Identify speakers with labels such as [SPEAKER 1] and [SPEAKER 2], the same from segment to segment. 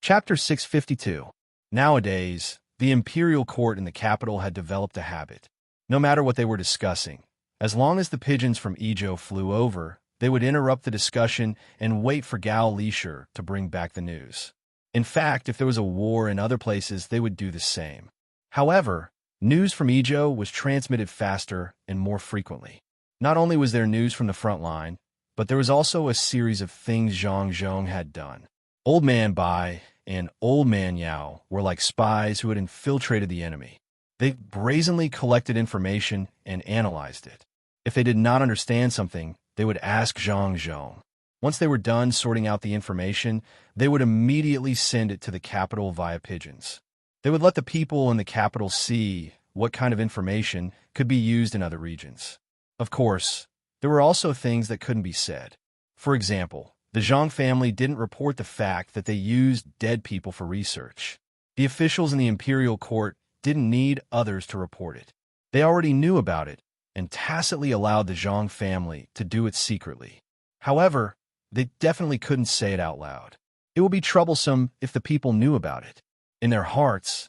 [SPEAKER 1] Chapter 652. Nowadays, the imperial court in the capital had developed a habit. No matter what they were discussing, as long as the pigeons from Idyll flew over, they would interrupt the discussion and wait for Gao Lishur to bring back the news. In fact, if there was a war in other places, they would do the same. However, news from Idyll was transmitted faster and more frequently. Not only was there news from the front line, but there was also a series of things Zhang Zhong had done. Old Man Bai and Old Man Yao were like spies who had infiltrated the enemy. They brazenly collected information and analyzed it. If they did not understand something, they would ask Zhang Zhong. Once they were done sorting out the information, they would immediately send it to the capital via pigeons. They would let the people in the capital see what kind of information could be used in other regions. Of course, there were also things that couldn't be said. For example, the Zhang family didn't report the fact that they used dead people for research. The officials in the imperial court didn't need others to report it. They already knew about it and tacitly allowed the Zhang family to do it secretly. However, they definitely couldn't say it out loud. It would be troublesome if the people knew about it. In their hearts,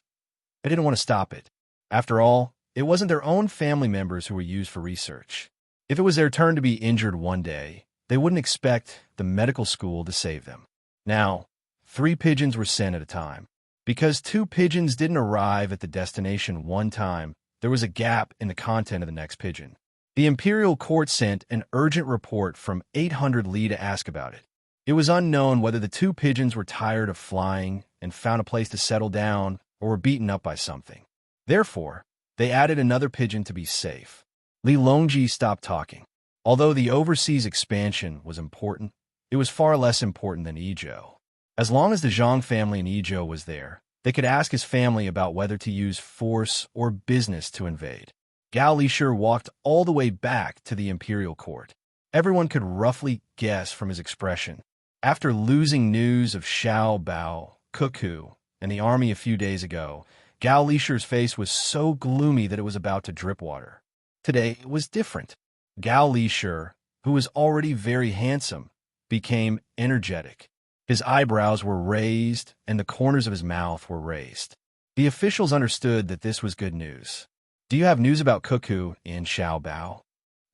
[SPEAKER 1] they didn't want to stop it. After all, it wasn't their own family members who were used for research. If it was their turn to be injured one day, they wouldn't expect the medical school to save them. Now, 3 pigeons were sent at a time. Because 2 pigeons didn't arrive at the destination one time, there was a gap in the content of the next pigeon. The imperial court sent an urgent report from 800 Li to ask about it. It was unknown whether the 2 pigeons were tired of flying and found a place to settle down or were beaten up by something. Therefore, they added another pigeon to be safe. Li Longji stopped talking. Although the overseas expansion was important, it was far less important than Idyll. As long as the Zhang family in Idyll was there, they could ask his family about whether to use force or business to invade. Gao Lishur walked all the way back to the imperial court. Everyone could roughly guess from his expression. After losing news of Xiao Bao, Cuckoo, and the army a few days ago, Gao Lishur's face was so gloomy that it was about to drip water. Today, it was different. Gao Lishur, who was already very handsome, became energetic. His eyebrows were raised, and the corners of his mouth were raised. The officials understood that this was good news. "Do you have news about Cuckoo and Xiao Bao?"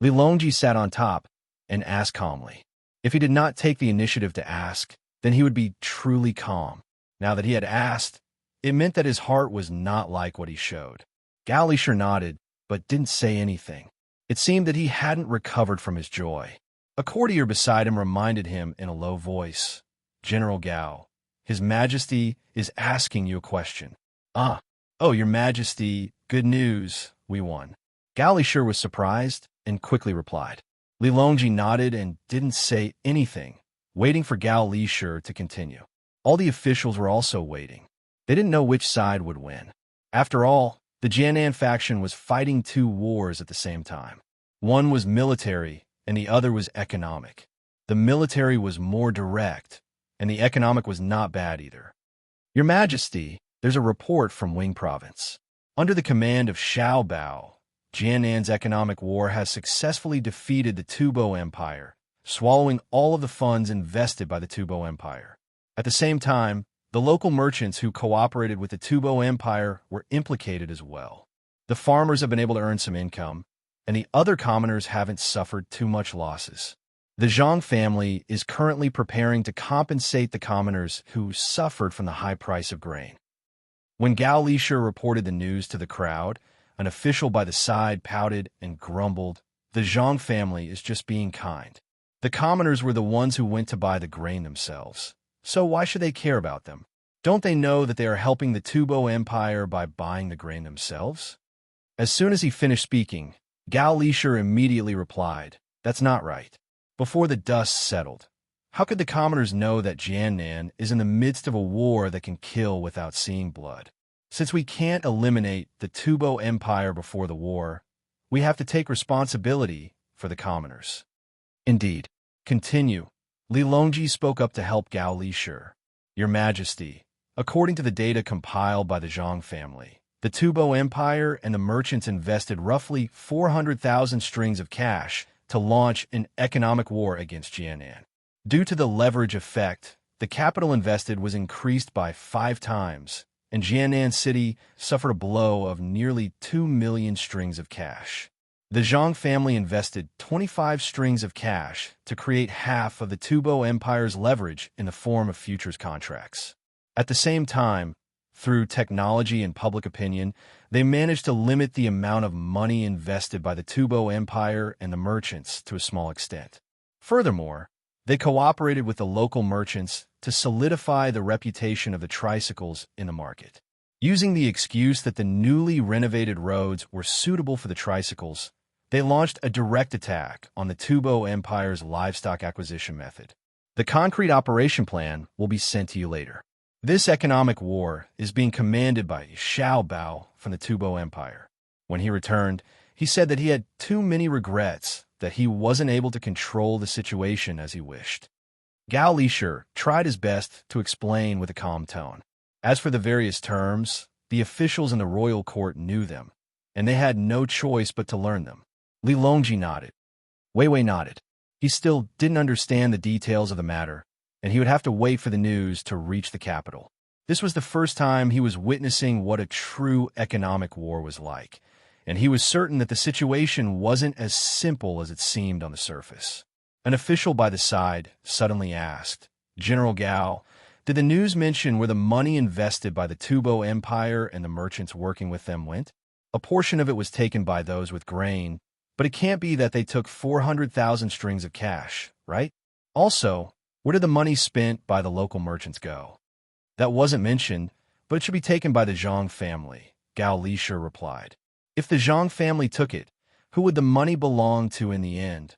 [SPEAKER 1] Li Longji sat on top and asked calmly. If he did not take the initiative to ask, then he would be truly calm. Now that he had asked, it meant that his heart was not like what he showed. Gao Lishur nodded, but didn't say anything. It seemed that he hadn't recovered from his joy. A courtier beside him reminded him in a low voice, "General Gao, His Majesty is asking you a question." "Ah, oh, Your Majesty, good news, we won." Gao Lishur was surprised and quickly replied. Li Longji nodded and didn't say anything, waiting for Gao Lishur to continue. All the officials were also waiting. They didn't know which side would win. After all, the Jianan faction was fighting 2 wars at the same time. One was military, and the other was economic. The military was more direct, and the economic was not bad either. "Your Majesty, there's a report from Wing Province. Under the command of Xiao Bao, Jianan's economic war has successfully defeated the Tubo Empire, swallowing all of the funds invested by the Tubo Empire. At the same time, the local merchants who cooperated with the Tubo Empire were implicated as well. The farmers have been able to earn some income, and the other commoners haven't suffered too much losses. The Zhang family is currently preparing to compensate the commoners who suffered from the high price of grain." When Gao Lishur reported the news to the crowd, an official by the side pouted and grumbled, "The Zhang family is just being kind. The commoners were the ones who went to buy the grain themselves. So why should they care about them? Don't they know that they are helping the Tubo Empire by buying the grain themselves?" As soon as he finished speaking, Gao Lishur immediately replied, "That's not right. Before the dust settled, how could the commoners know that Jianan is in the midst of a war that can kill without seeing blood? Since we can't eliminate the Tubo Empire before the war, we have to take responsibility for the commoners." "Indeed. Continue." Li Longji spoke up to help Gao Lishur. "Your Majesty, according to the data compiled by the Zhang family, the Tubo Empire and the merchants invested roughly 400,000 strings of cash to launch an economic war against Jianan. Due to the leverage effect, the capital invested was increased by 5 times, and Jianan City suffered a blow of nearly 2 million strings of cash. The Zhang family invested 25 strings of cash to create half of the Tubo Empire's leverage in the form of futures contracts. At the same time, through technology and public opinion, they managed to limit the amount of money invested by the Tubo Empire and the merchants to a small extent. Furthermore, they cooperated with the local merchants to solidify the reputation of the tricycles in the market. Using the excuse that the newly renovated roads were suitable for the tricycles, they launched a direct attack on the Tubo Empire's livestock acquisition method. The concrete operation plan will be sent to you later. This economic war is being commanded by Xiao Bao from the Tubo Empire. When he returned, he said that he had too many regrets that he wasn't able to control the situation as he wished. Gao Lishir tried his best to explain with a calm tone. As for the various terms, the officials in the royal court knew them, and they had no choice but to learn them. Li Longji nodded. Wei Wei nodded. He still didn't understand the details of the matter, and he would have to wait for the news to reach the capital. This was the first time he was witnessing what a true economic war was like, and he was certain that the situation wasn't as simple as it seemed on the surface. An official by the side suddenly asked, General Gao, did the news mention where the money invested by the Tubo Empire and the merchants working with them went? A portion of it was taken by those with grain, but it can't be that they took 400,000 strings of cash, right? Also, where did the money spent by the local merchants go? That wasn't mentioned, but it should be taken by the Zhang family, Gao Lishir replied. If the Zhang family took it, who would the money belong to in the end?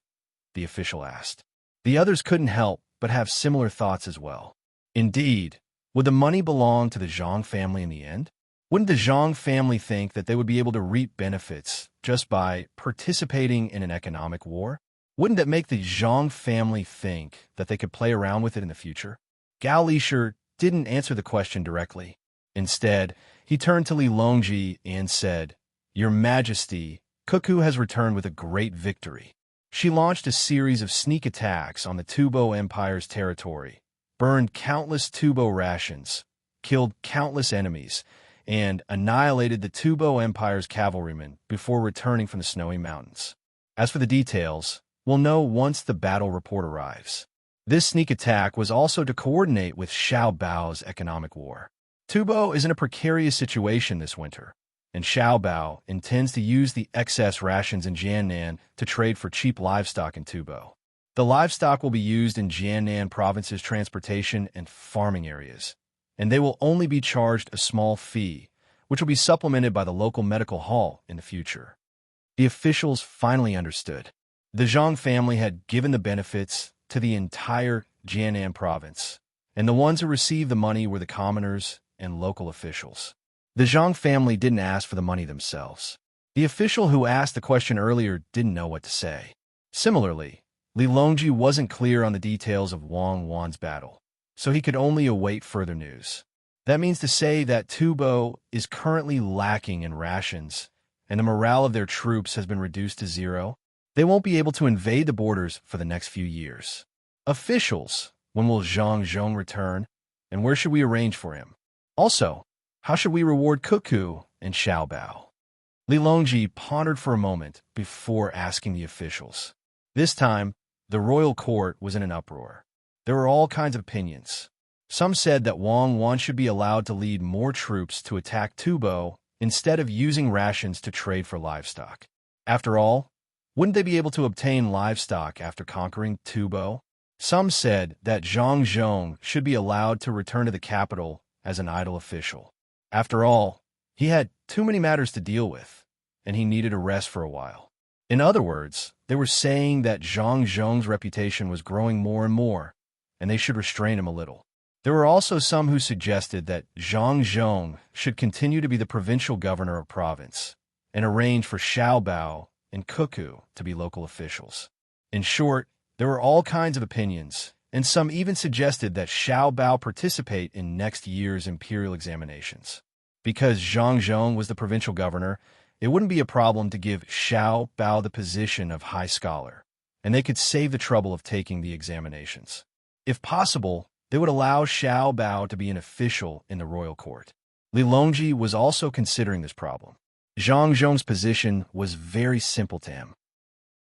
[SPEAKER 1] The official asked. The others couldn't help but have similar thoughts as well. Indeed, would the money belong to the Zhang family in the end? Wouldn't the Zhang family think that they would be able to reap benefits just by participating in an economic war? Wouldn't that make the Zhang family think that they could play around with it in the future? Gao Lishir didn't answer the question directly. Instead, he turned to Li Longji and said, Your Majesty, Cuckoo has returned with a great victory. She launched a series of sneak attacks on the Tubo Empire's territory, burned countless Tubo rations, killed countless enemies, and annihilated the Tubo Empire's cavalrymen before returning from the snowy mountains. As for the details, we'll know once the battle report arrives. This sneak attack was also to coordinate with Xiao Bao's economic war. Tubo is in a precarious situation this winter, and Xiao Bao intends to use the excess rations in Jiannan to trade for cheap livestock in Tubo. The livestock will be used in Jiannan province's transportation and farming areas, and they will only be charged a small fee, which will be supplemented by the local medical hall in the future. The officials finally understood. The Zhang family had given the benefits to the entire Jiannan province, and the ones who received the money were the commoners and local officials. The Zhang family didn't ask for the money themselves. The official who asked the question earlier didn't know what to say. Similarly, Li Longji wasn't clear on the details of Wang Wan's battle, so he could only await further news. That means to say that Tubo is currently lacking in rations, and the morale of their troops has been reduced to 0. They won't be able to invade the borders for the next few years. Officials, when will Zhang Zhong return, and where should we arrange for him? Also, how should we reward Cuckoo and Xiao Bao? Li Longji pondered for a moment before asking the officials. This time, the royal court was in an uproar. There were all kinds of opinions. Some said that Wang Wan should be allowed to lead more troops to attack Tubo instead of using rations to trade for livestock. After all, wouldn't they be able to obtain livestock after conquering Tubo? Some said that Zhang Zhong should be allowed to return to the capital as an idle official. After all, he had too many matters to deal with, and he needed a rest for a while. In other words, they were saying that Zhang Zhong's reputation was growing more and more, and they should restrain him a little. There were also some who suggested that Zhang Zhong should continue to be the provincial governor of province, and arrange for Xiao Bao and Cuckoo to be local officials. In short, there were all kinds of opinions, and some even suggested that Xiao Bao participate in next year's imperial examinations. Because Zhang Zhong was the provincial governor, it wouldn't be a problem to give Xiao Bao the position of high scholar, and they could save the trouble of taking the examinations. If possible, They would allow Xiao Bao to be an official in the royal court. Li Longji was also considering this problem. Zhang Zhong's position was very simple to him.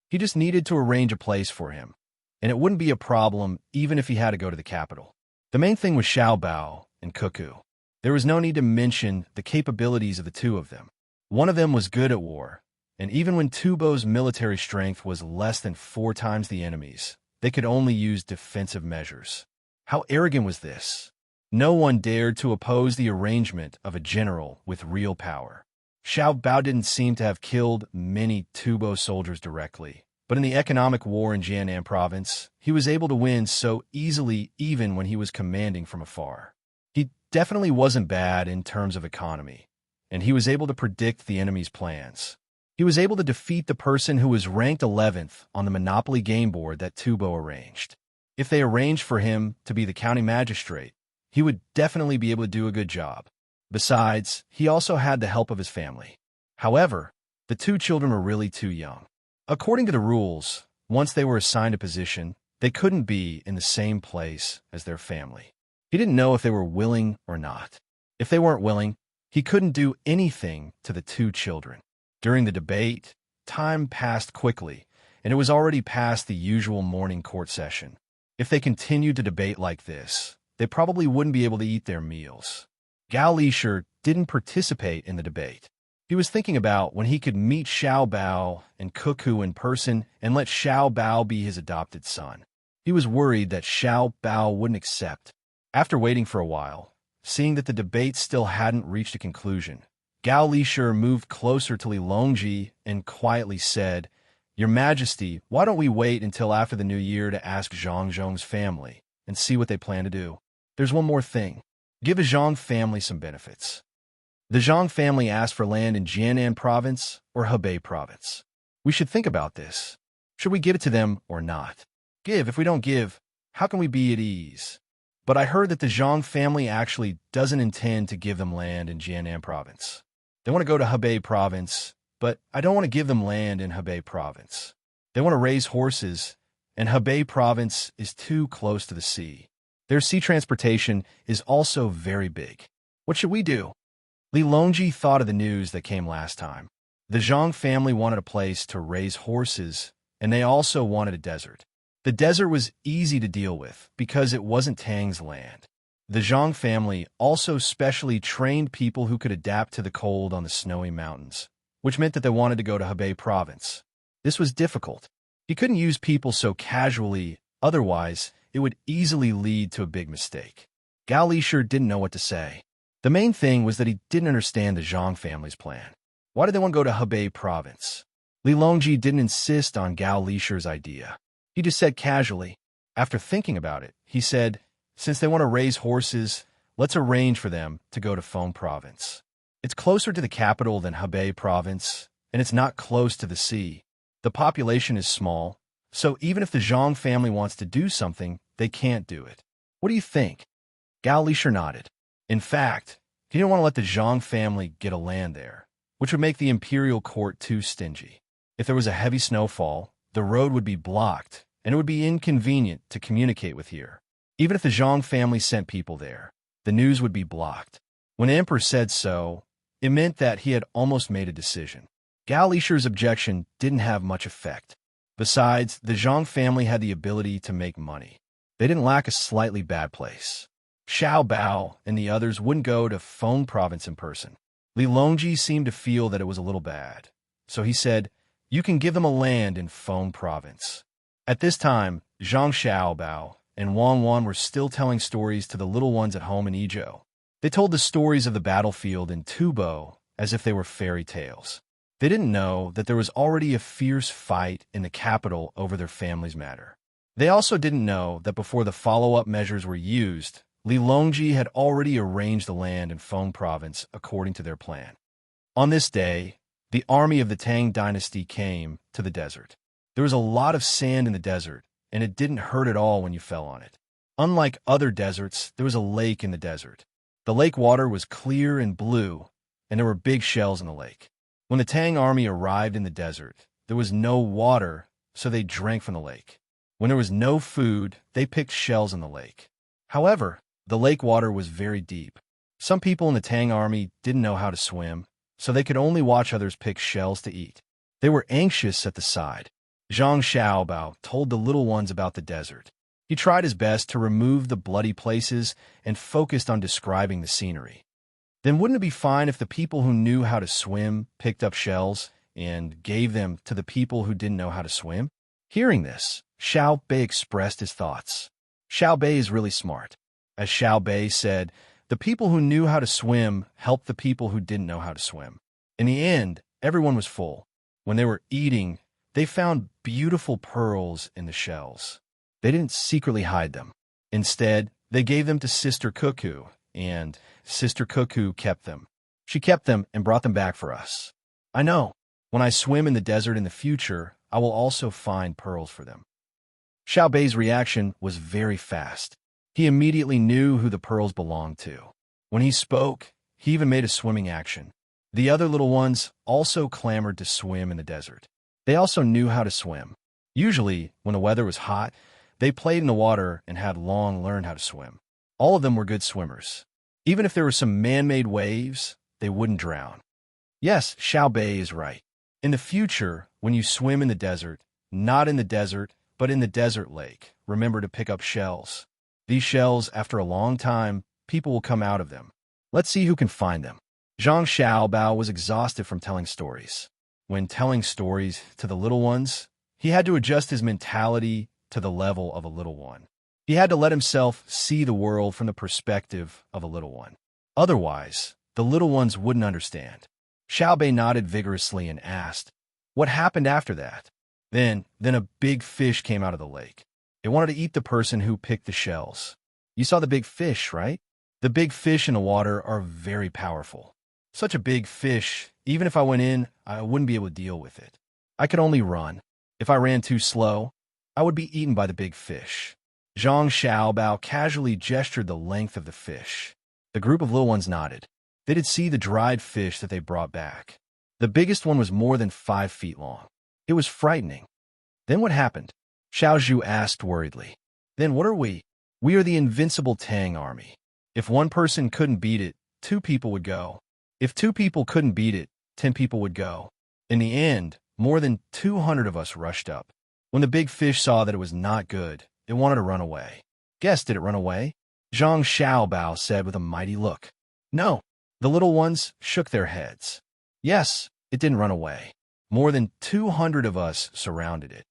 [SPEAKER 1] He just needed to arrange a place for him, and it wouldn't be a problem even if he had to go to the capital. The main thing was Xiao Bao and Cuckoo. There was no need to mention the capabilities of the two of them. One of them was good at war, and even when Tubo's military strength was less than 4 times the enemy's, they could only use defensive measures. How arrogant was this? No one dared to oppose the arrangement of a general with real power. Xiao Bao didn't seem to have killed many Tubo soldiers directly, but in the economic war in Jiannan province, he was able to win so easily even when he was commanding from afar. He definitely wasn't bad in terms of economy, and he was able to predict the enemy's plans. He was able to defeat the person who was ranked 11th on the Monopoly game board that Tubo arranged. If they arranged for him to be the county magistrate, he would definitely be able to do a good job. Besides, he also had the help of his family. However, the 2 children were really too young. According to the rules, once they were assigned a position, they couldn't be in the same place as their family. He didn't know if they were willing or not. If they weren't willing, he couldn't do anything to the 2 children. During the debate, time passed quickly, and it was already past the usual morning court session. If they continued to debate like this, they probably wouldn't be able to eat their meals. Gao Lisher didn't participate in the debate. He was thinking about when he could meet Xiao Bao and Cuckoo in person and let Xiao Bao be his adopted son. He was worried that Xiao Bao wouldn't accept. After waiting for a while, seeing that the debate still hadn't reached a conclusion, Gao Lisher moved closer to Li Longji and quietly said, "Your Majesty, why don't we wait until after the new year to ask Zhang Zhong's family and see what they plan to do? There's one more thing. Give the Zhang family some benefits." The Zhang family asked for land in Jiannan province or Hebei province. We should think about this. Should we give it to them or not? If we don't give, how can we be at ease? But I heard that the Zhang family actually doesn't intend to give them land in Jiannan province. They want to go to Hebei province, but I don't want to give them land in Hebei province. They want to raise horses, and Hebei province is too close to the sea. Their sea transportation is also very big. What should we do? Li Longji thought of the news that came last time. The Zhang family wanted a place to raise horses, and they also wanted a desert. The desert was easy to deal with because it wasn't Tang's land. The Zhang family also specially trained people who could adapt to the cold on the snowy mountains, which meant that they wanted to go to Hebei province. This was difficult. He couldn't use people so casually, otherwise it would easily lead to a big mistake. Gao Lisher didn't know what to say. The main thing was that he didn't understand the Zhang family's plan. Why did they want to go to Hebei province? Li Longji didn't insist on Gao Lisher's idea. He just said casually. After thinking about it, he said, "Since they want to raise horses, let's arrange for them to go to Feng province. It's closer to the capital than Hebei province, and it's not close to the sea. The population is small, so even if the Zhang family wants to do something, they can't do it. What do you think?" Gao Lisher nodded. In fact, he didn't want to let the Zhang family get a land there, which would make the imperial court too stingy. If there was a heavy snowfall, the road would be blocked, and it would be inconvenient to communicate with here. Even if the Zhang family sent people there, the news would be blocked. When the emperor said so, it meant that he had almost made a decision. Gao Lisher's objection didn't have much effect. Besides, the Zhang family had the ability to make money. They didn't lack a slightly bad place. Xiao Bao and the others wouldn't go to Feng province in person. Li Longji seemed to feel that it was a little bad, so he said, "You can give them a land in Feng province." At this time, Zhang Xiaobao and Wang Wan were still telling stories to the little ones at home in Idyll. They told the stories of the battlefield in Tubo as if they were fairy tales. They didn't know that there was already a fierce fight in the capital over their family's matter. They also didn't know that before the follow-up measures were used, Li Longji had already arranged the land in Feng province according to their plan. On this day, the army of the Tang dynasty came to the desert. There was a lot of sand in the desert, and it didn't hurt at all when you fell on it. Unlike other deserts, there was a lake in the desert. The lake water was clear and blue, and there were big shells in the lake. When the Tang army arrived in the desert, there was no water, so they drank from the lake. When there was no food, they picked shells in the lake. However, the lake water was very deep. Some people in the Tang army didn't know how to swim, so they could only watch others pick shells to eat. They were anxious at the side. Zhang Xiaobao told the little ones about the desert. He tried his best to remove the bloody places and focused on describing the scenery. Then wouldn't it be fine if the people who knew how to swim picked up shells and gave them to the people who didn't know how to swim? Hearing this, Xiao Bei expressed his thoughts. Xiao Bei is really smart. As Xiao Bei said, the people who knew how to swim helped the people who didn't know how to swim. In the end, everyone was full. When they were eating, they found beautiful pearls in the shells. They didn't secretly hide them. Instead, they gave them to Sister Cuckoo, and Sister Cuckoo kept them. She kept them and brought them back for us. I know. When I swim in the desert in the future, I will also find pearls for them. Xiao Bei's reaction was very fast. He immediately knew who the pearls belonged to. When he spoke, he even made a swimming action. The other little ones also clamored to swim in the desert. They also knew how to swim. Usually, when the weather was hot, they played in the water and had long learned how to swim. All of them were good swimmers. Even if there were some man-made waves, they wouldn't drown. Yes, Xiao Bei is right. In the future, when you swim in the desert, not in the desert, but in the desert lake, remember to pick up shells. These shells, after a long time, people will come out of them. Let's see who can find them. Zhang Xiaobao was exhausted from telling stories. When telling stories to the little ones, he had to adjust his mentality to the level of a little one. He had to let himself see the world from the perspective of a little one. Otherwise, the little ones wouldn't understand. Xiao Bei nodded vigorously and asked, "What happened after that?" Then a big fish came out of the lake. It wanted to eat the person who picked the shells. You saw the big fish, right? The big fish in the water are very powerful. Such a big fish, even if I went in, I wouldn't be able to deal with it. I could only run. If I ran too slow, I would be eaten by the big fish. Zhang Xiaobao casually gestured the length of the fish. The group of little ones nodded. They did see the dried fish that they brought back. The biggest one was more than 5 feet long. It was frightening. Then what happened? Xiao Zhu asked worriedly. Then what are we? We are the invincible Tang army. If one person couldn't beat it, 2 people would go. If 2 people couldn't beat it, 10 people would go. In the end, more than 200 of us rushed up. When the big fish saw that it was not good, it wanted to run away. Guess, did it run away? Zhang Xiaobao said with a mighty look. No. The little ones shook their heads. Yes, it didn't run away. More than 200 of us surrounded it.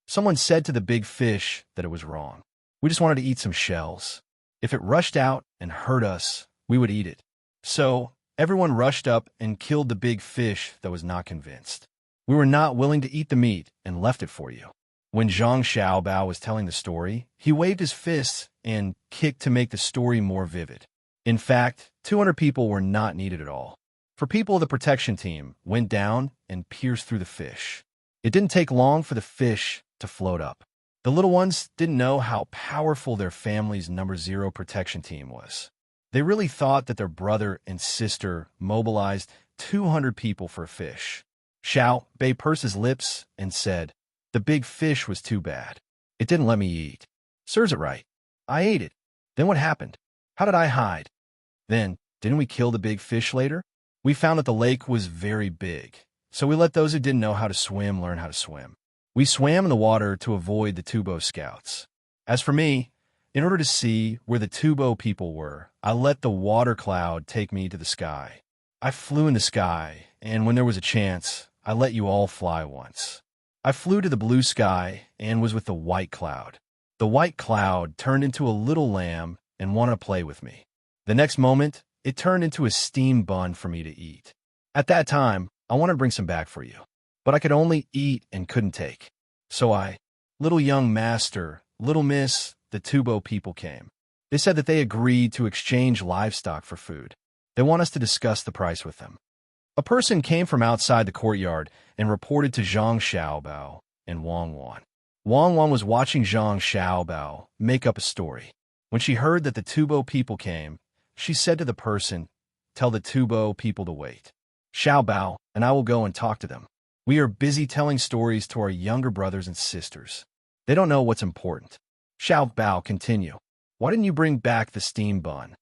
[SPEAKER 1] Someone said to the big fish that it was wrong. We just wanted to eat some shells. If it rushed out and hurt us, we would eat it. So, everyone rushed up and killed the big fish that was not convinced. We were not willing to eat the meat and left it for you. When Zhang Xiaobao was telling the story, he waved his fists and kicked to make the story more vivid. In fact, 200 people were not needed at all. For people of the protection team went down and pierced through the fish. It didn't take long for the fish to float up. The little ones didn't know how powerful their family's number 0 protection team was. They really thought that their brother and sister mobilized 200 people for a fish. Xiao Bei pursed his lips and said, "The big fish was too bad. It didn't let me eat. Serves it right. I ate it. Then what happened? How did I hide? Then, didn't we kill the big fish later? We found that the lake was very big, so we let those who didn't know how to swim learn how to swim. We swam in the water to avoid the Tubo scouts. As for me, in order to see where the Tubo people were, I let the water cloud take me to the sky. I flew in the sky, and when there was a chance, I let you all fly once. I flew to the blue sky and was with the white cloud. The white cloud turned into a little lamb and wanted to play with me. The next moment, it turned into a steamed bun for me to eat. At that time, I wanted to bring some back for you, but I could only eat and couldn't take. So little young master, little miss, the Tubo people came. They said that they agreed to exchange livestock for food. They want us to discuss the price with them. A person came from outside the courtyard and reported to Zhang Xiaobao and Wang Wan. Wang Wan was watching Zhang Xiaobao make up a story. When she heard that the Tubo people came, she said to the person, "Tell the Tubo people to wait. Xiaobao and I will go and talk to them. We are busy telling stories to our younger brothers and sisters. They don't know what's important." Xiaobao continued. Why didn't you bring back the steam bun?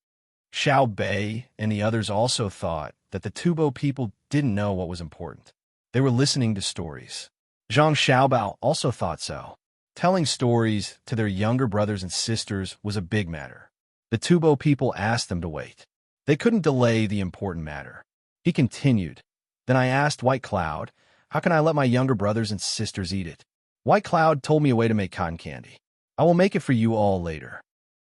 [SPEAKER 1] Xiao Bei and the others also thought that the Tubo people didn't know what was important. They were listening to stories. Zhang Xiaobao also thought so. Telling stories to their younger brothers and sisters was a big matter. The Tubo people asked them to wait. They couldn't delay the important matter. He continued. Then I asked White Cloud, how can I let my younger brothers and sisters eat it? White Cloud told me a way to make cotton candy. I will make it for you all later.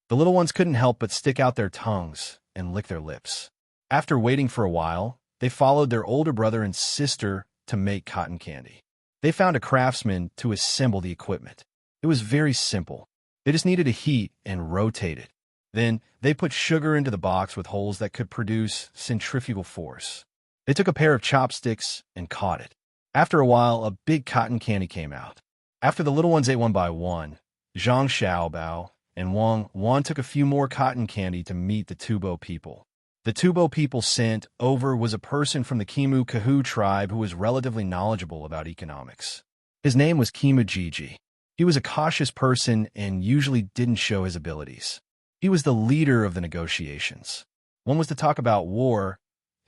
[SPEAKER 1] The little ones couldn't help but stick out their tongues and lick their lips. After waiting for a while, they followed their older brother and sister to make cotton candy. They found a craftsman to assemble the equipment. It was very simple. They just needed to heat and rotate it. Then they put sugar into the box with holes that could produce centrifugal force. They took a pair of chopsticks and caught it. After a while, a big cotton candy came out. After the little ones ate one by one, Zhang Xiaobao and Wang took a few more cotton candy to meet the Tubo people. The Tubo people sent over was a person from the Kimu Kahu tribe who was relatively knowledgeable about economics. His name was Kimu Jiji. He was a cautious person and usually didn't show his abilities. He was the leader of the negotiations. One was to talk about war,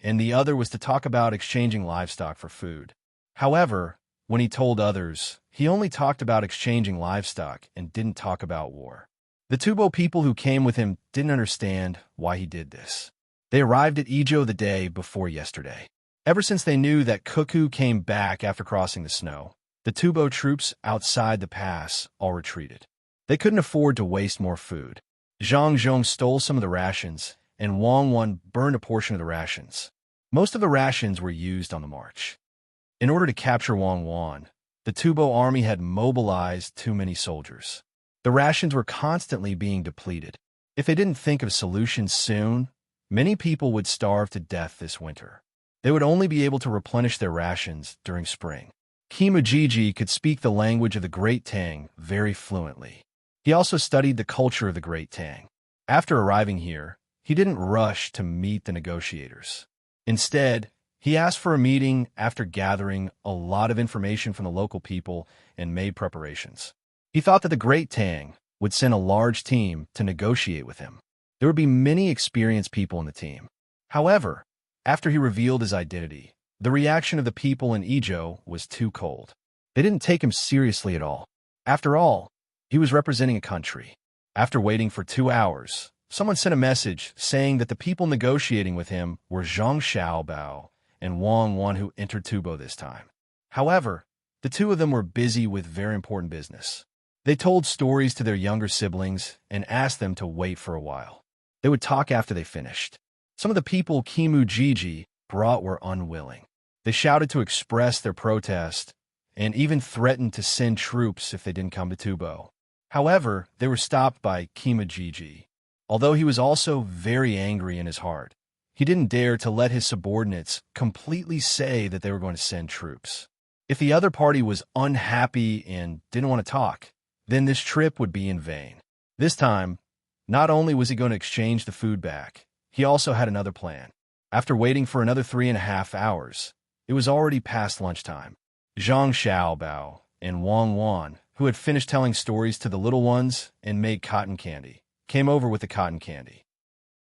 [SPEAKER 1] and the other was to talk about exchanging livestock for food. However, when he told others, he only talked about exchanging livestock and didn't talk about war. The Tubo people who came with him didn't understand why he did this. They arrived at Idyll the day before yesterday. Ever since they knew that Cuckoo came back after crossing the snow, the Tubo troops outside the pass all retreated. They couldn't afford to waste more food. Zhang Zhong stole some of the rations, and Wang burned a portion of the rations. Most of the rations were used on the march. In order to capture Wang, the Tubo army had mobilized too many soldiers. The rations were constantly being depleted. If they didn't think of solutions soon, many people would starve to death this winter. They would only be able to replenish their rations during spring. Kimujiji could speak the language of the Great Tang very fluently. He also studied the culture of the Great Tang. After arriving here, he didn't rush to meet the negotiators. Instead, he asked for a meeting after gathering a lot of information from the local people and made preparations. He thought that the Great Tang would send a large team to negotiate with him. There would be many experienced people in the team. However, after he revealed his identity, the reaction of the people in Idyll was too cold. They didn't take him seriously at all. After all, he was representing a country. After waiting for 2 hours, someone sent a message saying that the people negotiating with him were Zhang Xiaobao and Wang who entered Tubo this time. However, the two of them were busy with very important business. They told stories to their younger siblings and asked them to wait for a while. They would talk after they finished. Some of the people Kimu Jiji brought were unwilling. They shouted to express their protest and even threatened to send troops if they didn't come to Tubo. However, they were stopped by Kimu Jiji. Although he was also very angry in his heart, he didn't dare to let his subordinates completely say that they were going to send troops. If the other party was unhappy and didn't want to talk, then this trip would be in vain. This time, not only was he going to exchange the food back, he also had another plan. After waiting for another 3.5 hours, it was already past lunchtime. Zhang Xiaobao and Wang, who had finished telling stories to the little ones and made cotton candy, came over with the cotton candy.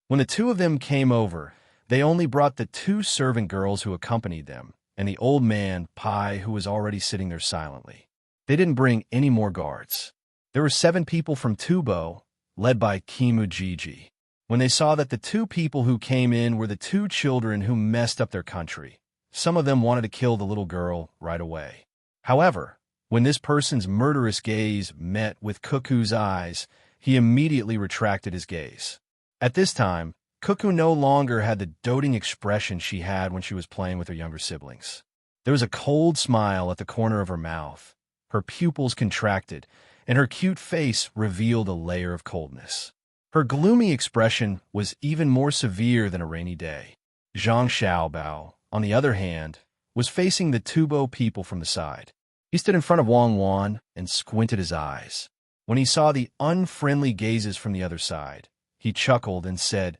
[SPEAKER 1] When the two of them came over, they only brought the 2 servant girls who accompanied them and the old man, Pai, who was already sitting there silently. They didn't bring any more guards. There were 7 people from Tubo, led by Kimu Jiji. When they saw that the 2 people who came in were the 2 children who messed up their country, some of them wanted to kill the little girl right away. However, when this person's murderous gaze met with Cuckoo's eyes, he immediately retracted his gaze. At this time, Cuckoo no longer had the doting expression she had when she was playing with her younger siblings. There was a cold smile at the corner of her mouth. Her pupils contracted, and her cute face revealed a layer of coldness. Her gloomy expression was even more severe than a rainy day. Zhang Xiaobao, on the other hand, was facing the Tubo people from the side. He stood in front of Wang and squinted his eyes. When he saw the unfriendly gazes from the other side, he chuckled and said,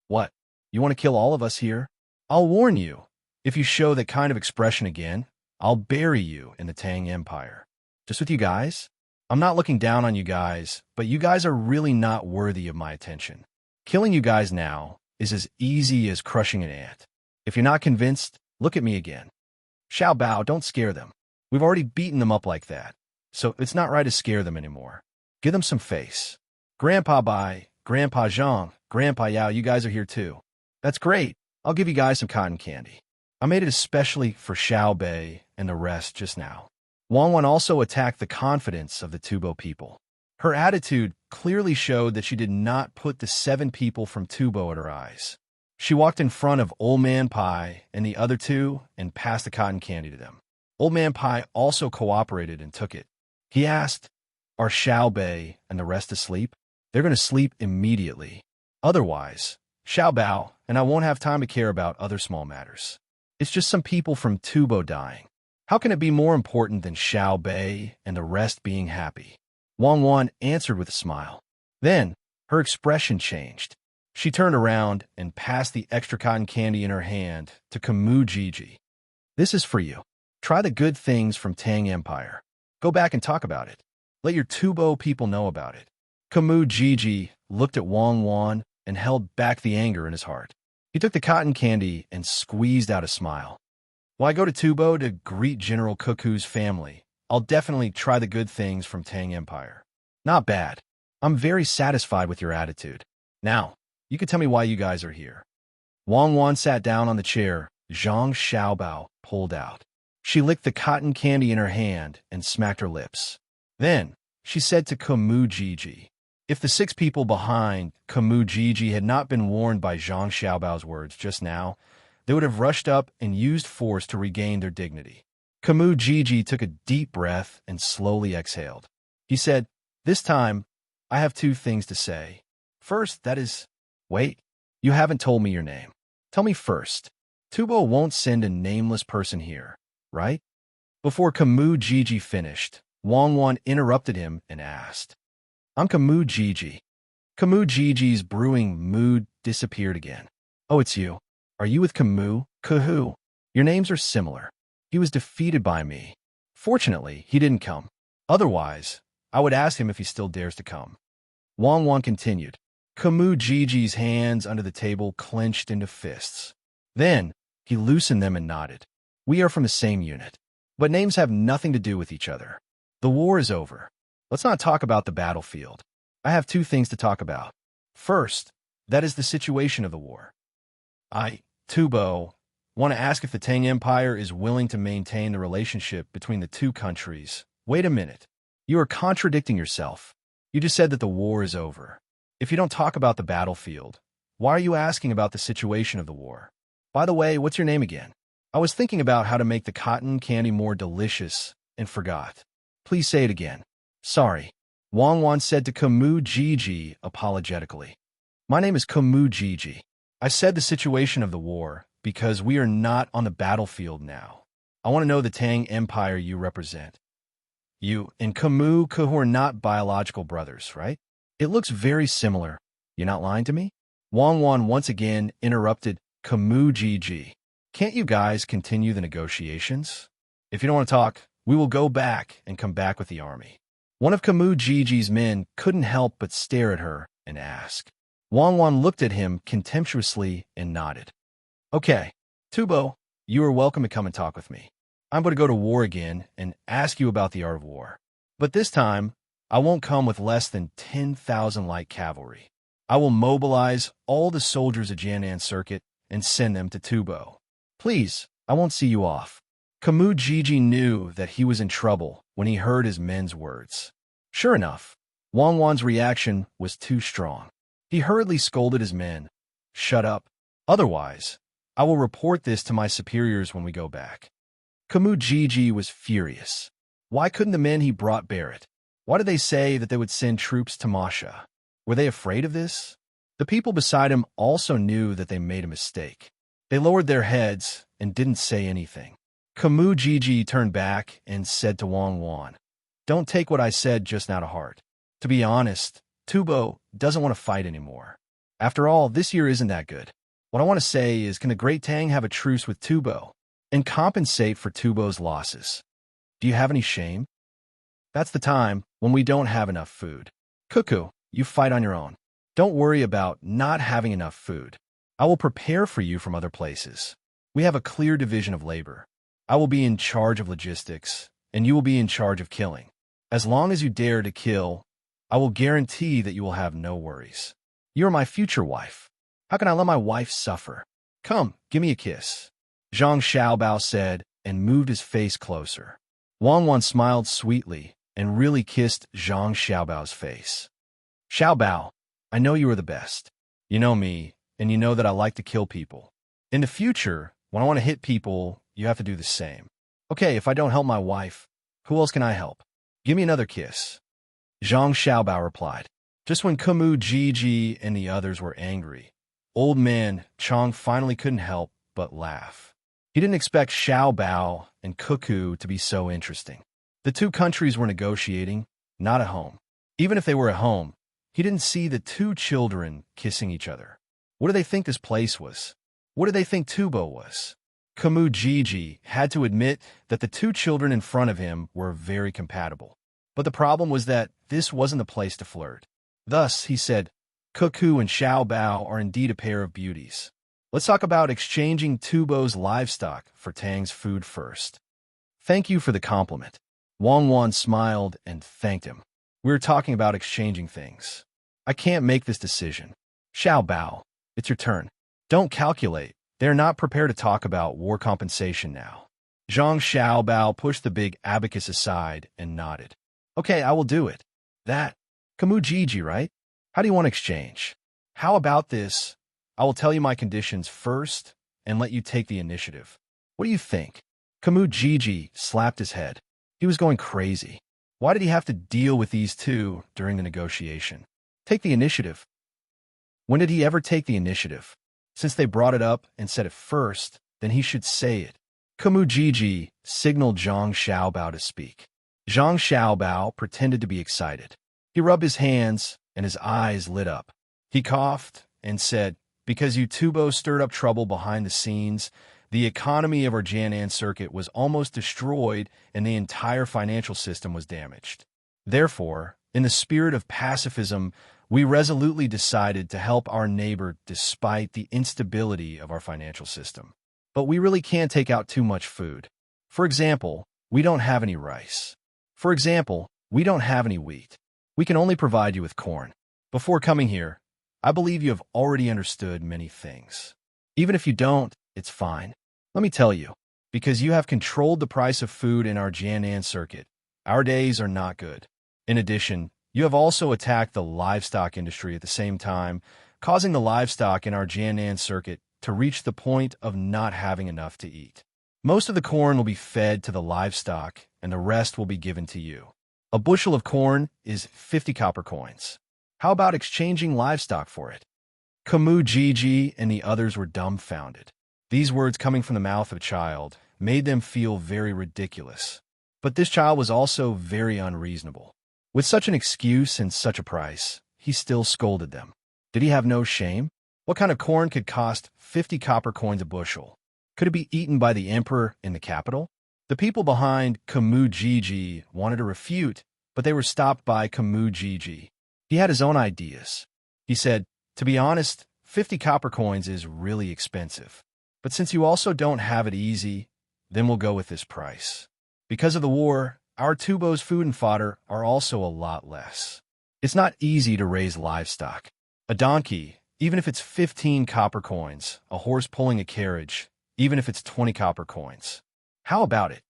[SPEAKER 1] What? You want to kill all of us here? I'll warn you, if you show that kind of expression again, I'll bury you in the Tang Empire. Just with you guys? I'm not looking down on you guys, but you guys are really not worthy of my attention. Killing you guys now is as easy as crushing an ant. If you're not convinced, look at me again. Xiao Bao, don't scare them. We've already beaten them up like that, so it's not right to scare them anymore. Give them some face. Grandpa Bai, Grandpa Zhang, Grandpa Yao, you guys are here too. That's great. I'll give you guys some cotton candy. I made it especially for Xiao Bei and the rest just now. Wang Wan also attacked the confidence of the Tubo people. Her attitude clearly showed that she did not put the 7 people from Tubo at her eyes. She walked in front of Old Man Pai and the other 2 and passed the cotton candy to them. Old Man Pai also cooperated and took it. He asked, "Are Xiao Bei and the rest asleep?" "They're going to sleep immediately. Otherwise, Xiao Bao and I won't have time to care about other small matters. It's just some people from Tubo dying. How can it be more important than Xiao Bei and the rest being happy?" Wang Wan answered with a smile. Then, her expression changed. She turned around and passed the extra cotton candy in her hand to Camus Gigi. "This is for you. Try the good things from Tang Empire. Go back and talk about it. Let your Tubo people know about it." Camus Gigi looked at Wang Wan and held back the anger in his heart. He took the cotton candy and squeezed out a smile. "When I go to Tubo to greet General Cuckoo's family, I'll definitely try the good things from Tang Empire." "Not bad. I'm very satisfied with your attitude. Now, you can tell me why you guys are here." Wang Wan sat down on the chair Zhang Xiaobao pulled out. She licked the cotton candy in her hand and smacked her lips. Then, she said to Camus Gigi, if the 6 people behind Camus Gigi had not been warned by Zhang Xiaobao's words just now, they would have rushed up and used force to regain their dignity. Camus Gigi took a deep breath and slowly exhaled. He said, "This time, I have 2 things to say. First, that is, wait, you haven't told me your name. Tell me first. Tubo won't send a nameless person here, right?" Before Camus Gigi finished, Wang Wan interrupted him and asked, "I'm Camus Gigi." Camus Gigi's brewing mood disappeared again. "Oh, it's you. Are you with Camus? Kuhu? Your names are similar. He was defeated by me. Fortunately, he didn't come. Otherwise, I would ask him if he still dares to come." Wang Wan continued. Camus Gigi's hands under the table clenched into fists. Then, he loosened them and nodded. "We are from the same unit. But names have nothing to do with each other. The war is over. Let's not talk about the battlefield. I have 2 things to talk about. First, that is the situation of the war. I, Tubo, want to ask if the Tang Empire is willing to maintain the relationship between the 2 countries. Wait a minute. You are contradicting yourself. You just said that the war is over. If you don't talk about the battlefield, why are you asking about the situation of the war? By the way, what's your name again? I was thinking about how to make the cotton candy more delicious and forgot. Please say it again." "Sorry," Wang Wan said to Camus Gigi apologetically. "My name is Camus Gigi. I said the situation of the war because we are not on the battlefield now. I want to know the Tang Empire you represent. You and Camus Kuhu are not biological brothers, right? It looks very similar. You're not lying to me?" Wang Wan once again interrupted Camus Gigi. "Can't you guys continue the negotiations? If you don't want to talk, we will go back and come back with the army." One of Camus Gigi's men couldn't help but stare at her and ask. Wang Wan looked at him contemptuously and nodded. "Okay, Tubo, you are welcome to come and talk with me. I'm going to go to war again and ask you about the art of war. But this time, I won't come with less than 10,000 light cavalry. I will mobilize all the soldiers of Jianan Circuit and send them to Tubo. Please, I won't see you off." Camus Gigi knew that he was in trouble when he heard his men's words. Sure enough, Wang Wan's reaction was too strong. He hurriedly scolded his men. "Shut up. Otherwise, I will report this to my superiors when we go back." Camus Gigi was furious. Why couldn't the men he brought bear it? Why did they say that they would send troops to Masha? Were they afraid of this? The people beside him also knew that they made a mistake. They lowered their heads and didn't say anything. Camus Gigi turned back and said to Wang Wan, "Don't take what I said just now to heart. To be honest, Tubo doesn't want to fight anymore. After all, this year isn't that good. What I want to say is, can the Great Tang have a truce with Tubo and compensate for Tubo's losses? Do you have any shame?" That's the time when we don't have enough food. Cuckoo, you fight on your own. Don't worry about not having enough food. I will prepare for you from other places. We have a clear division of labor. I will be in charge of logistics, and you will be in charge of killing. As long as you dare to kill, I will guarantee that you will have no worries. You are my future wife. How can I let my wife suffer? Come, give me a kiss. Zhang Xiaobao said, and moved his face closer. Wang Wan smiled sweetly and really kissed Zhang Xiaobao's face. Xiaobao, I know you are the best. You know me, and you know that I like to kill people. In the future, when I want to hit people, you have to do the same. Okay, if I don't help my wife, who else can I help? Give me another kiss. Zhang Xiaobao replied. Just when Kumu Jiji and the others were angry, old man Chang finally couldn't help but laugh. He didn't expect Xiaobao and Cuckoo to be so interesting. The two countries were negotiating, not at home. Even if they were at home, he didn't see the two children kissing each other. What do they think this place was? What do they think Tubo was? Kumu Jiji had to admit that the two children in front of him were very compatible. But the problem was that this wasn't the place to flirt. Thus, he said, Cuckoo and Xiaobao are indeed a pair of beauties. Let's talk about exchanging Tubo's livestock for Tang's food first. Thank you for the compliment. Wang Wan smiled and thanked him. We were talking about exchanging things. I can't make this decision. Xiaobao, it's your turn. Don't calculate. They're not prepared to talk about war compensation now. Zhang Xiaobao pushed the big abacus aside and nodded. Okay, I will do it. That. Kumu Jiji, right? How do you want to exchange? How about this? I will tell you my conditions first and let you take the initiative. What do you think? Kumu Jiji slapped his head. He was going crazy. Why did he have to deal with these two during the negotiation? Take the initiative. When did he ever take the initiative? Since they brought it up and said it first, then he should say it. Kumu Jiji signaled Zhang Xiaobao to speak. Zhang Xiaobao pretended to be excited. He rubbed his hands and his eyes lit up. He coughed and said, because you Tubo stirred up trouble behind the scenes, the economy of our Jianan circuit was almost destroyed and the entire financial system was damaged. Therefore, in the spirit of pacifism, we resolutely decided to help our neighbor despite the instability of our financial system. But we really can't take out too much food. For example, we don't have any rice. For example, we don't have any wheat. We can only provide you with corn. Before coming here, I believe you have already understood many things. Even if you don't, it's fine. Let me tell you, because you have controlled the price of food in our Jianan circuit, our days are not good. In addition, you have also attacked the livestock industry at the same time, causing the livestock in our Jianan circuit to reach the point of not having enough to eat. Most of the corn will be fed to the livestock, and the rest will be given to you. A bushel of corn is 50 copper coins. How about exchanging livestock for it? Kumu Jiji and the others were dumbfounded. These words coming from the mouth of a child made them feel very ridiculous. But this child was also very unreasonable. With such an excuse and such a price, he still scolded them. Did he have no shame? What kind of corn could cost 50 copper coins a bushel? Could it be eaten by the emperor in the capital? The people behind Kumu Jiji wanted to refute, but they were stopped by Kumu Jiji. He had his own ideas. He said, to be honest, 50 copper coins is really expensive. But since you also don't have it easy, then we'll go with this price. Because of the war, our Tubo's food and fodder are also a lot less. It's not easy to raise livestock. A donkey, even if it's 15 copper coins, a horse pulling a carriage, even if it's 20 copper coins. How about it?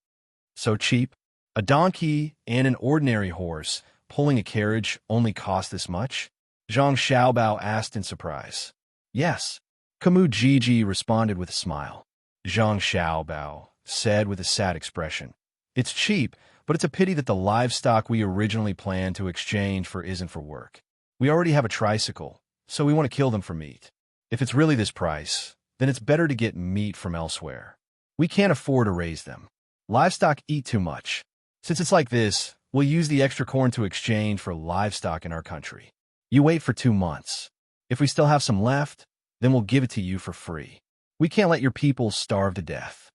[SPEAKER 1] So cheap? A donkey and an ordinary horse pulling a carriage only cost this much? Zhang Xiaobao asked in surprise. Yes. Kumu Jiji responded with a smile. Zhang Xiaobao said with a sad expression. It's cheap, but it's a pity that the livestock we originally planned to exchange for isn't for work. We already have a tricycle, so we want to kill them for meat. If it's really this price, then it's better to get meat from elsewhere. We can't afford to raise them. Livestock eat too much. Since it's like this, we'll use the extra corn to exchange for livestock in our country. You wait for 2 months. If we still have some left, then we'll give it to you for free. We can't let your people starve to death.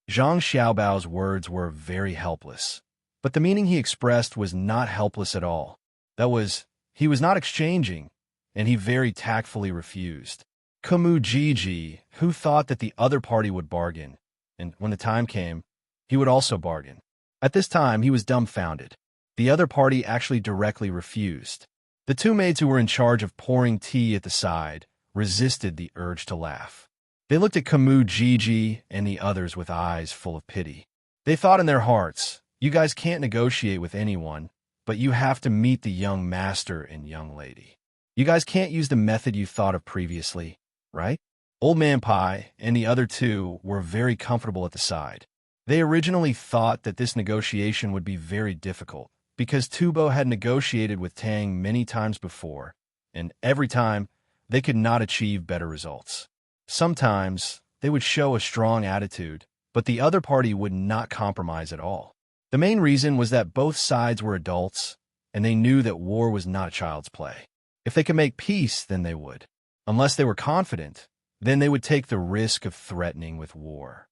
[SPEAKER 1] Zhang Xiaobao's words were very helpless, But the meaning he expressed was not helpless at all. That was, he was not exchanging, and he very tactfully refused. Kumujiji, who thought that the other party would bargain, and when the time came, he would also bargain. At this time, he was dumbfounded. The other party actually directly refused. The two maids who were in charge of pouring tea at the side resisted the urge to laugh. They looked at Kumujiji and the others with eyes full of pity. They thought in their hearts, you guys can't negotiate with anyone, but you have to meet the young master and young lady. You guys can't use the method you thought of previously, right? Old Man Pai and the other two were very comfortable at the side. They originally thought that this negotiation would be very difficult, because Tubo had negotiated with Tang many times before, and every time, they could not achieve better results. Sometimes, they would show a strong attitude, but the other party would not compromise at all. The main reason was that both sides were adults, and they knew that war was not child's play. If they could make peace, then they would. Unless they were confident, then they would take the risk of threatening with war.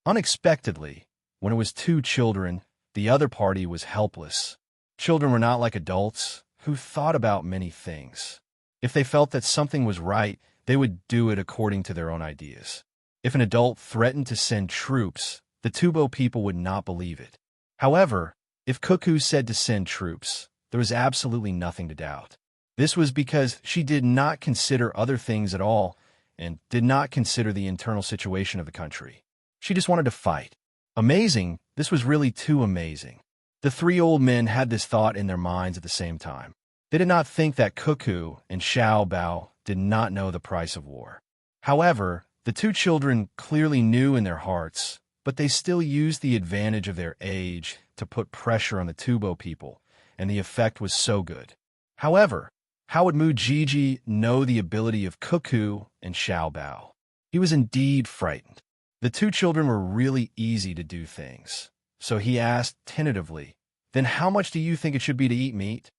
[SPEAKER 1] Unexpectedly, when it was two children, the other party was helpless. Children were not like adults, who thought about many things. If they felt that something was right, they would do it according to their own ideas. If an adult threatened to send troops, the Tubo people would not believe it. However, if Cuckoo said to send troops, there was absolutely nothing to doubt. This was because she did not consider other things at all and did not consider the internal situation of the country. She just wanted to fight. Amazing, this was really too amazing. The three old men had this thought in their minds at the same time. They did not think that Cuckoo and Xiao Bao did not know the price of war. However, the two children clearly knew in their hearts, but they still used the advantage of their age to put pressure on the Tubo people, and the effect was so good. However, how would Mujiji know the ability of Cuckoo and Xiao Bao? He was indeed frightened. The two children were really easy to do things, so he asked tentatively, "Then how much do you think it should be to eat meat?"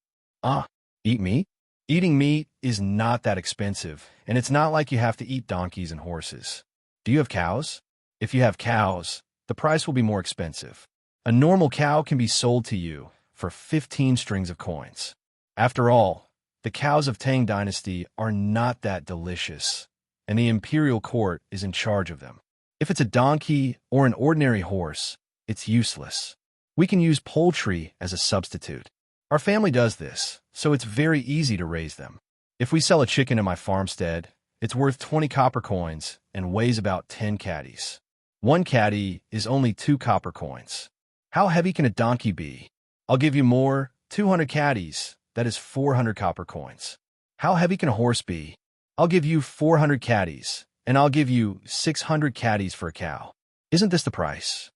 [SPEAKER 1] Eat meat? Eating meat is not that expensive, and it's not like you have to eat donkeys and horses. Do you have cows? If you have cows, the price will be more expensive. A normal cow can be sold to you for 15 strings of coins. After all, the cows of Tang Dynasty are not that delicious, and the imperial court is in charge of them. If it's a donkey or an ordinary horse, it's useless. We can use poultry as a substitute. Our family does this, so it's very easy to raise them. If we sell a chicken in my farmstead, it's worth 20 copper coins and weighs about 10 caddies. One caddy is only 2 copper coins. How heavy can a donkey be? I'll give you more, 200 caddies, that is 400 copper coins. How heavy can a horse be? I'll give you 400 caddies, and I'll give you 600 caddies for a cow. Isn't this the price?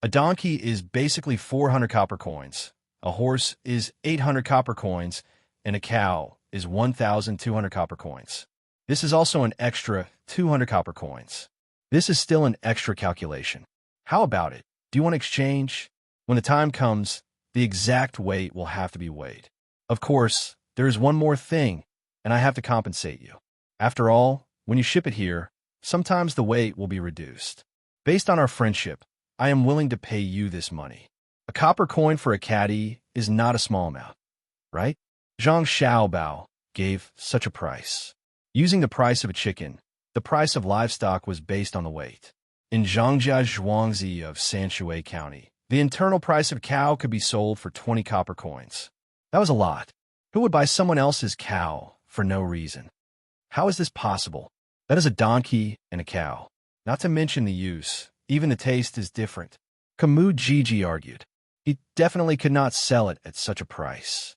[SPEAKER 1] A donkey is basically 400 copper coins. A horse is 800 copper coins, and a cow is 1,200 copper coins. This is also an extra 200 copper coins. This is still an extra calculation. How about it? Do you want to exchange? When the time comes, the exact weight will have to be weighed. Of course, there is one more thing, and I have to compensate you. After all, when you ship it here, sometimes the weight will be reduced. Based on our friendship, I am willing to pay you this money. A copper coin for a caddy is not a small amount, right? Zhang Xiaobao gave such a price. Using the price of a chicken, the price of livestock was based on the weight. In Zhangjia Zhuangzi of Sanshui County, the internal price of cow could be sold for 20 copper coins. That was a lot. Who would buy someone else's cow for no reason? How is this possible? That is a donkey and a cow. Not to mention the use, even the taste is different. Kumujiji argued. He definitely could not sell it at such a price.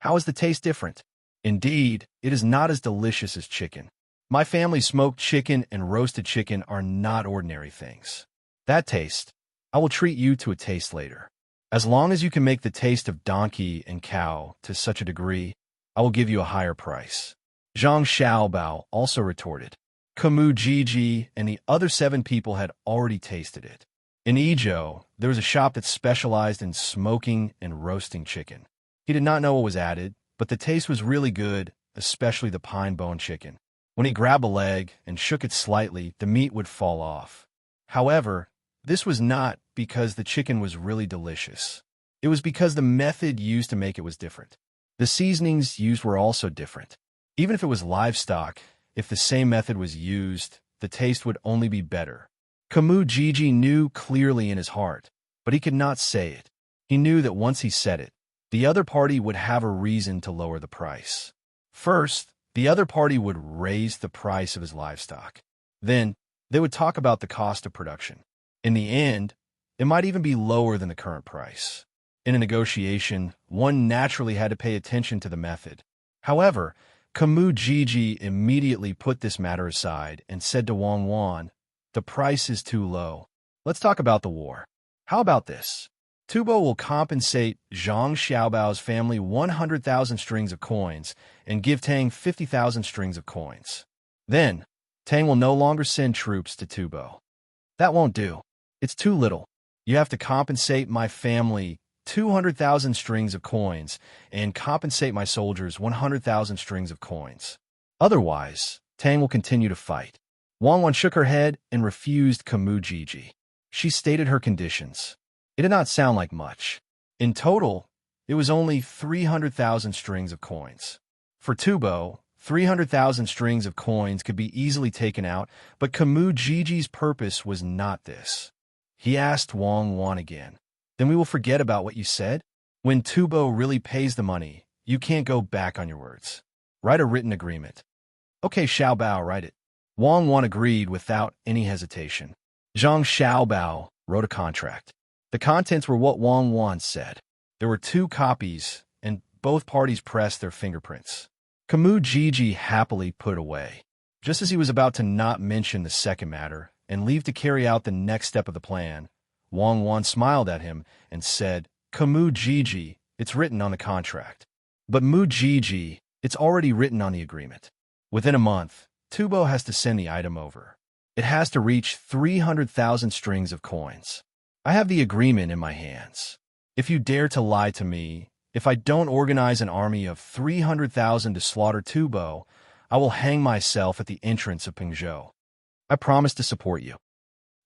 [SPEAKER 1] How is the taste different? Indeed, it is not as delicious as chicken. My family's smoked chicken and roasted chicken are not ordinary things. That taste, I will treat you to a taste later. As long as you can make the taste of donkey and cow to such a degree, I will give you a higher price. Zhang Xiaobao also retorted. Kumujiji and the other 7 people had already tasted it. In Idyll, there was a shop that specialized in smoking and roasting chicken. He did not know what was added, but the taste was really good, especially the pine bone chicken. When he grabbed a leg and shook it slightly, the meat would fall off. However, This was not because the chicken was really delicious. It was because the method used to make it was different. The seasonings used were also different. Even if it was livestock, if the same method was used, the taste would only be better. Kamujiji knew clearly in his heart, but he could not say it. He knew that once he said it, the other party would have a reason to lower the price. First, the other party would raise the price of his livestock. Then, they would talk about the cost of production. In the end, it might even be lower than the current price. In a negotiation, one naturally had to pay attention to the method. However, Kamujiji immediately put this matter aside and said to Wang Wan, "The price is too low. Let's talk about the war. How about this? Tubo will compensate Zhang Xiaobao's family 100,000 strings of coins and give Tang 50,000 strings of coins. Then, Tang will no longer send troops to Tubo." "That won't do. It's too little. You have to compensate my family 200,000 strings of coins and compensate my soldiers 100,000 strings of coins. Otherwise, Tang will continue to fight." Wang Wan shook her head and refused Kamujiji. She stated her conditions. It did not sound like much. In total, it was only 300,000 strings of coins. For Tubo, 300,000 strings of coins could be easily taken out, but Kamujiji's purpose was not this. He asked Wang Wan again, "Then we will forget about what you said? When Tubo really pays the money, you can't go back on your words. Write a written agreement." "Okay, Xiaobao, write it." Wang Wan agreed without any hesitation. Zhang Xiaobao wrote a contract. The contents were what Wang Wan said. There were 2 copies, and both parties pressed their fingerprints. Kamujiji happily put it away. Just as he was about to not mention the second matter and leave to carry out the next step of the plan, Wang Wan smiled at him and said, "Kamujiji, it's written on the contract." "But Mujiji, it's already written on the agreement. Within a month, Tubo has to send the item over. It has to reach 300,000 strings of coins. I have the agreement in my hands. If you dare to lie to me, if I don't organize an army of 300,000 to slaughter Tubo, I will hang myself at the entrance of Pingzhou. I promise to support you.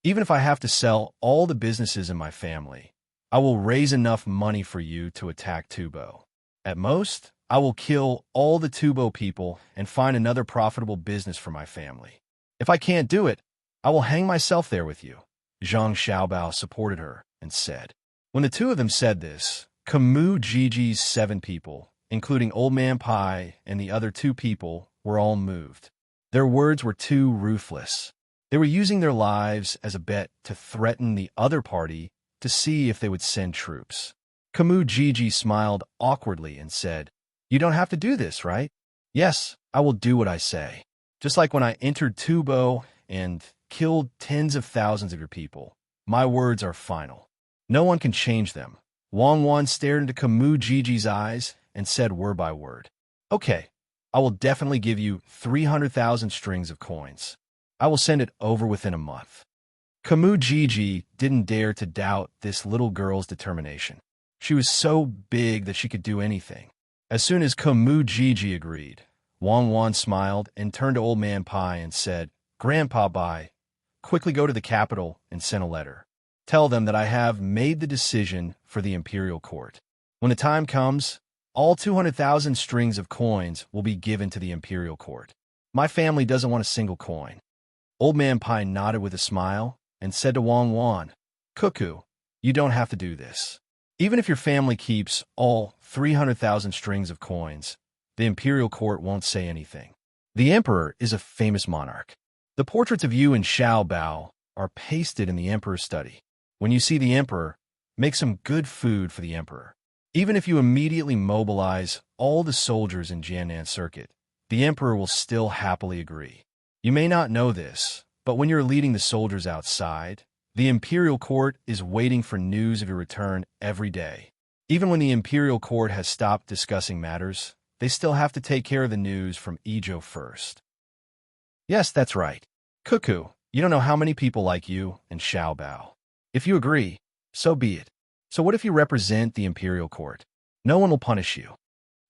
[SPEAKER 1] Even if I have to sell all the businesses in my family, I will raise enough money for you to attack Tubo. At most, I will kill all the Tubo people and find another profitable business for my family. If I can't do it, I will hang myself there with you." Zhang Xiaobao supported her and said. When the 2 of them said this, Kamujiji's 7 people, including Old Man Pai and the other 2 people, were all moved. Their words were too ruthless. They were using their lives as a bet to threaten the other party to see if they would send troops. Kamujiji smiled awkwardly and said, "You don't have to do this, right?" "Yes, I will do what I say. Just like when I entered Tubo and killed tens of thousands of your people. My words are final. No one can change them." Wang Wan stared into Kamujiji's eyes and said word by word, "Okay, I will definitely give you 300,000 strings of coins. I will send it over within a month." Kamujiji didn't dare to doubt this little girl's determination. She was so big that she could do anything. As soon as Kamujiji agreed, Wang Wan smiled and turned to Old Man Pai and said, "Grandpa Bai, quickly go to the capital and send a letter. Tell them that I have made the decision for the imperial court. When the time comes, all 200,000 strings of coins will be given to the imperial court. My family doesn't want a single coin." Old Man Pai nodded with a smile and said to Wang Wan, "Cuckoo, you don't have to do this. Even if your family keeps all 300,000 strings of coins, the imperial court won't say anything. The emperor is a famous monarch. The portraits of you and Xiao Bao are pasted in the emperor's study. When you see the emperor, make some good food for the emperor. Even if you immediately mobilize all the soldiers in Jiannan Circuit, the emperor will still happily agree. You may not know this, but when you're leading the soldiers outside, the imperial court is waiting for news of your return every day. Even when the imperial court has stopped discussing matters, they still have to take care of the news from Idyll first." "Yes, that's right. Cuckoo, you don't know how many people like you and Xiao Bao. If you agree, so be it. So what if you represent the imperial court? No one will punish you."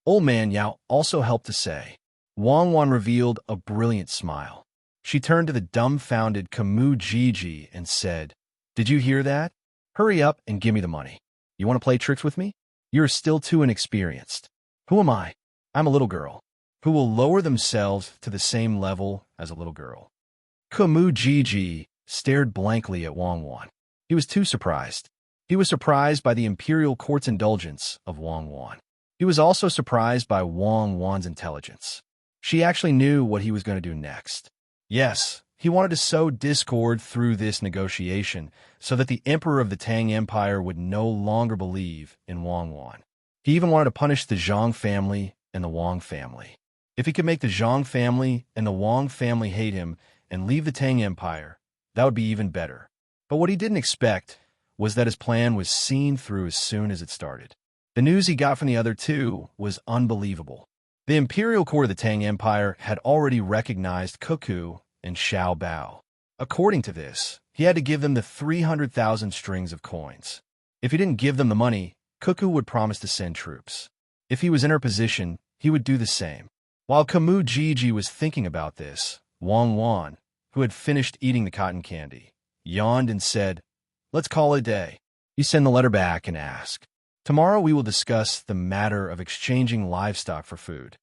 [SPEAKER 1] Old Man Yao also helped to say. Wang Wan revealed a brilliant smile. She turned to the dumbfounded Kamujiji and said, Did you hear that? Hurry up and give me the money. You want to play tricks with me? You're still too inexperienced. Who am I? I'm a little girl who will lower themselves to the same level as a little girl. Kumu Gigi stared blankly at Wang Wan. He was too surprised. He was surprised by the imperial court's indulgence of Wang Wan. He was also surprised by Wang Wan's intelligence. She actually knew what he was going to do next. Yes, he wanted to sow discord through this negotiation so that the emperor of the Tang Empire would no longer believe in Wang Wan. He even wanted to punish the Zhang family and the Wang family. If he could make the Zhang family and the Wang family hate him and leave the Tang Empire, that would be even better. But what he didn't expect was that his plan was seen through as soon as it started. The news he got from the other two was unbelievable. The imperial court of the Tang Empire had already recognized Cuckoo and Xiao Bao. According to this, he had to give them the 300,000 strings of coins. If he didn't give them the money, Cuckoo would promise to send troops. If he was in her position, he would do the same. While Kumu Gigi was thinking about this, Wang Wan, who had finished eating the cotton candy, yawned and said, "Let's call it a day." He sent the letter back and asked, "Tomorrow we will discuss the matter of exchanging livestock for food."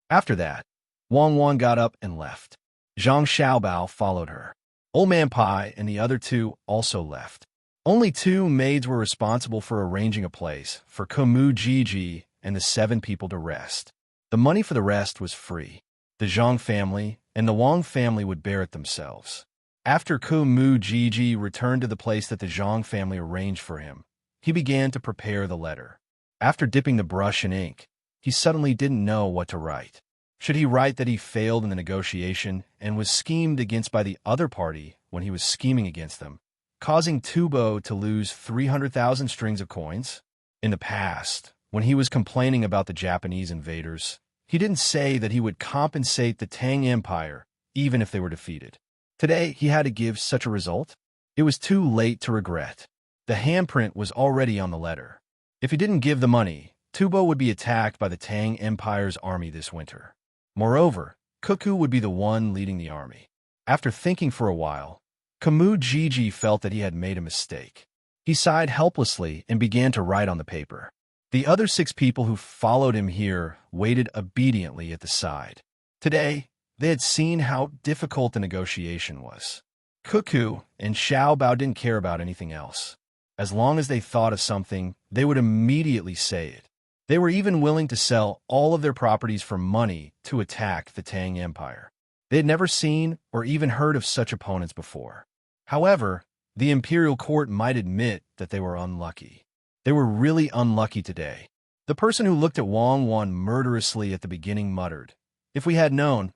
[SPEAKER 1] After that, Wang Wan got up and left. Zhang Xiaobao followed her. Old Man Pai and the other two also left. Only 2 maids were responsible for arranging a place for Kumu Gigi and the 7 people to rest. The money for the rest was free. The Zhang family and the Wang family would bear it themselves. After Kumu Gigi returned to the place that the Zhang family arranged for him, he began to prepare the letter. After dipping the brush in ink, he suddenly didn't know what to write. Should he write that he failed in the negotiation and was schemed against by the other party when he was scheming against them, causing Tubo to lose 300,000 strings of coins? In the past, when he was complaining about the Japanese invaders, he didn't say that he would compensate the Tang Empire even if they were defeated. Today, he had to give such a result. It was too late to regret. The handprint was already on the letter. If he didn't give the money, Tubo would be attacked by the Tang Empire's army this winter. Moreover, Cuckoo would be the one leading the army. After thinking for a while, Kumu Gigi felt that he had made a mistake. He sighed helplessly and began to write on the paper. The other 6 people who followed him here waited obediently at the side. Today, they had seen how difficult the negotiation was. Cuckoo and Xiao Bao didn't care about anything else. As long as they thought of something, they would immediately say it. They were even willing to sell all of their properties for money to attack the Tang Empire. They had never seen or even heard of such opponents before. However, the imperial court might admit that they were unlucky. They were really unlucky today. The person who looked at Wang Wan murderously at the beginning muttered, "If we had known,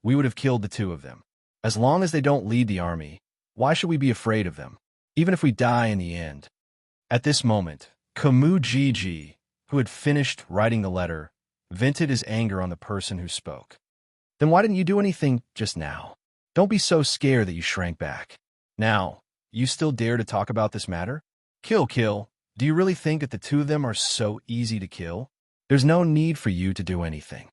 [SPEAKER 1] we would have killed the 2 of them. As long as they don't lead the army, why should we be afraid of them, even if we die in the end?" At this moment, Kumu Gigi, who had finished writing the letter, vented his anger on the person who spoke. "Then why didn't you do anything just now? Don't be so scared that you shrank back. Now, you still dare to talk about this matter? Kill. Do you really think that the 2 of them are so easy to kill? There's no need for you to do anything.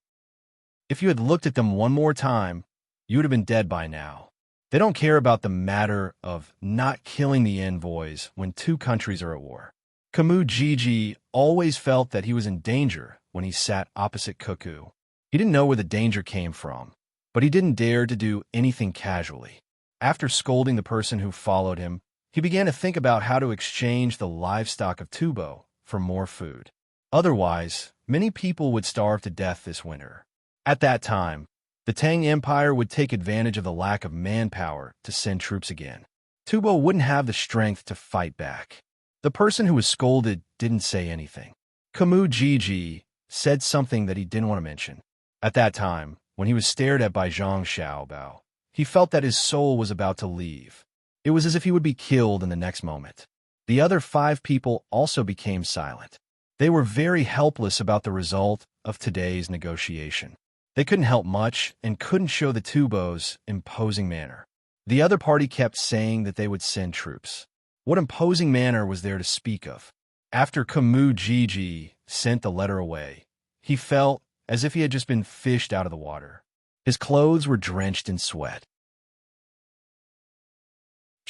[SPEAKER 1] If you had looked at them one more time, you would have been dead by now. They don't care about the matter of not killing the envoys when 2 countries are at war." Kumu Gigi always felt that he was in danger when he sat opposite Cuckoo. He didn't know where the danger came from, but he didn't dare to do anything casually. After scolding the person who followed him, he began to think about how to exchange the livestock of Tubo for more food. Otherwise, many people would starve to death this winter. At that time, the Tang Empire would take advantage of the lack of manpower to send troops again. Tubo wouldn't have the strength to fight back. The person who was scolded didn't say anything. Kumu Gigi said something that he didn't want to mention. At that time, when he was stared at by Zhang Xiaobao, he felt that his soul was about to leave. It was as if he would be killed in the next moment. The other 5 people also became silent. They were very helpless about the result of today's negotiation. They couldn't help much and couldn't show the Tubo's imposing manner. The other party kept saying that they would send troops. What imposing manner was there to speak of? After Kumu Gigi sent the letter away, he felt as if he had just been fished out of the water. His clothes were drenched in sweat.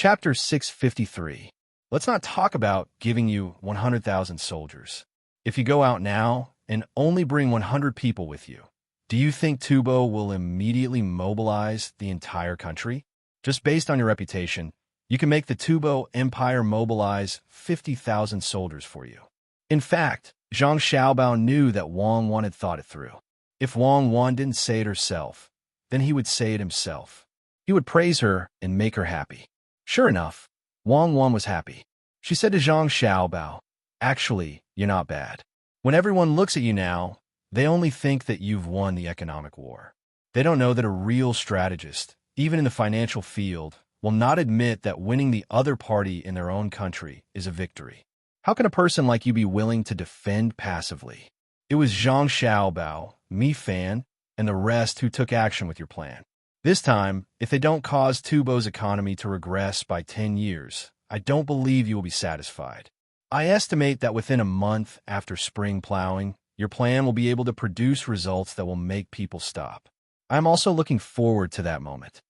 [SPEAKER 1] Chapter 653. Let's not talk about giving you 100,000 soldiers. If you go out now and only bring 100 people with you, do you think Tubo will immediately mobilize the entire country? Just based on your reputation, you can make the Tubo Empire mobilize 50,000 soldiers for you. In fact, Zhang Xiaobao knew that Wang Wan had thought it through. If Wang Wan didn't say it herself, then he would say it himself. He would praise her and make her happy. Sure enough, Wang Wan was happy. She said to Zhang Xiaobao, "Actually, you're not bad. When everyone looks at you now, they only think that you've won the economic war. They don't know that a real strategist, even in the financial field, will not admit that winning the other party in their own country is a victory. How can a person like you be willing to defend passively?" It was Zhang Xiaobao, Mi Fan, and the rest who took action with your plan. This time, if they don't cause Tubo's economy to regress by 10 years, I don't believe you will be satisfied. I estimate that within a month after spring plowing, your plan will be able to produce results that will make people stop. I'm also looking forward to that moment.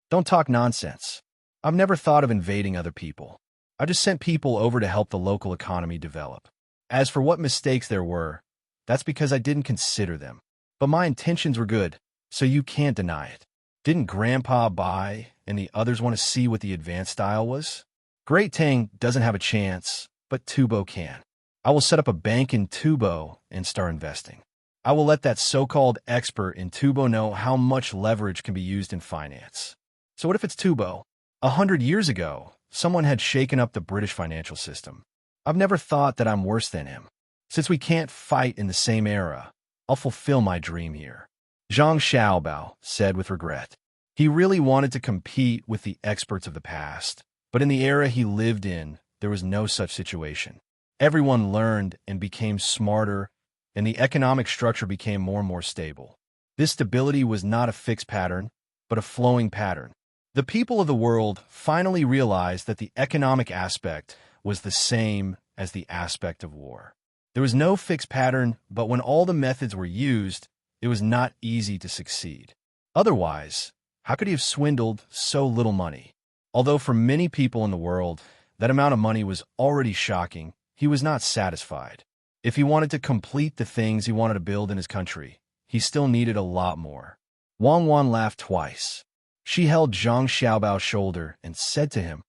[SPEAKER 1] Don't talk nonsense. I've never thought of invading other people. I just sent people over to help the local economy develop. As for what mistakes there were, that's because I didn't consider them. But my intentions were good, so you can't deny it. Didn't Grandpa buy and the others want to see what the advanced style was? Great Tang doesn't have a chance, but Tubo can. I will set up a bank in Tubo and start investing. I will let that so-called expert in Tubo know how much leverage can be used in finance. So what if it's Tubo? 100 years ago, someone had shaken up the British financial system. I've never thought that I'm worse than him. Since we can't fight in the same era, I'll fulfill my dream here. Zhang Xiaobao said with regret. He really wanted to compete with the experts of the past, but in the era he lived in, there was no such situation. Everyone learned and became smarter, and the economic structure became more and more stable. This stability was not a fixed pattern, but a flowing pattern. The people of the world finally realized that the economic aspect was the same as the aspect of war. There was no fixed pattern, but when all the methods were used, it was not easy to succeed. Otherwise, how could he have swindled so little money? Although for many people in the world, that amount of money was already shocking, he was not satisfied. If he wanted to complete the things he wanted to build in his country, he still needed a lot more. Wang Wan laughed twice. She held Zhang Xiaobao's shoulder and said to him,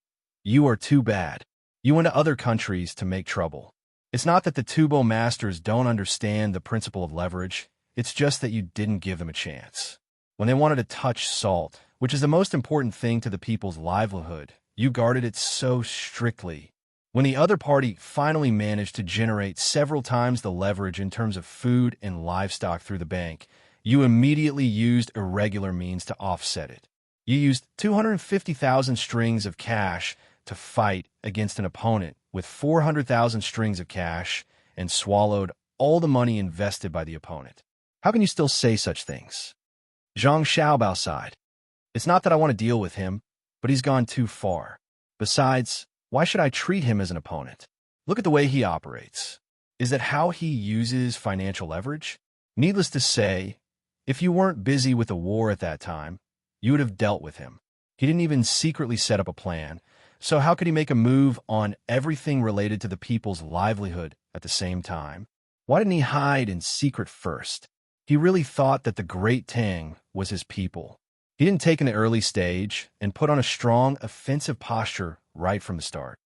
[SPEAKER 1] "You are too bad. You went to other countries to make trouble. It's not that the Tubo masters don't understand the principle of leverage, it's just that you didn't give them a chance. When they wanted to touch salt, which is the most important thing to the people's livelihood, you guarded it so strictly. When the other party finally managed to generate several times the leverage in terms of food and livestock through the bank, you immediately used irregular means to offset it. You used 250,000 strings of cash to fight against an opponent with 400,000 strings of cash and swallowed all the money invested by the opponent. How can you still say such things?" Zhang Xiaobao sighed. "It's not that I want to deal with him, but he's gone too far. Besides, why should I treat him as an opponent? Look at the way he operates. Is that how he uses financial leverage? Needless to say, if you weren't busy with a war at that time, you would have dealt with him. He didn't even secretly set up a plan, so how could he make a move on everything related to the people's livelihood at the same time? Why didn't he hide in secret first? He really thought that the Great Tang was his people. He didn't take in the early stage and put on a strong offensive posture right from the start.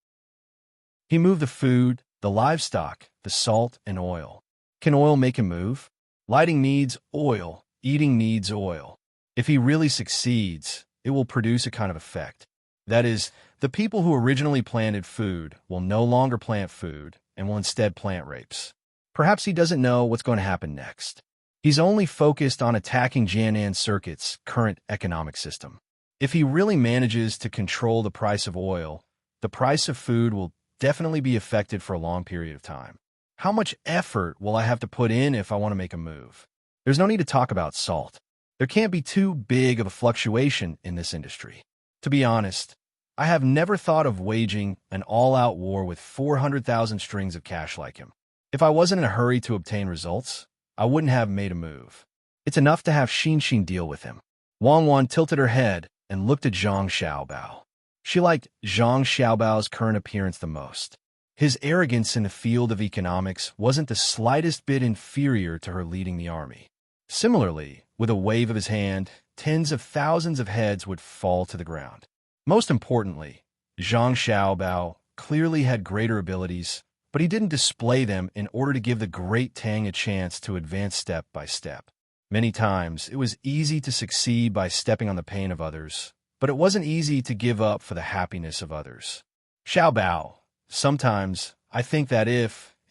[SPEAKER 1] He moved the food, the livestock, the salt, and oil. Can oil make him move? Lighting needs oil, eating needs oil. If he really succeeds, it will produce a kind of effect. That is, the people who originally planted food will no longer plant food and will instead plant rapes. Perhaps he doesn't know what's going to happen next. He's only focused on attacking Jianan Circuit's current economic system. If he really manages to control the price of oil, the price of food will definitely be affected for a long period of time. How much effort will I have to put in if I want to make a move? There's no need to talk about salt. There can't be too big of a fluctuation in this industry. To be honest, I have never thought of waging an all-out war with 400,000 strings of cash like him. If I wasn't in a hurry to obtain results, I wouldn't have made a move. It's enough to have Xin deal with him." Wang Wan tilted her head and looked at Zhang Xiaobao. She liked Zhang Xiaobao's current appearance the most. His arrogance in the field of economics wasn't the slightest bit inferior to her leading the army. Similarly, with a wave of his hand, tens of thousands of heads would fall to the ground. Most importantly, Zhang Xiaobao clearly had greater abilities, but he didn't display them in order to give the great Tang a chance to advance step by step. Many times, it was easy to succeed by stepping on the pain of others, but it wasn't easy to give up for the happiness of others. Xiaobao, sometimes I think that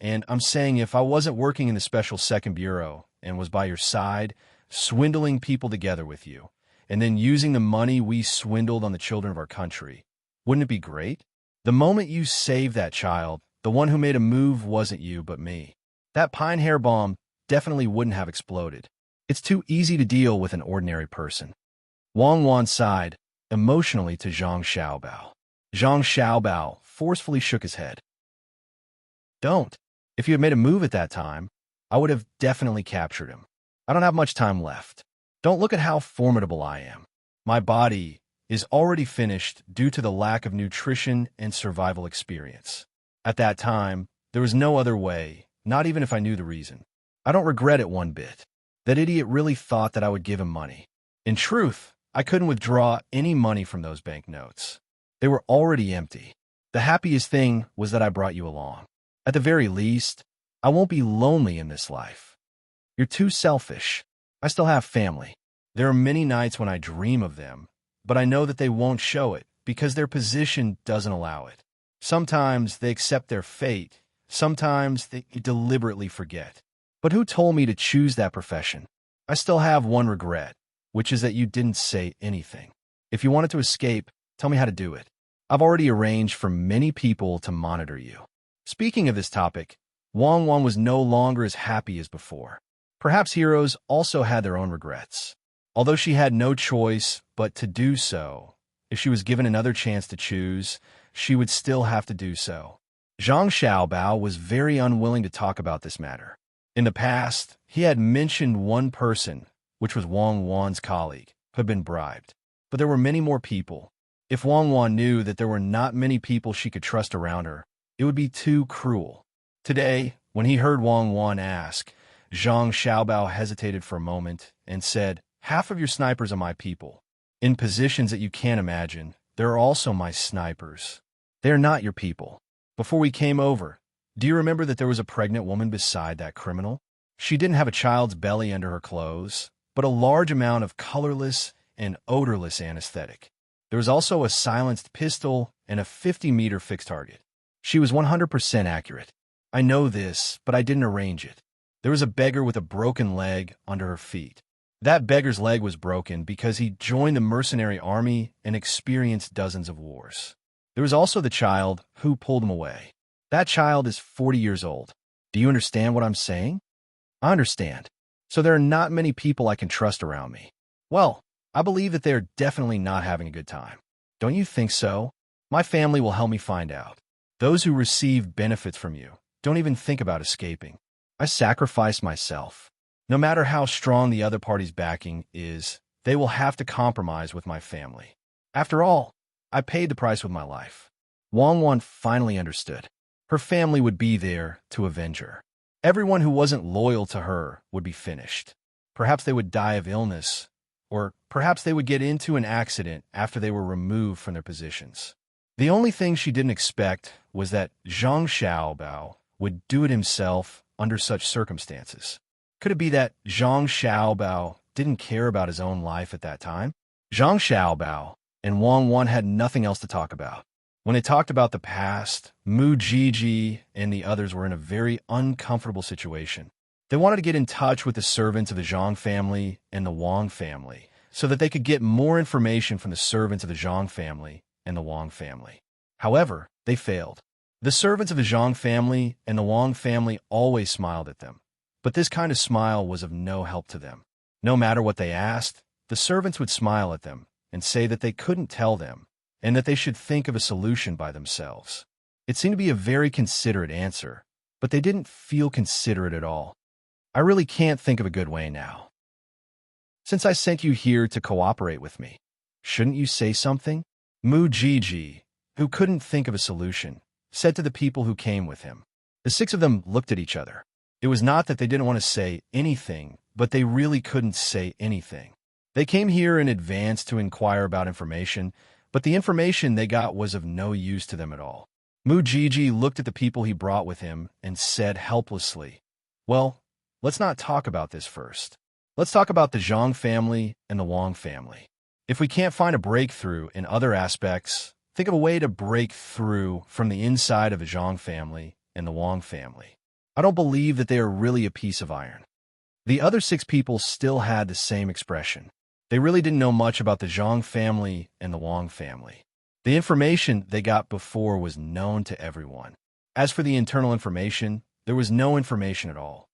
[SPEAKER 1] and I'm saying if I wasn't working in the Special Second Bureau and was by your side, swindling people together with you, and then using the money we swindled on the children of our country, wouldn't it be great? The moment you saved that child, the one who made a move wasn't you, but me. That pine hair bomb definitely wouldn't have exploded. It's too easy to deal with an ordinary person. Wang Wan sighed emotionally to Zhang Xiaobao. Zhang Xiaobao forcefully shook his head. Don't. If you had made a move at that time, I would have definitely captured him. I don't have much time left. Don't look at how formidable I am. My body is already finished due to the lack of nutrition and survival experience. At that time, there was no other way, not even if I knew the reason. I don't regret it one bit. That idiot really thought that I would give him money. In truth, I couldn't withdraw any money from those banknotes. They were already empty. The happiest thing was that I brought you along. At the very least, I won't be lonely in this life. You're too selfish. I still have family. There are many nights when I dream of them, but I know that they won't show it because their position doesn't allow it. Sometimes they accept their fate. Sometimes they deliberately forget. But who told me to choose that profession? I still have one regret, which is that you didn't say anything. If you wanted to escape, tell me how to do it. I've already arranged for many people to monitor you. Speaking of this topic, Wang Wan was no longer as happy as before. Perhaps heroes also had their own regrets. Although she had no choice but to do so, if she was given another chance to choose, she would still have to do so. Zhang Xiaobao was very unwilling to talk about this matter. In the past, he had mentioned one person, which was Wang Wan's colleague, who had been bribed. But there were many more people. If Wang Wan knew that there were not many people she could trust around her, it would be too cruel. Today, when he heard Wang Wan ask, Zhang Xiaobao hesitated for a moment and said, "Half of your snipers are my people. In positions that you can't imagine, there are also my snipers. They are not your people. Before we came over, do you remember that there was a pregnant woman beside that criminal? She didn't have a child's belly under her clothes, but a large amount of colorless and odorless anesthetic. There was also a silenced pistol and a 50-meter fixed target. She was 100% accurate. I know this, but I didn't arrange it. There was a beggar with a broken leg under her feet. That beggar's leg was broken because he joined the mercenary army and experienced dozens of wars. There was also the child who pulled him away. That child is 40 years old. Do you understand what I'm saying?" "I understand. So there are not many people I can trust around me." "Well, I believe that they are definitely not having a good time." "Don't you think so? My family will help me find out. Those who receive benefits from you don't even think about escaping. I sacrificed myself. No matter how strong the other party's backing is, they will have to compromise with my family. After all, I paid the price with my life." Wang Wan finally understood. Her family would be there to avenge her. Everyone who wasn't loyal to her would be finished. Perhaps they would die of illness, or perhaps they would get into an accident after they were removed from their positions. The only thing she didn't expect was that Zhang Xiaobao would do it himself under such circumstances. Could it be that Zhang Xiaobao didn't care about his own life at that time? Zhang Xiaobao and Wang Wan had nothing else to talk about. When they talked about the past, Mu Jiji and the others were in a very uncomfortable situation. They wanted to get in touch with the servants of the Zhang family and the Wang family so that they could get more information from the servants of the Zhang family and the Wang family. However, they failed. The servants of the Zhang family and the Wang family always smiled at them, but this kind of smile was of no help to them. No matter what they asked, the servants would smile at them and say that they couldn't tell them and that they should think of a solution by themselves. It seemed to be a very considerate answer, but they didn't feel considerate at all. "I really can't think of a good way now. Since I sent you here to cooperate with me, shouldn't you say something?" Mu Jiji, who couldn't think of a solution, said to the people who came with him. The six of them looked at each other. It was not that they didn't want to say anything, but they really couldn't say anything. They came here in advance to inquire about information, but the information they got was of no use to them at all. Mu Jiji looked at the people he brought with him and said helplessly, "Well, let's not talk about this first. Let's talk about the Zhang family and the Wang family. If we can't find a breakthrough in other aspects, think of a way to break through from the inside of the Zhang family and the Wang family. I don't believe that they are really a piece of iron." The other six people still had the same expression. They really didn't know much about the Zhang family and the Wang family. The information they got before was known to everyone. As for the internal information, there was no information at all.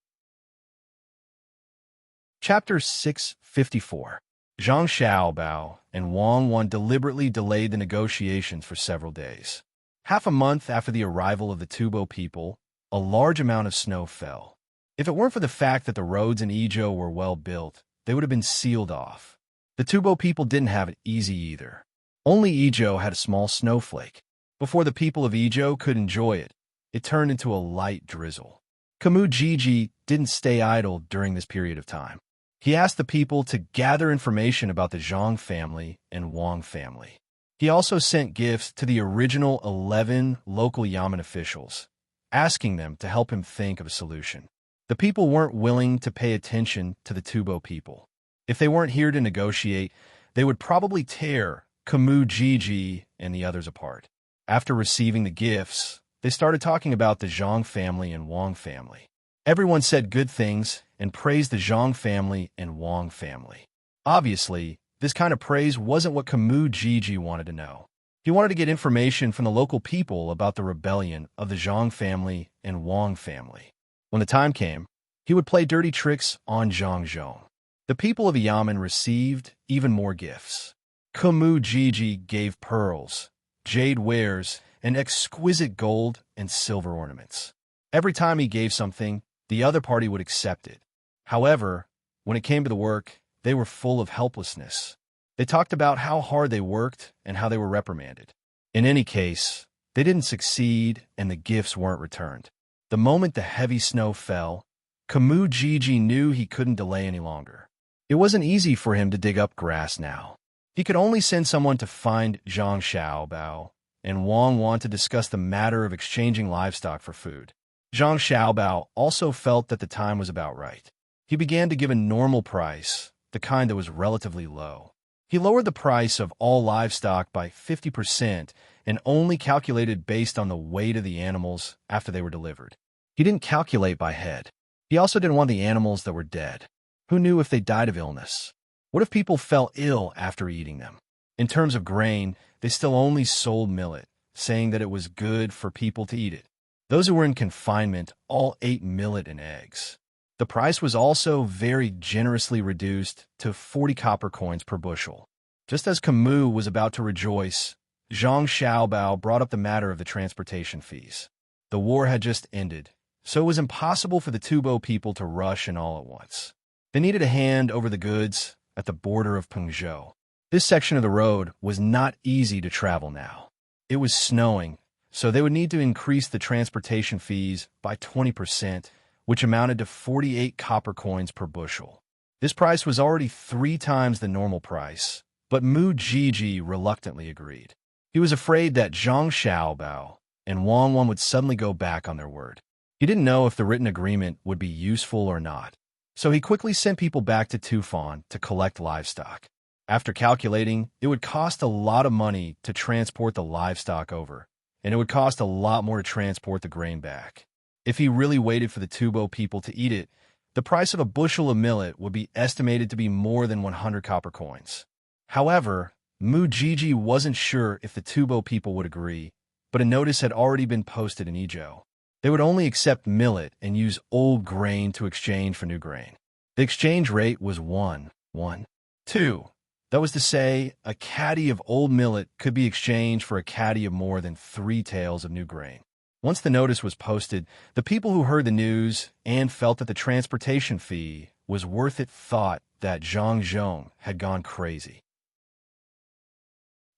[SPEAKER 1] Chapter 654. Zhang Xiaobao and Wang Wan deliberately delayed the negotiations for several days. Half a month after the arrival of the Tubo people, a large amount of snow fell. If it weren't for the fact that the roads in Idyll were well built, they would have been sealed off. The Tubo people didn't have it easy either. Only Idyll had a small snowflake. Before the people of Idyll could enjoy it, it turned into a light drizzle. Camus Jiji didn't stay idle during this period of time. He asked the people to gather information about the Zhang family and Wang family. He also sent gifts to the original 11 local Yamen officials, asking them to help him think of a solution. The people weren't willing to pay attention to the Tubo people. If they weren't here to negotiate, they would probably tear Camus Jiji and the others apart. After receiving the gifts, they started talking about the Zhang family and Wang family. Everyone said good things and praised the Zhang family and Wang family. Obviously, this kind of praise wasn't what Camus Jiji wanted to know. He wanted to get information from the local people about the rebellion of the Zhang family and Wang family. When the time came, he would play dirty tricks on Zhang Zhong. The people of Yamen received even more gifts. Camus Jiji gave pearls, jade wares, and exquisite gold and silver ornaments. Every time he gave something, the other party would accept it. However, when it came to the work, they were full of helplessness. They talked about how hard they worked and how they were reprimanded. In any case, they didn't succeed and the gifts weren't returned. The moment the heavy snow fell, Camus Jiji knew he couldn't delay any longer. It wasn't easy for him to dig up grass now. He could only send someone to find Zhang Xiaobao, and Wang Wan to discuss the matter of exchanging livestock for food. Zhang Xiaobao also felt that the time was about right. He began to give a normal price, the kind that was relatively low. He lowered the price of all livestock by 50% and only calculated based on the weight of the animals after they were delivered. He didn't calculate by head. He also didn't want the animals that were dead. Who knew if they died of illness? What if people fell ill after eating them? In terms of grain, they still only sold millet, saying that it was good for people to eat it. Those who were in confinement all ate millet and eggs. The price was also very generously reduced to 40 copper coins per bushel. Just as Camus was about to rejoice, Zhang Xiaobao brought up the matter of the transportation fees. The war had just ended, so it was impossible for the Tubo people to rush in all at once. They needed a hand over the goods at the border of Pengzhou. This section of the road was not easy to travel now. It was snowing, so they would need to increase the transportation fees by 20%, which amounted to 48 copper coins per bushel. This price was already 3 times the normal price, but Mu Jiji reluctantly agreed. He was afraid that Zhang Xiaobao and Wang Wan would suddenly go back on their word. He didn't know if the written agreement would be useful or not, so he quickly sent people back to Tufan to collect livestock. After calculating, it would cost a lot of money to transport the livestock over, and it would cost a lot more to transport the grain back. If he really waited for the Tubo people to eat it, the price of a bushel of millet would be estimated to be more than 100 copper coins. However, Mu Jiji wasn't sure if the Tubo people would agree, but a notice had already been posted in Idyll. They would only accept millet and use old grain to exchange for new grain. The exchange rate was 1:2. That was to say, a caddy of old millet could be exchanged for a caddy of more than 3 taels of new grain. Once the notice was posted, the people who heard the news and felt that the transportation fee was worth it thought that Zhang Zhong had gone crazy.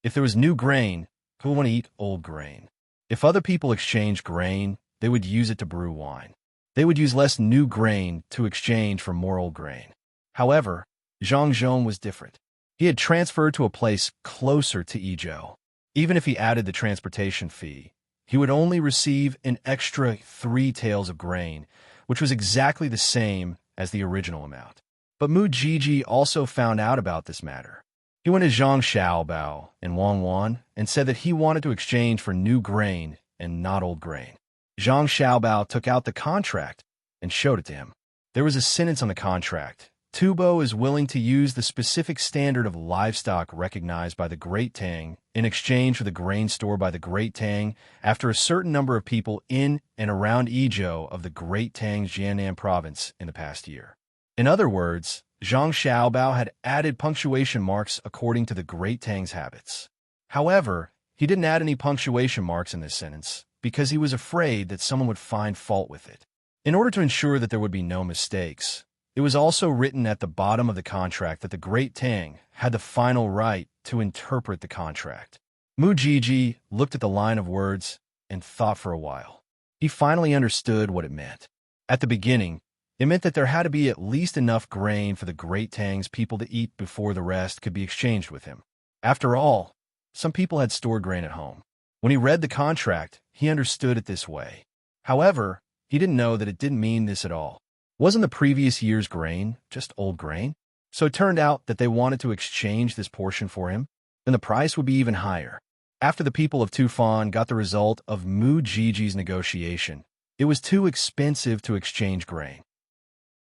[SPEAKER 1] If there was new grain, who would want to eat old grain? If other people exchanged grain, they would use it to brew wine. They would use less new grain to exchange for more old grain. However, Zhang Zhong was different. He had transferred to a place closer to Idyll. Even if he added the transportation fee, he would only receive an extra 3 taels of grain, which was exactly the same as the original amount. But Mu Jiji also found out about this matter. He went to Zhang Xiaobao and Wang Wan and said that he wanted to exchange for new grain and not old grain. Zhang Xiaobao took out the contract and showed it to him. There was a sentence on the contract. Tubo is willing to use the specific standard of livestock recognized by the Great Tang in exchange for the grain stored by the Great Tang after a certain number of people in and around Idyll of the Great Tang's Jiannan province in the past year. In other words, Zhang Xiaobao had added punctuation marks according to the Great Tang's habits. However, he didn't add any punctuation marks in this sentence because he was afraid that someone would find fault with it. In order to ensure that there would be no mistakes, it was also written at the bottom of the contract that the Great Tang had the final right to interpret the contract. Mu Jiji looked at the line of words and thought for a while. He finally understood what it meant. At the beginning, it meant that there had to be at least enough grain for the Great Tang's people to eat before the rest could be exchanged with him. After all, some people had stored grain at home. When he read the contract, he understood it this way. However, he didn't know that it didn't mean this at all. Wasn't the previous year's grain just old grain? So it turned out that they wanted to exchange this portion for him, then the price would be even higher. After the people of Tufan got the result of Mu Jiji's negotiation, it was too expensive to exchange grain.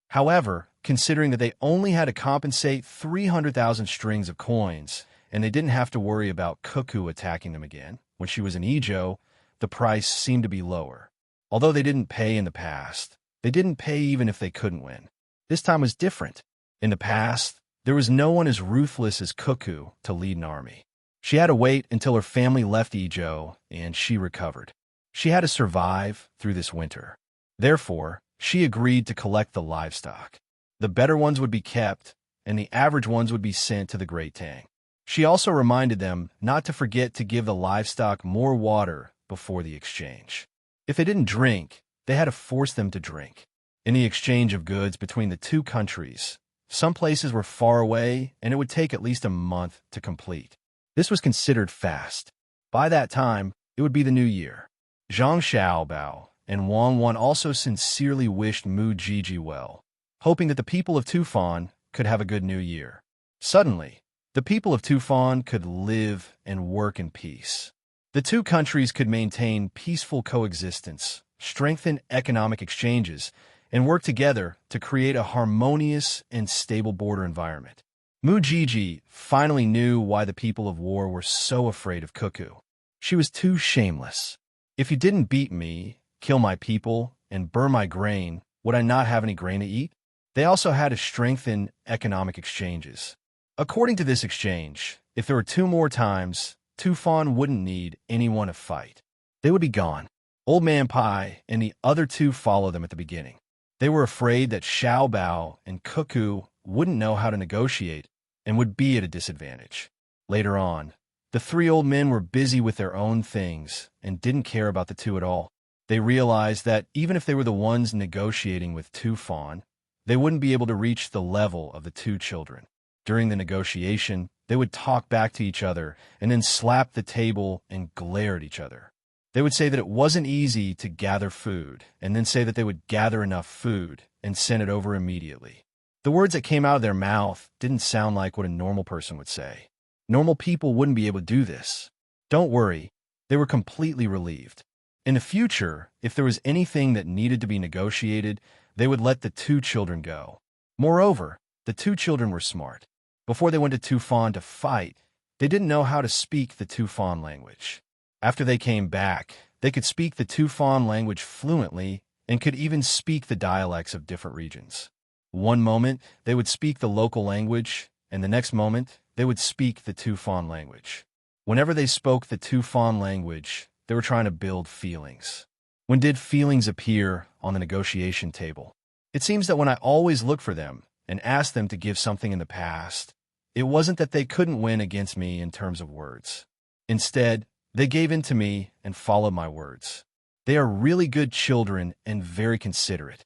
[SPEAKER 1] However, considering that they only had to compensate 300,000 strings of coins, and they didn't have to worry about Cuckoo attacking them again when she was in Ijo, the price seemed to be lower. Although they didn't pay in the past, they didn't pay even if they couldn't win. This time was different. In the past, there was no one as ruthless as Cuckoo to lead an army. She had to wait until her family left Ijo and she recovered. She had to survive through this winter. Therefore, she agreed to collect the livestock. The better ones would be kept, and the average ones would be sent to the Great Tang. She also reminded them not to forget to give the livestock more water before the exchange. If they didn't drink, they had to force them to drink. In the exchange of goods between the two countries, some places were far away and it would take at least a month to complete. This was considered fast. By that time, it would be the new year. Zhang Xiaobao and Wang Wan also sincerely wished Mu Jiji well, hoping that the people of Tufan could have a good new year. Suddenly, the people of Tufan could live and work in peace. The two countries could maintain peaceful coexistence, strengthen economic exchanges, and work together to create a harmonious and stable border environment. Mu Jiji finally knew why the people of war were so afraid of Cuckoo. She was too shameless. If you didn't beat me, kill my people, and burn my grain, would I not have any grain to eat? They also had to strengthen economic exchanges. According to this exchange, if there were 2 more times, Tufan wouldn't need anyone to fight. They would be gone. Old Man Pai and the other 2 followed them at the beginning. They were afraid that Xiao Bao and Cuckoo wouldn't know how to negotiate and would be at a disadvantage. Later on, the 3 old men were busy with their own things and didn't care about the 2 at all. They realized that even if they were the ones negotiating with Tufan, they wouldn't be able to reach the level of the 2 children. During the negotiation, they would talk back to each other and then slap the table and glare at each other. They would say that it wasn't easy to gather food, and then say that they would gather enough food and send it over immediately. The words that came out of their mouth didn't sound like what a normal person would say. Normal people wouldn't be able to do this. Don't worry, they were completely relieved. In the future, if there was anything that needed to be negotiated, they would let the 2 children go. Moreover, the 2 children were smart. Before they went to Tufan to fight, they didn't know how to speak the Tufan language. After they came back, they could speak the Tufan language fluently and could even speak the dialects of different regions. One moment, they would speak the local language, and the next moment, they would speak the Tufan language. Whenever they spoke the Tufan language, they were trying to build feelings. When did feelings appear on the negotiation table? It seems that when I always look for them and ask them to give something in the past, It wasn't that they couldn't win against me in terms of words. Instead, they gave in to me and followed my words. They are really good children and very considerate.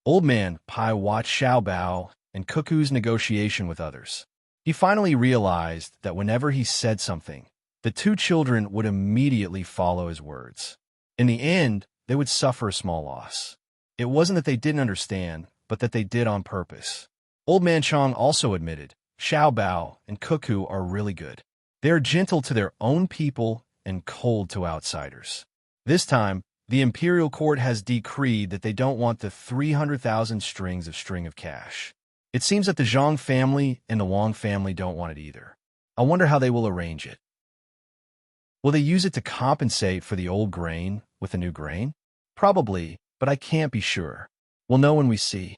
[SPEAKER 1] Old Man Pai watched Xiao Bao and Cuckoo's negotiation with others. He finally realized that whenever he said something, the two children would immediately follow his words. In the end, they would suffer a small loss. It wasn't that they didn't understand, but that they did on purpose. Old Man Chong also admitted, Xiao Bao and Cuckoo are really good. They are gentle to their own people and cold to outsiders. This time, the imperial court has decreed that they don't want the 300,000 strings of string of cash. It seems that the Zhang family and the Wang family don't want it either. I wonder how they will arrange it. Will they use it to compensate for the old grain with the new grain? Probably, but I can't be sure. We'll know when we see.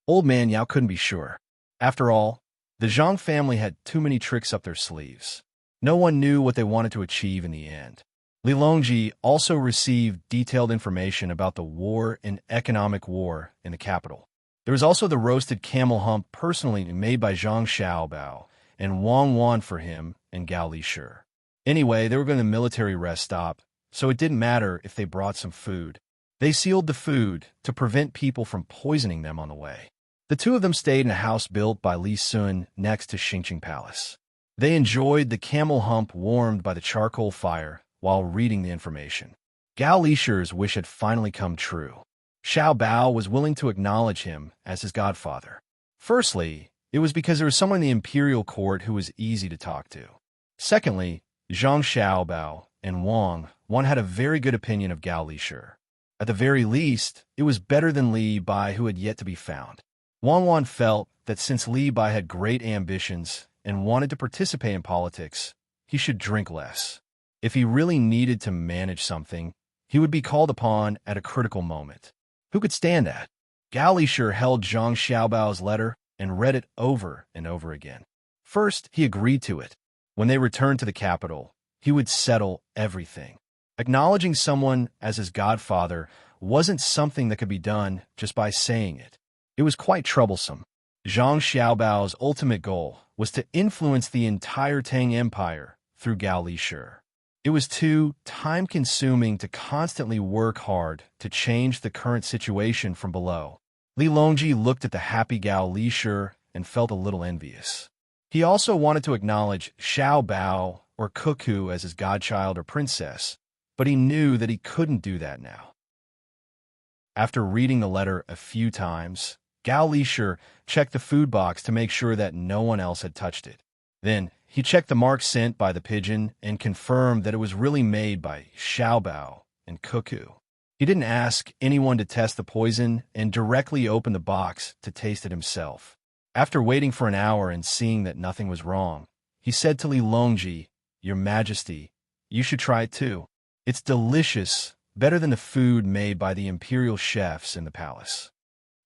[SPEAKER 1] Old Man Yao couldn't be sure. After all, the Zhang family had too many tricks up their sleeves. No one knew what they wanted to achieve in the end. Li Longji also received detailed information about the war and economic war in the capital. There was also the roasted camel hump personally made by Zhang Xiaobao and Wang Wan for him and Gao Li-shi. Anyway, they were going to the military rest stop, so it didn't matter if they brought some food. They sealed the food to prevent people from poisoning them on the way. The two of them stayed in a house built by Li Sun next to Xingqing Palace. They enjoyed the camel hump warmed by the charcoal fire while reading the information. Gao Li-shi's wish had finally come true. Xiao Bao was willing to acknowledge him as his godfather. Firstly, it was because there was someone in the imperial court who was easy to talk to. Secondly, Zhang Xiaobao and Wang had a very good opinion of Gao Li-shi. At the very least, it was better than Li Bai, who had yet to be found. Wang felt that since Li Bai had great ambitions and wanted to participate in politics, he should drink less. If he really needed to manage something, he would be called upon at a critical moment. Who could stand that? Gao Li-shi held Zhang Xiaobao's letter and read it over and over again. First, he agreed to it. When they returned to the capital, he would settle everything. Acknowledging someone as his godfather wasn't something that could be done just by saying it. It was quite troublesome. Zhang Xiaobao's ultimate goal was to influence the entire Tang Empire through Gao Li-shi. It was too time-consuming to constantly work hard to change the current situation from below. Li Longji looked at the happy Gao Li-shi and felt a little envious. He also wanted to acknowledge Xiao Bao or Cuckoo as his godchild or princess, but he knew that he couldn't do that now. After reading the letter a few times, Gao Li-shi checked the food box to make sure that no one else had touched it. Then, he checked the mark sent by the pigeon and confirmed that it was really made by Xiao Bao and Cuckoo. He didn't ask anyone to test the poison and directly opened the box to taste it himself. After waiting for an hour and seeing that nothing was wrong, he said to Li Longji, "Your Majesty, you should try it too. It's delicious, better than the food made by the imperial chefs in the palace."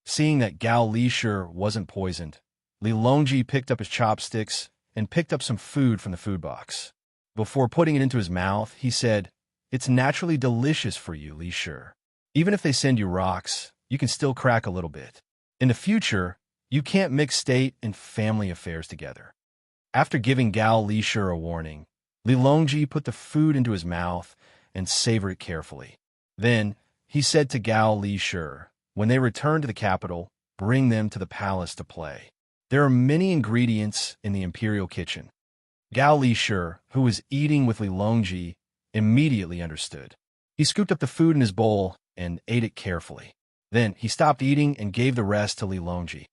[SPEAKER 1] Seeing that Gao Li-shi wasn't poisoned, Li Longji picked up his chopsticks and picked up some food from the food box. Before putting it into his mouth, he said, "It's naturally delicious for you, Li-shi. Even if they send you rocks, you can still crack a little bit. In the future, you can't mix state and family affairs together." After giving Gao Li-shi a warning, Li Longji put the food into his mouth and savored it carefully. Then, he said to Gao Li-shi, "When they return to the capital, bring them to the palace to play. There are many ingredients in the imperial kitchen." Gao Li-shi, who was eating with Li Longji, immediately understood. He scooped up the food in his bowl and ate it carefully. Then he stopped eating and gave the rest to Li Longji.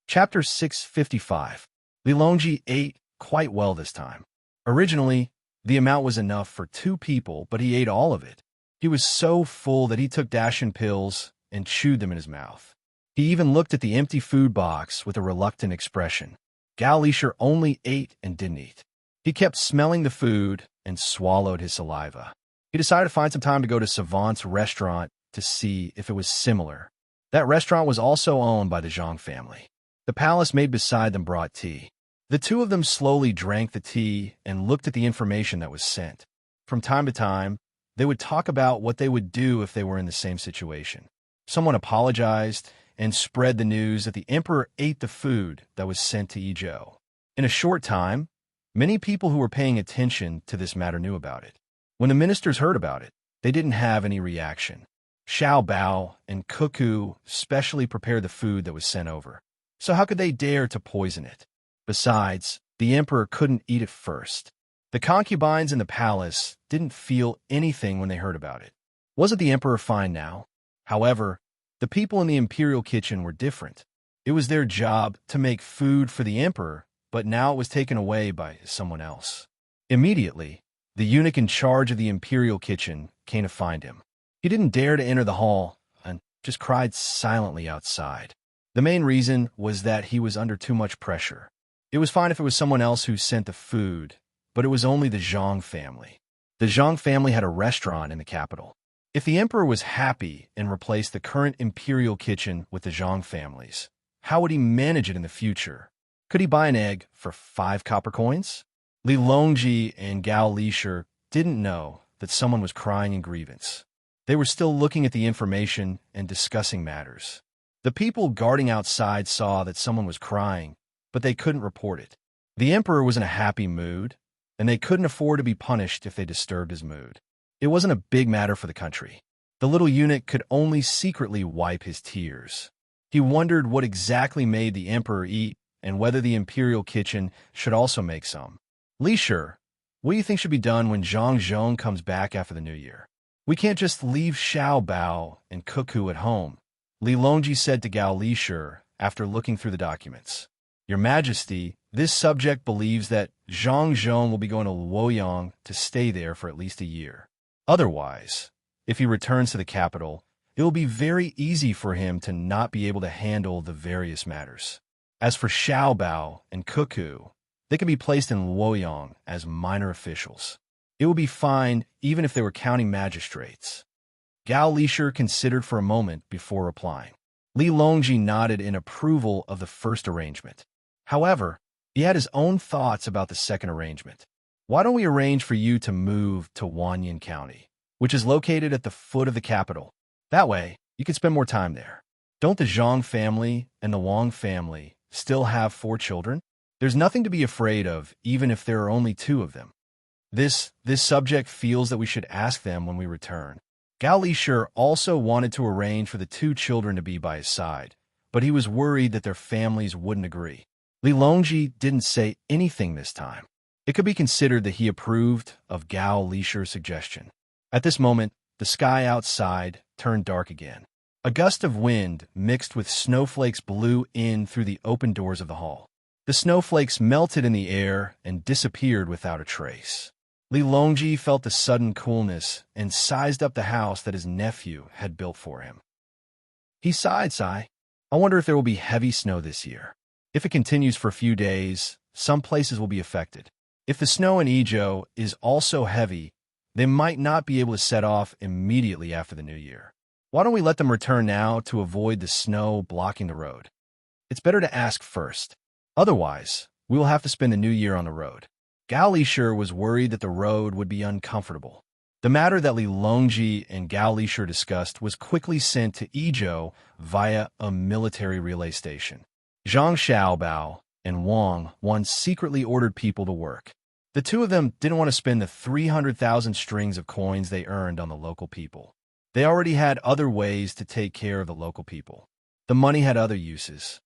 [SPEAKER 1] Chapter 655. Li Longji ate quite well this time. Originally, the amount was enough for 2 people, but he ate all of it. He was so full that he took Dashin pills and chewed them in his mouth. He even looked at the empty food box with a reluctant expression. Gao Li-shi only ate and didn't eat. He kept smelling the food and swallowed his saliva. He decided to find some time to go to Savant's restaurant to see if it was similar. That restaurant was also owned by the Zhang family. The palace maid beside them brought tea. The two of them slowly drank the tea and looked at the information that was sent. From time to time, they would talk about what they would do if they were in the same situation. Someone apologized, and spread the news that the emperor ate the food that was sent to Idyll. In a short time, many people who were paying attention to this matter knew about it. When the ministers heard about it, they didn't have any reaction. Xiao Bao and Cuckoo specially prepared the food that was sent over. So how could they dare to poison it? Besides, the emperor couldn't eat it first. The concubines in the palace didn't feel anything when they heard about it. Wasn't the emperor fine now? However, the people in the imperial kitchen were different. It was their job to make food for the emperor, but now it was taken away by someone else. Immediately, the eunuch in charge of the imperial kitchen came to find him. He didn't dare to enter the hall and just cried silently outside. The main reason was that he was under too much pressure. It was fine if it was someone else who sent the food, but it was only the Zhang family. The Zhang family had a restaurant in the capital. If the emperor was happy and replaced the current imperial kitchen with the Zhang families, how would he manage it in the future? Could he buy an egg for 5 copper coins? Li Longji and Gao Lishir didn't know that someone was crying in grievance. They were still looking at the information and discussing matters. The people guarding outside saw that someone was crying, but they couldn't report it. The emperor was in a happy mood, and they couldn't afford to be punished if they disturbed his mood. It wasn't a big matter for the country. The little eunuch could only secretly wipe his tears. He wondered what exactly made the emperor eat and whether the imperial kitchen should also make some. Li Shi, what do you think should be done when Zhang Zhong comes back after the new year? We can't just leave Xiao Bao and Cuckoo at home, Li Longji said to Gao Lishir after looking through the documents. Your Majesty, this subject believes that Zhang Zhong will be going to Luoyang to stay there for at least a year. Otherwise, if he returns to the capital, it will be very easy for him to not be able to handle the various matters. As for Xiao Bao and Cuckoo, they can be placed in Luoyang as minor officials. It would be fine even if they were county magistrates. Gao Lishir considered for a moment before replying. Li Longji nodded in approval of the first arrangement. However, he had his own thoughts about the second arrangement. Why don't we arrange for you to move to Wanyan County, which is located at the foot of the capital? That way, you can spend more time there. Don't the Zhang family and the Wang family still have 4 children? There's nothing to be afraid of, even if there are only 2 of them. This subject feels that we should ask them when we return. Gao Lishir also wanted to arrange for the 2 children to be by his side, but he was worried that their families wouldn't agree. Li Longji didn't say anything this time. It could be considered that he approved of Gao Lishir's suggestion. At this moment, the sky outside turned dark again. A gust of wind mixed with snowflakes blew in through the open doors of the hall. The snowflakes melted in the air and disappeared without a trace. Li Longji felt the sudden coolness and sized up the house that his nephew had built for him. He sighed. I wonder if there will be heavy snow this year. If it continues for a few days, some places will be affected. If the snow in Idyll is also heavy, they might not be able to set off immediately after the new year. Why don't we let them return now to avoid the snow blocking the road? It's better to ask first. Otherwise, we will have to spend the new year on the road. Gao Lishir was worried that the road would be uncomfortable. The matter that Li Longji and Gao Lishir discussed was quickly sent to Idyll via a military relay station. Zhang Xiaobao and Wang once secretly ordered people to work. The 2 of them didn't want to spend the 300,000 strings of coins they earned on the local people. They already had other ways to take care of the local people. The money had other uses.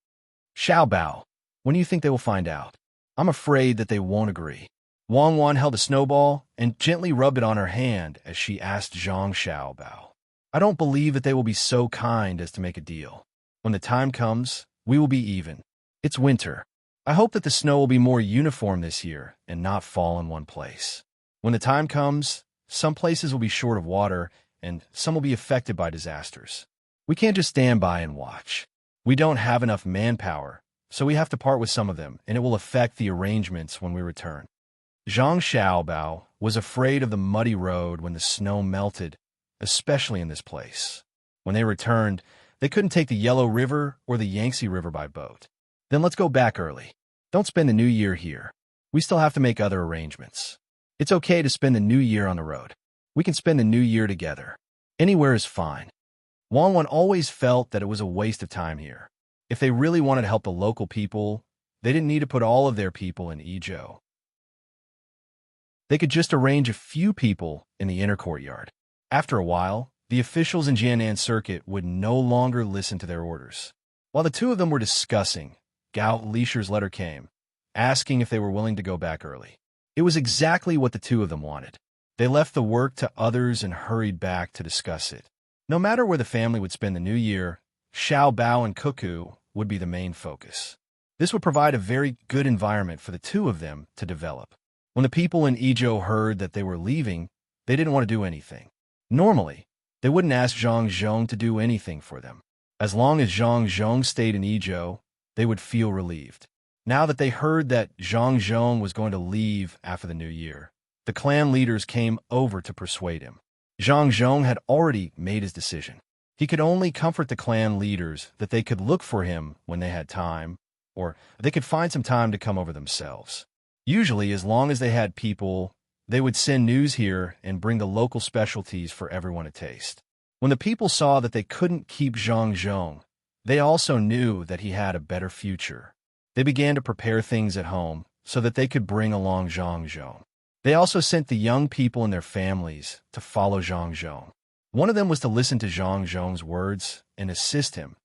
[SPEAKER 1] Xiaobao, when do you think they will find out? I'm afraid that they won't agree. Wang Wan held a snowball and gently rubbed it on her hand as she asked Zhang Xiaobao. I don't believe that they will be so kind as to make a deal. When the time comes, we will be even. It's winter. I hope that the snow will be more uniform this year and not fall in one place. When the time comes, some places will be short of water and some will be affected by disasters. We can't just stand by and watch. We don't have enough manpower, so we have to part with some of them, and it will affect the arrangements when we return. Zhang Xiaobao was afraid of the muddy road when the snow melted, especially in this place. When they returned, they couldn't take the Yellow River or the Yangtze River by boat. Then let's go back early. Don't spend the new year here. We still have to make other arrangements. It's okay to spend the new year on the road. We can spend the new year together. Anywhere is fine. Wang Wan always felt that it was a waste of time here. If they really wanted to help the local people, they didn't need to put all of their people in Idyll. They could just arrange a few people in the inner courtyard. After a while, the officials in Jianan Circuit would no longer listen to their orders. While the two of them were discussing, Gao Lisher's letter came, asking if they were willing to go back early. It was exactly what the two of them wanted. They left the work to others and hurried back to discuss it. No matter where the family would spend the new year, Xiao Bao and Cuckoo would be the main focus. This would provide a very good environment for the two of them to develop. When the people in Idyll heard that they were leaving, they didn't want to do anything. Normally, they wouldn't ask Zhang Zhong to do anything for them. As long as Zhang Zhong stayed in Idyll, they would feel relieved. Now that they heard that Zhang Zhong was going to leave after the new year, the clan leaders came over to persuade him. Zhang Zhong had already made his decision. He could only comfort the clan leaders that they could look for him when they had time, or they could find some time to come over themselves. Usually, as long as they had people, they would send news here and bring the local specialties for everyone to taste. When the people saw that they couldn't keep Zhang Zhong, they also knew that he had a better future. They began to prepare things at home so that they could bring along Zhang Zhong. They also sent the young people and their families to follow Zhang Zhong. One of them was to listen to Zhang Zhong's words and assist him,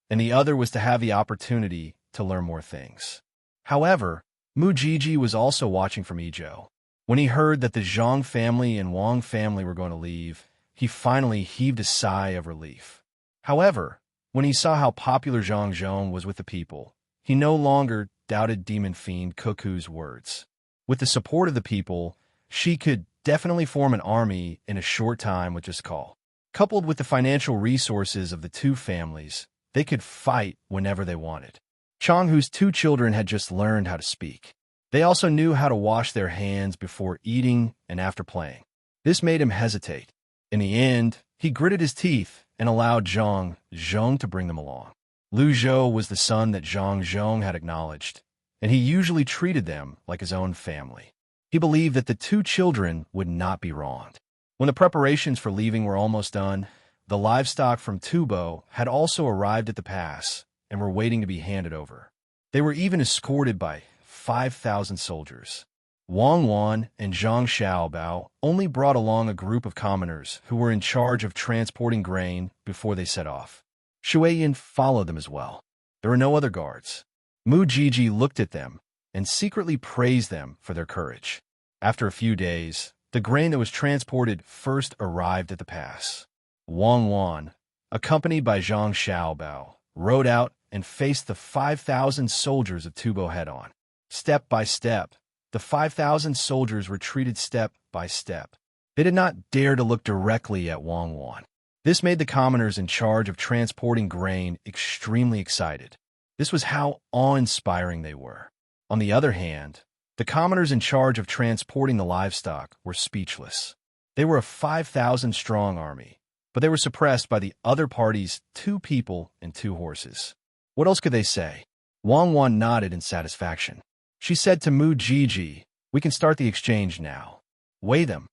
[SPEAKER 1] and the other was to have the opportunity to learn more things. However, Mu Jiji was also watching from Idyll. When he heard that the Zhang family and Wang family were going to leave, he finally heaved a sigh of relief. However, when he saw how popular Zhang Zhong was with the people, he no longer doubted Demon Fiend Cuckoo's words. With the support of the people, she could definitely form an army in a short time with just call. Coupled with the financial resources of the two families, they could fight whenever they wanted. Chang, whose two children had just learned how to speak. They also knew how to wash their hands before eating and after playing. This made him hesitate. In the end, he gritted his teeth and allowed Zhang Zhong to bring them along. Lu Zhou was the son that Zhang Zhong had acknowledged, and he usually treated them like his own family. He believed that the two children would not be wronged. When the preparations for leaving were almost done, the livestock from Tubo had also arrived at the pass and were waiting to be handed over. They were even escorted by 5,000 soldiers. Wang Wan and Zhang Xiaobao only brought along a group of commoners who were in charge of transporting grain before they set off. Shuiyin followed them as well. There were no other guards. Mu Jiji looked at them and secretly praised them for their courage. After a few days, the grain that was transported first arrived at the pass. Wang Wan, accompanied by Zhang Xiaobao, rode out and faced the 5,000 soldiers of Tubo head-on. Step by step, the 5,000 soldiers retreated step by step. They did not dare to look directly at Wang Wan. This made the commoners in charge of transporting grain extremely excited. This was how awe-inspiring they were. On the other hand, the commoners in charge of transporting the livestock were speechless. They were a 5,000-strong army, but they were suppressed by the other party's 2 people and 2 horses. What else could they say? Wang Wan nodded in satisfaction. She said to Mu Jiji, "We can start the exchange now. Weigh them."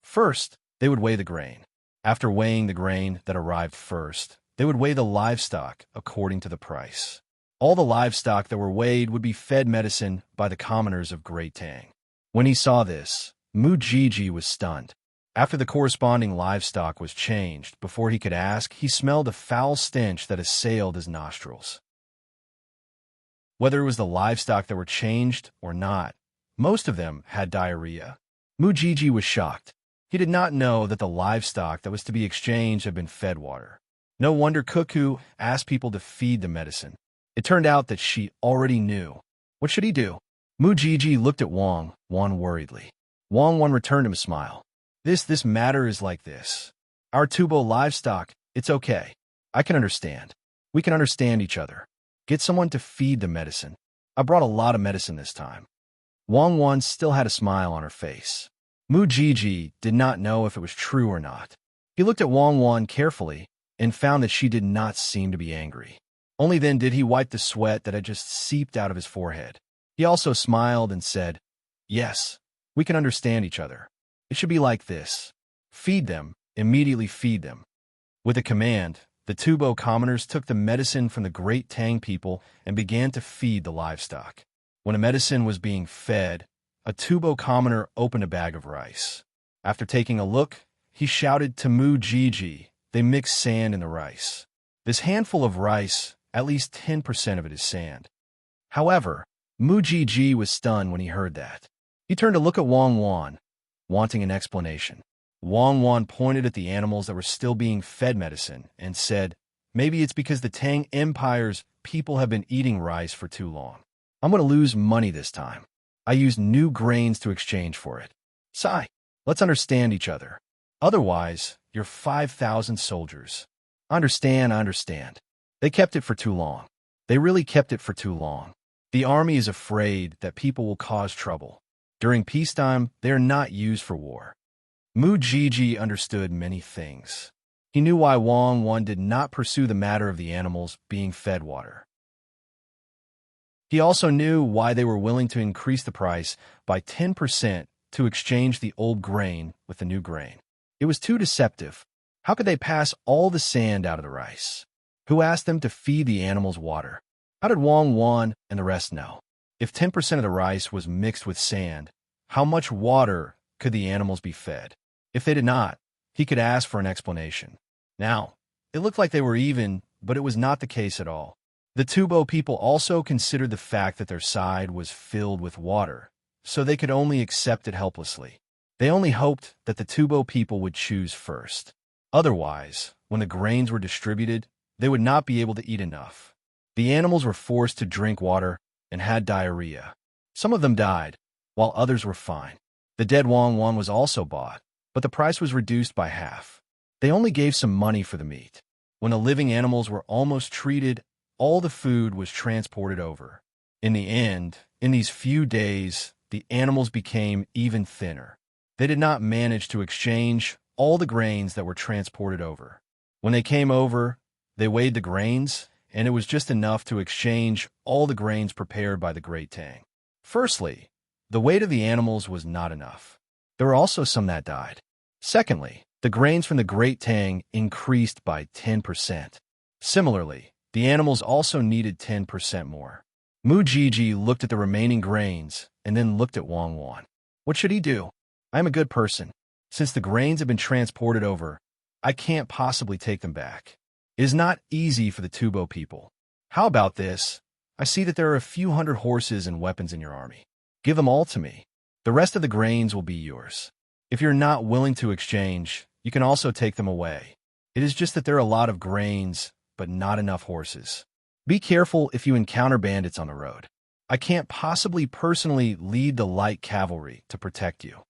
[SPEAKER 1] First, they would weigh the grain. After weighing the grain that arrived first, they would weigh the livestock according to the price. All the livestock that were weighed would be fed medicine by the commoners of Great Tang. When he saw this, Mu Jiji was stunned. After the corresponding livestock was changed, before he could ask, he smelled a foul stench that assailed his nostrils. Whether it was the livestock that were changed or not, most of them had diarrhea. Mu Jiji was shocked. He did not know that the livestock that was to be exchanged had been fed water. No wonder Cuckoo asked people to feed the medicine. It turned out that she already knew. What should he do? Mu Jiji looked at Wang Wan worriedly. Wang Wan returned him a smile. This matter is like this. Our Tubo livestock, it's okay. I can understand. We can understand each other. Get someone to feed the medicine. I brought a lot of medicine this time. Wang Wan still had a smile on her face. Mu Jiji did not know if it was true or not. He looked at Wang Wan carefully and found that she did not seem to be angry. Only then did he wipe the sweat that had just seeped out of his forehead. He also smiled and said, "Yes, we can understand each other. It should be like this. Feed them, immediately feed them." With a command, The Tubo commoners took the medicine from the great Tang people and began to feed the livestock. When a medicine was being fed, a Tubo commoner opened a bag of rice. After taking a look, he shouted to Mu Gigi, "They mix sand in the rice. This handful of rice, at least 10% of it is sand." However, Mu Gigi was stunned when he heard that. He turned to look at Wang Wan, wanting an explanation. Wang Wan pointed at the animals that were still being fed medicine and said, "Maybe it's because the Tang Empire's people have been eating rice for too long. I'm going to lose money this time. I used new grains to exchange for it. Sigh, let's understand each other. Otherwise, you're 5,000 soldiers." I understand. They kept it for too long. They really kept it for too long. The army is afraid that people will cause trouble. During peacetime, they are not used for war. Mu Gigi understood many things. He knew why Wang Wan did not pursue the matter of the animals being fed water. He also knew why they were willing to increase the price by 10% to exchange the old grain with the new grain. It was too deceptive. How could they pass all the sand out of the rice? Who asked them to feed the animals water? How did Wang Wan and the rest know? If 10% of the rice was mixed with sand, how much water could the animals be fed? If they did not, he could ask for an explanation. Now, it looked like they were even, but it was not the case at all. The Tubo people also considered the fact that their side was filled with water, so they could only accept it helplessly. They only hoped that the Tubo people would choose first. Otherwise, when the grains were distributed, they would not be able to eat enough. The animals were forced to drink water and had diarrhea. Some of them died, while others were fine. The dead Wang Wan was also bought, but the price was reduced by half. They only gave some money for the meat. When the living animals were almost treated, all the food was transported over. In the end, in these few days, the animals became even thinner. They did not manage to exchange all the grains that were transported over. When they came over, they weighed the grains, and it was just enough to exchange all the grains prepared by the Great Tang. Firstly, the weight of the animals was not enough. There were also some that died. Secondly, the grains from the Great Tang increased by 10%. Similarly, the animals also needed 10% more. Mu Gigi looked at the remaining grains and then looked at Wang Wan. What should he do? I am a good person. Since the grains have been transported over, I can't possibly take them back. It is not easy for the Tubo people. How about this? I see that there are a few hundred horses and weapons in your army. Give them all to me. The rest of the grains will be yours. If you're not willing to exchange, you can also take them away. It is just that there are a lot of grains, but not enough horses. Be careful if you encounter bandits on the road. I can't possibly personally lead the light cavalry to protect you.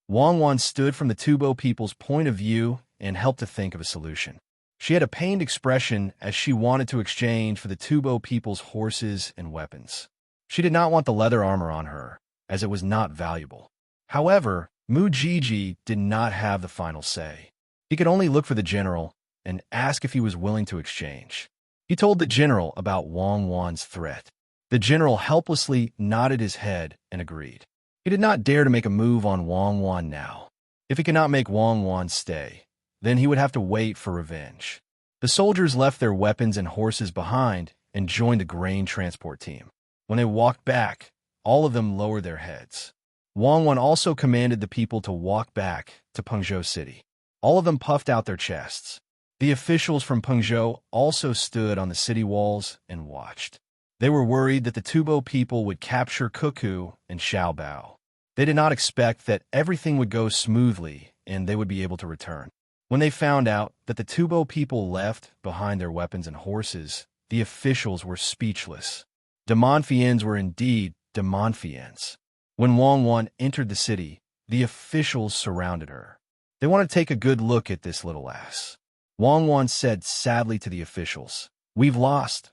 [SPEAKER 1] Wang Wan stood from the Tubo people's point of view and helped to think of a solution. She had a pained expression as she wanted to exchange for the Tubo people's horses and weapons. She did not want the leather armor on her, as it was not valuable. However, Mu Gigi did not have the final say. He could only look for the general and ask if he was willing to exchange. He told the general about Wang Wan's threat. The general helplessly nodded his head and agreed. He did not dare to make a move on Wang Wan now. If he could not make Wang Wan stay, then he would have to wait for revenge. The soldiers left their weapons and horses behind and joined the grain transport team. When they walked back, all of them lowered their heads. Wang Wan also commanded the people to walk back to Pengzhou City. All of them puffed out their chests. The officials from Pengzhou also stood on the city walls and watched. They were worried that the Tubo people would capture Cuckoo and Xiaobao. They did not expect that everything would go smoothly and they would be able to return. When they found out that the Tubo people left behind their weapons and horses, the officials were speechless. De Montfiens were indeed De Montfiens. When Wang Wan entered the city, the officials surrounded her. They wanted to take a good look at this little ass. Wang Wan said sadly to the officials, we've lost.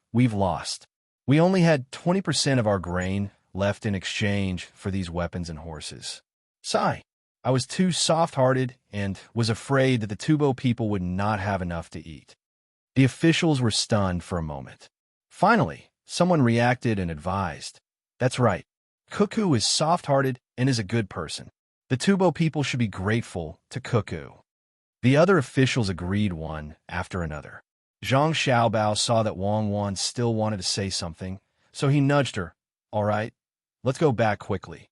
[SPEAKER 1] We only had 20% of our grain left in exchange for these weapons and horses. Sigh. I was too soft-hearted and was afraid that the Tubo people would not have enough to eat. The officials were stunned for a moment. Finally, someone reacted and advised. That's right. Cuckoo is soft-hearted and is a good person. The Tubo people should be grateful to Cuckoo. The other officials agreed one after another. Zhang Xiaobao saw that Wang Wan still wanted to say something, so he nudged her. All right, let's go back quickly.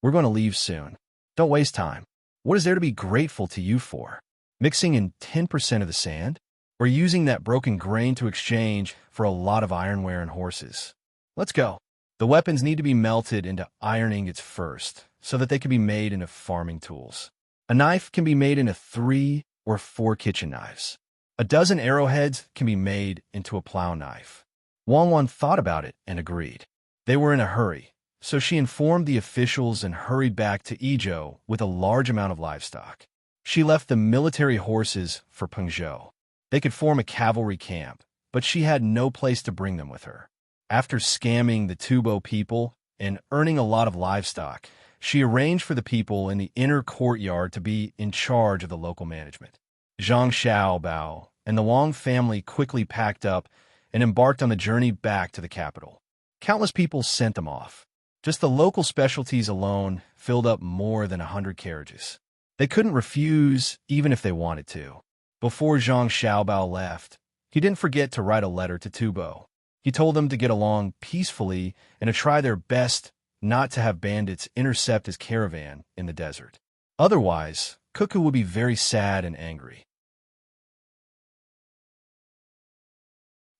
[SPEAKER 1] We're going to leave soon. Don't waste time. What is there to be grateful to you for? Mixing in 10% of the sand? Or using that broken grain to exchange for a lot of ironware and horses? Let's go. The weapons need to be melted into iron ingots first, so that they can be made into farming tools. A knife can be made into 3 or 4 kitchen knives. A dozen arrowheads can be made into a plow knife. Wang Wan thought about it and agreed. They were in a hurry, so she informed the officials and hurried back to Idyll with a large amount of livestock. She left the military horses for Pengzhou. They could form a cavalry camp, but she had no place to bring them with her. After scamming the Tubo people and earning a lot of livestock, she arranged for the people in the inner courtyard to be in charge of the local management. Zhang Xiaobao and the Wang family quickly packed up and embarked on the journey back to the capital. Countless people sent them off. Just the local specialties alone filled up more than 100 carriages. They couldn't refuse even if they wanted to. Before Zhang Xiaobao left, he didn't forget to write a letter to Tubo. He told them to get along peacefully and to try their best not to have bandits intercept his caravan in the desert. Otherwise, Cuckoo would be very sad and angry.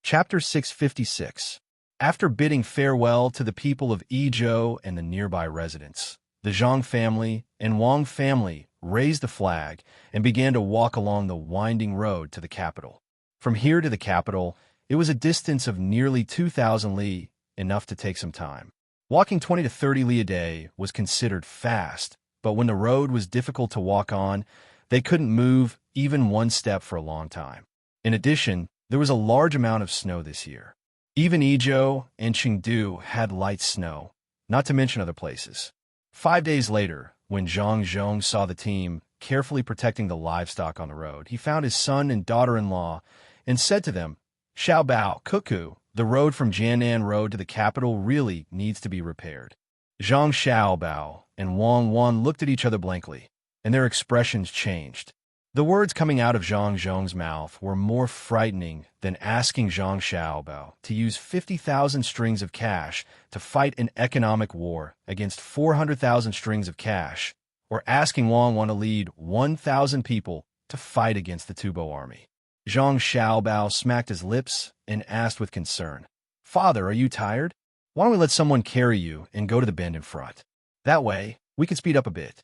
[SPEAKER 1] Chapter 656. After bidding farewell to the people of Idyll and the nearby residents, the Zhang family and Wang family raised the flag and began to walk along the winding road to the capital. From here to the capital, it was a distance of nearly 2,000 li, enough to take some time. Walking 20 to 30 li a day was considered fast, but when the road was difficult to walk on, they couldn't move even one step for a long time. In addition, there was a large amount of snow this year. Even Idyll and Chengdu had light snow, not to mention other places. 5 days later, when Zhang Zhong saw the team carefully protecting the livestock on the road, he found his son and daughter-in-law and said to them, Xiaobao, Cuckoo, the road from Jianan Road to the capital really needs to be repaired. Zhang Xiaobao and Wang Wan looked at each other blankly, and their expressions changed. The words coming out of Zhang Zhong's mouth were more frightening than asking Zhang Xiaobao to use 50,000 strings of cash to fight an economic war against 400,000 strings of cash, or asking Wang Wan to lead 1,000 people to fight against the Tubo army. Zhang Xiaobao smacked his lips and asked with concern, Father, are you tired? Why don't we let someone carry you and go to the bend in front? That way, we can speed up a bit.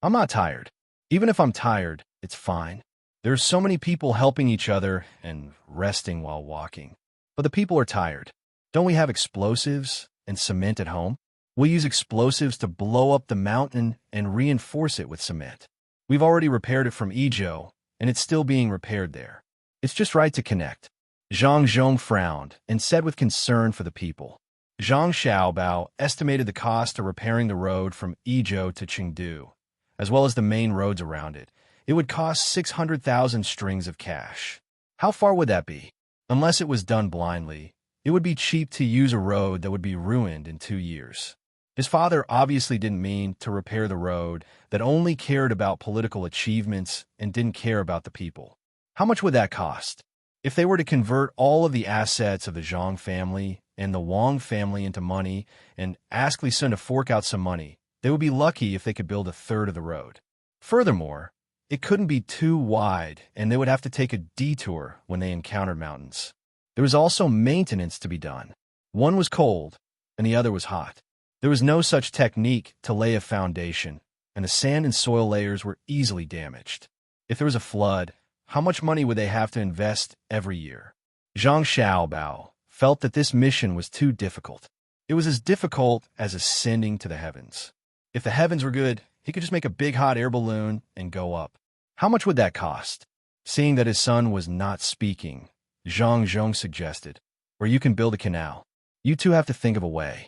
[SPEAKER 1] I'm not tired. Even if I'm tired, it's fine. There are so many people helping each other and resting while walking. But the people are tired. Don't we have explosives and cement at home? We'll use explosives to blow up the mountain and reinforce it with cement. We've already repaired it from Idyll, and it's still being repaired there. It's just right to connect. Zhang Zhong frowned and said with concern for the people. Zhang Xiaobao estimated the cost of repairing the road from Idyll to Chengdu, as well as the main roads around it. It would cost 600,000 strings of cash. How far would that be? Unless it was done blindly, it would be cheap to use a road that would be ruined in 2 years. His father obviously didn't mean to repair the road that only cared about political achievements and didn't care about the people. How much would that cost? If they were to convert all of the assets of the Zhang family and the Wang family into money and ask Li Sun to fork out some money, they would be lucky if they could build a third of the road. Furthermore, it couldn't be too wide, and they would have to take a detour when they encountered mountains. There was also maintenance to be done. One was cold, and the other was hot. There was no such technique to lay a foundation, and the sand and soil layers were easily damaged. If there was a flood, how much money would they have to invest every year? Zhang Xiaobao felt that this mission was too difficult. It was as difficult as ascending to the heavens. If the heavens were good, he could just make a big hot air balloon and go up. How much would that cost? Seeing that his son was not speaking, Zhang Zhong suggested, or you can build a canal. You two have to think of a way.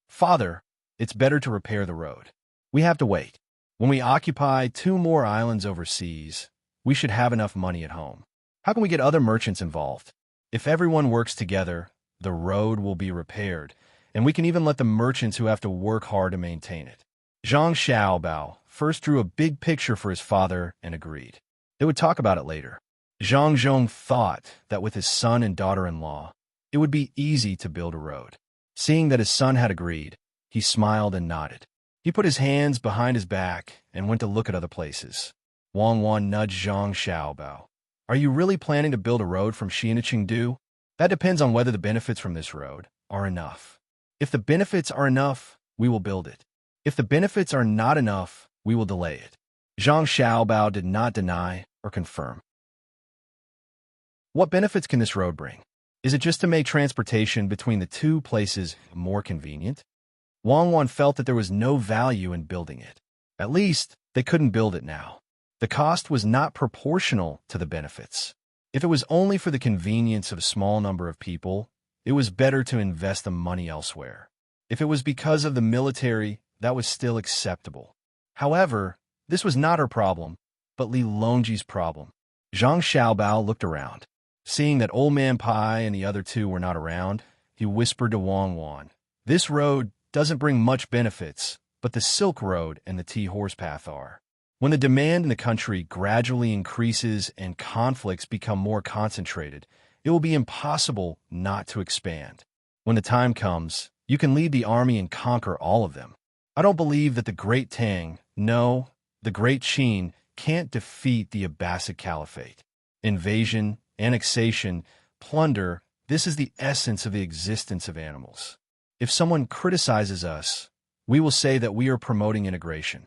[SPEAKER 1] Father, it's better to repair the road. We have to wait. When we occupy 2 more islands overseas, we should have enough money at home. How can we get other merchants involved? If everyone works together, the road will be repaired, and we can even let the merchants who have to work hard to maintain it. Zhang Xiaobao first drew a big picture for his father and agreed. They would talk about it later. Zhang Zhong thought that with his son and daughter-in-law, it would be easy to build a road. Seeing that his son had agreed, he smiled and nodded. He put his hands behind his back and went to look at other places. Wang Wan nudged Zhang Xiaobao. Are you really planning to build a road from Xi'an to Chengdu? That depends on whether the benefits from this road are enough. If the benefits are enough, we will build it. If the benefits are not enough, we will delay it. Zhang Xiaobao did not deny or confirm. What benefits can this road bring? Is it just to make transportation between the two places more convenient? Wang Wan felt that there was no value in building it. At least, they couldn't build it now. The cost was not proportional to the benefits. If it was only for the convenience of a small number of people, it was better to invest the money elsewhere. If it was because of the military, that was still acceptable. However, this was not her problem, but Li Longji's problem. Zhang Xiaobao looked around. Seeing that Old Man Pai and the other two were not around, he whispered to Wang Wan, "This road doesn't bring much benefits, but the Silk Road and the Tea-Horse Path are. When the demand in the country gradually increases and conflicts become more concentrated, it will be impossible not to expand. When the time comes, you can lead the army and conquer all of them. I don't believe that the great Tang, no, the great Qin, can't defeat the Abbasid Caliphate. Invasion, annexation, plunder, this is the essence of the existence of animals. If someone criticizes us, we will say that we are promoting integration.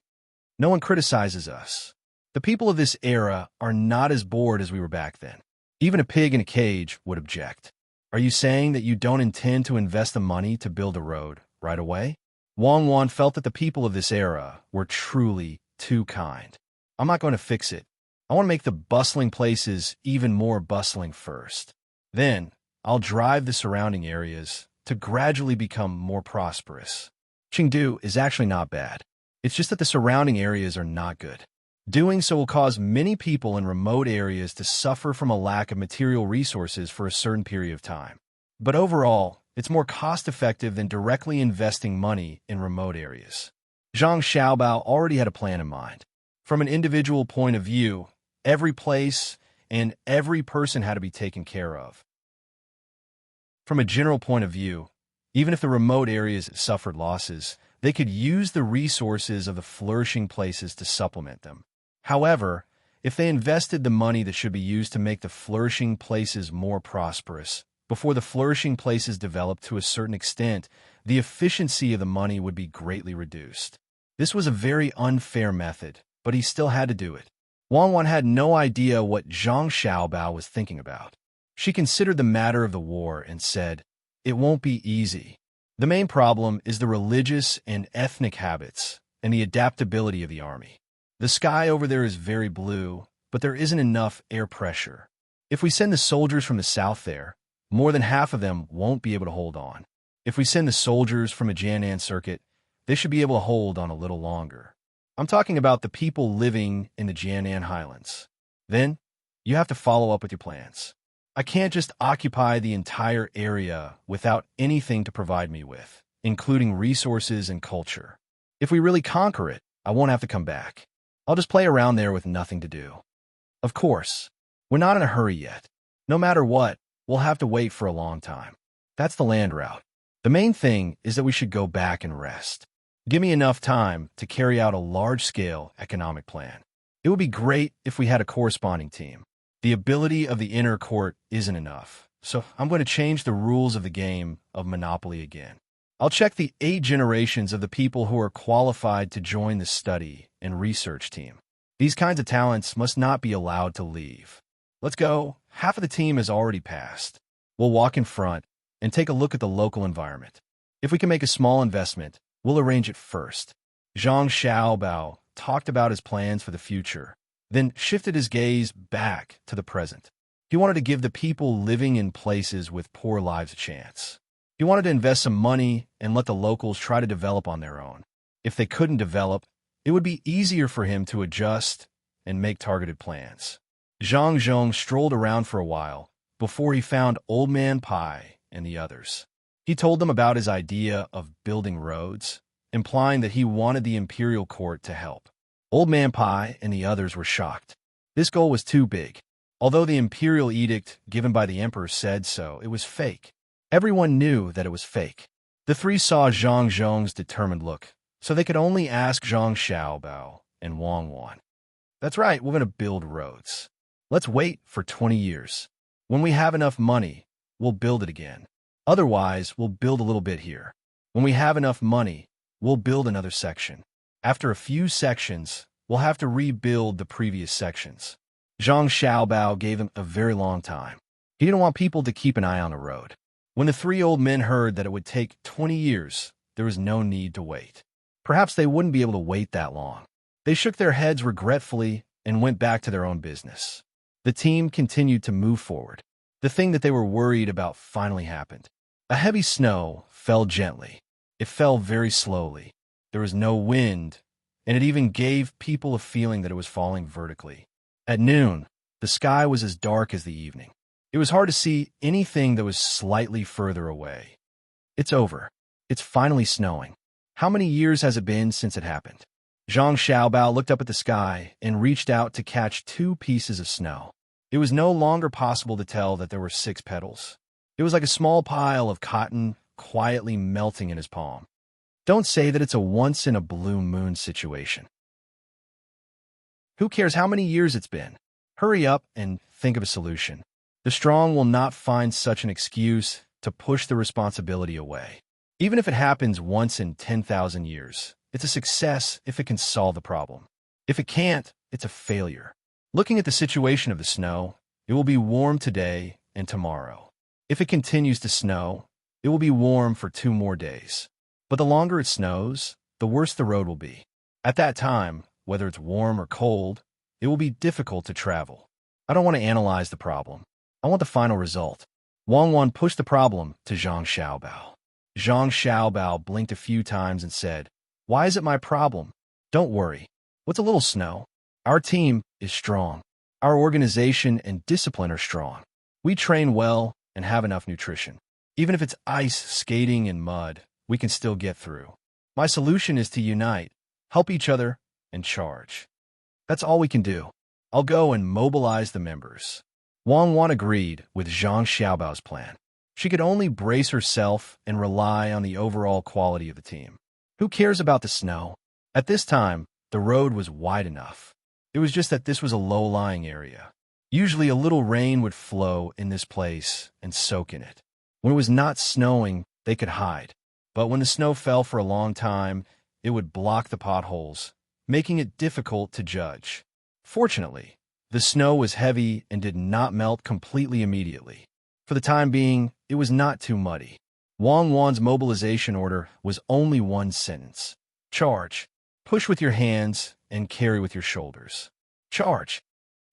[SPEAKER 1] No one criticizes us. The people of this era are not as bored as we were back then. Even a pig in a cage would object. Are you saying that you don't intend to invest the money to build a road right away?" Wang Wan felt that the people of this era were truly too kind. "I'm not going to fix it. I want to make the bustling places even more bustling first. Then, I'll drive the surrounding areas to gradually become more prosperous. Chengdu is actually not bad. It's just that the surrounding areas are not good. Doing so will cause many people in remote areas to suffer from a lack of material resources for a certain period of time. But overall, it's more cost-effective than directly investing money in remote areas." Zhang Xiaobao already had a plan in mind. From an individual point of view, every place and every person had to be taken care of. From a general point of view, even if the remote areas suffered losses, they could use the resources of the flourishing places to supplement them. However, if they invested the money that should be used to make the flourishing places more prosperous, before the flourishing places developed to a certain extent, the efficiency of the money would be greatly reduced. This was a very unfair method, but he still had to do it. Wang Wan had no idea what Zhang Xiaobao was thinking about. She considered the matter of the war and said, "It won't be easy. The main problem is the religious and ethnic habits and the adaptability of the army. The sky over there is very blue, but there isn't enough air pressure. If we send the soldiers from the south there, more than half of them won't be able to hold on. If we send the soldiers from a Jianan circuit, they should be able to hold on a little longer. I'm talking about the people living in the Jianan highlands. Then, you have to follow up with your plans. I can't just occupy the entire area without anything to provide me with, including resources and culture. If we really conquer it, I won't have to come back. I'll just play around there with nothing to do. Of course, we're not in a hurry yet. No matter what, we'll have to wait for a long time. That's the land route. The main thing is that we should go back and rest. Give me enough time to carry out a large-scale economic plan. It would be great if we had a corresponding team. The ability of the inner court isn't enough, so I'm going to change the rules of the game of Monopoly again. I'll check the 8 generations of the people who are qualified to join the study and research team. These kinds of talents must not be allowed to leave. Let's go. Half of the team has already passed. We'll walk in front and take a look at the local environment. If we can make a small investment, we'll arrange it first." Zhang Xiaobao talked about his plans for the future, then shifted his gaze back to the present. He wanted to give the people living in places with poor lives a chance. He wanted to invest some money and let the locals try to develop on their own. If they couldn't develop, it would be easier for him to adjust and make targeted plans. Zhang Zhong strolled around for a while before he found Old Man Pai and the others. He told them about his idea of building roads, implying that he wanted the imperial court to help. Old Man Pai and the others were shocked. This goal was too big. Although the imperial edict given by the emperor said so, it was fake. Everyone knew that it was fake. The three saw Zhang Zhong's determined look, so they could only ask Zhang Xiaobao and Wang Wan. That's right, we're going to build roads. Let's wait for 20 years. When we have enough money, we'll build it again. Otherwise, we'll build a little bit here. When we have enough money, we'll build another section. After a few sections, we'll have to rebuild the previous sections. Zhang Xiaobao gave him a very long time. He didn't want people to keep an eye on the road. When the three old men heard that it would take 20 years, there was no need to wait. Perhaps they wouldn't be able to wait that long. They shook their heads regretfully and went back to their own business. The team continued to move forward. The thing that they were worried about finally happened. A heavy snow fell gently. It fell very slowly. There was no wind, and it even gave people a feeling that it was falling vertically. At noon, the sky was as dark as the evening. It was hard to see anything that was slightly further away. It's over. It's finally snowing. How many years has it been since it happened? Zhang Xiaobao looked up at the sky and reached out to catch 2 pieces of snow. It was no longer possible to tell that there were 6 petals. It was like a small pile of cotton quietly melting in his palm. Don't say that it's a once-in-a-blue-moon situation. Who cares how many years it's been? Hurry up and think of a solution. The strong will not find such an excuse to push the responsibility away. Even if it happens once in 10,000 years, it's a success if it can solve the problem. If it can't, it's a failure. Looking at the situation of the snow, it will be warm today and tomorrow. If it continues to snow, it will be warm for 2 more days. But the longer it snows, the worse the road will be. At that time, whether it's warm or cold, it will be difficult to travel. I don't want to analyze the problem. I want the final result. Wang Wan pushed the problem to Zhang Xiaobao. Zhang Xiaobao blinked a few times and said, "Why is it my problem? Don't worry. What's a little snow? Our team is strong. Our organization and discipline are strong. We train well and have enough nutrition. Even if it's ice, skating, and mud, we can still get through. My solution is to unite, help each other, and charge. That's all we can do. I'll go and mobilize the members." Wang Wan agreed with Zhang Xiaobao's plan. She could only brace herself and rely on the overall quality of the team. Who cares about the snow? At this time, the road was wide enough. It was just that this was a low-lying area. Usually a little rain would flow in this place and soak in it. When it was not snowing, they could hide. But when the snow fell for a long time, it would block the potholes, making it difficult to judge. Fortunately, the snow was heavy and did not melt completely immediately. For the time being, it was not too muddy. Wang Wan's mobilization order was only one sentence. Charge. Push with your hands and carry with your shoulders. Charge.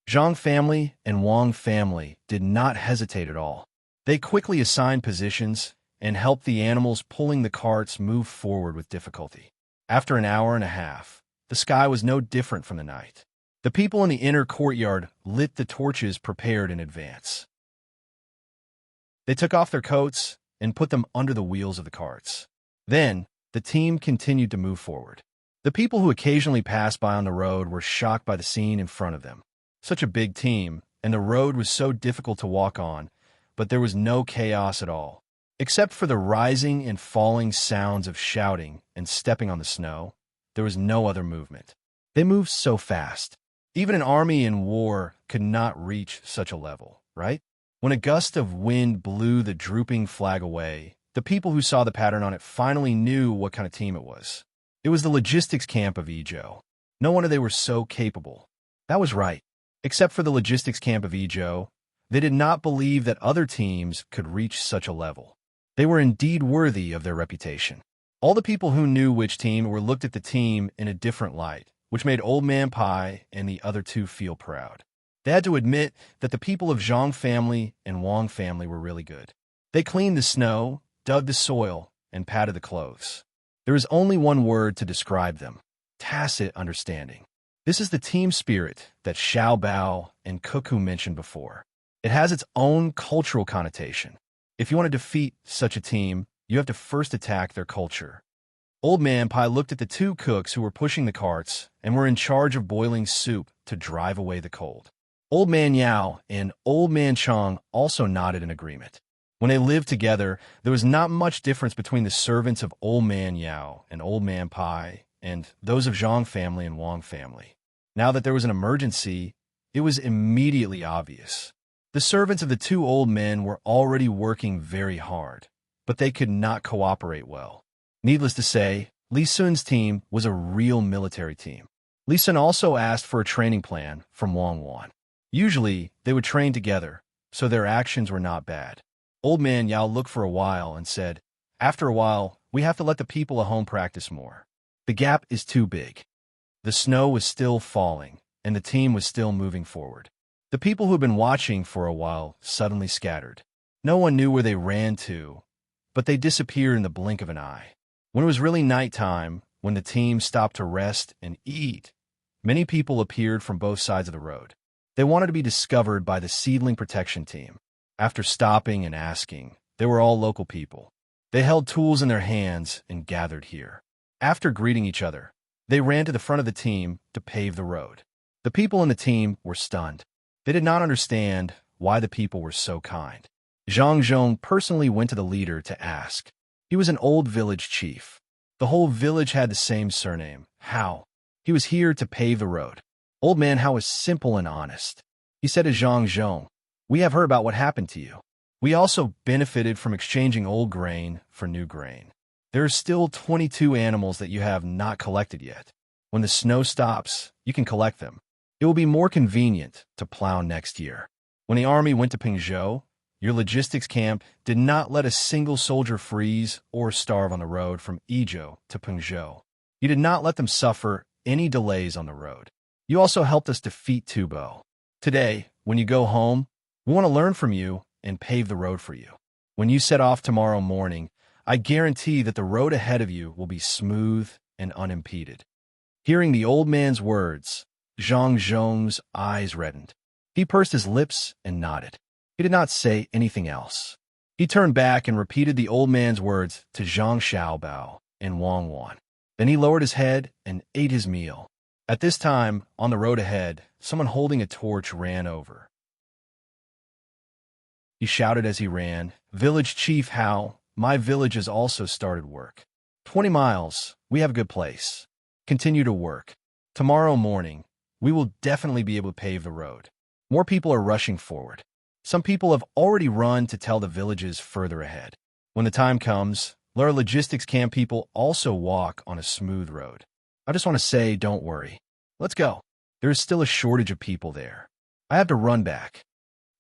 [SPEAKER 1] Zhang family and Wang family did not hesitate at all. They quickly assigned positions and helped the animals pulling the carts move forward with difficulty. After an hour and a half, the sky was no different from the night. The people in the inner courtyard lit the torches prepared in advance. They took off their coats and put them under the wheels of the carts. Then, the team continued to move forward. The people who occasionally passed by on the road were shocked by the scene in front of them. Such a big team, and the road was so difficult to walk on, but there was no chaos at all. Except for the rising and falling sounds of shouting and stepping on the snow, there was no other movement. They moved so fast. Even an army in war could not reach such a level, right? When a gust of wind blew the drooping flag away, the people who saw the pattern on it finally knew what kind of team it was. It was the logistics camp of Idyll. No wonder they were so capable. That was right. Except for the logistics camp of Idyll, they did not believe that other teams could reach such a level. They were indeed worthy of their reputation. All the people who knew which team were looked at the team in a different light, which made Old Man Pai and the other 2 feel proud. They had to admit that the people of Zhang family and Wang family were really good. They cleaned the snow, dug the soil, and patted the clothes. There is only one word to describe them: tacit understanding. This is the team spirit that Xiao Bao and Cuckoo mentioned before. It has its own cultural connotation. If you want to defeat such a team, you have to first attack their culture. Old Man Pai looked at the 2 cooks who were pushing the carts and were in charge of boiling soup to drive away the cold. Old Man Yao and Old Man Chong also nodded in agreement. When they lived together, there was not much difference between the servants of Old Man Yao and Old Man Pai and those of Zhang family and Wang family. Now that there was an emergency, it was immediately obvious. The servants of the two old men were already working very hard, but they could not cooperate well. Needless to say, Li Sun's team was a real military team. Li Sun also asked for a training plan from Wang Wan. Usually, they would train together, so their actions were not bad. Old Man Yao looked for a while and said, "After a while, we have to let the people at home practice more. The gap is too big." The snow was still falling, and the team was still moving forward. The people who had been watching for a while suddenly scattered. No one knew where they ran to, but they disappeared in the blink of an eye. When it was really nighttime, when the team stopped to rest and eat, many people appeared from both sides of the road. They wanted to be discovered by the seedling protection team. After stopping and asking, they were all local people. They held tools in their hands and gathered here. After greeting each other, they ran to the front of the team to pave the road. The people in the team were stunned. They did not understand why the people were so kind. Zhang Zhong personally went to the leader to ask. He was an old village chief. The whole village had the same surname, Hao. He was here to pave the road. Old Man Hao was simple and honest. He said to Zhang Zhong, "We have heard about what happened to you. We also benefited from exchanging old grain for new grain. There are still 22 animals that you have not collected yet. When the snow stops, you can collect them. It will be more convenient to plow next year." When the army went to Pingzhou, your logistics camp did not let a single soldier freeze or starve on the road from Idyll to Pingzhou. You did not let them suffer any delays on the road. You also helped us defeat Tubo. Today, when you go home, we want to learn from you and pave the road for you. When you set off tomorrow morning, I guarantee that the road ahead of you will be smooth and unimpeded. Hearing the old man's words, Zhang Zhong's eyes reddened. He pursed his lips and nodded. He did not say anything else. He turned back and repeated the old man's words to Zhang Xiaobao and Wang Wan. Then he lowered his head and ate his meal. At this time, on the road ahead, someone holding a torch ran over. He shouted as he ran, "Village Chief Hao, my village has also started work. 20 miles, we have a good place. Continue to work. Tomorrow morning, we will definitely be able to pave the road." More people are rushing forward. Some people have already run to tell the villages further ahead. When the time comes, let our logistics camp people also walk on a smooth road. I just want to say, don't worry. Let's go. There is still a shortage of people there. I have to run back.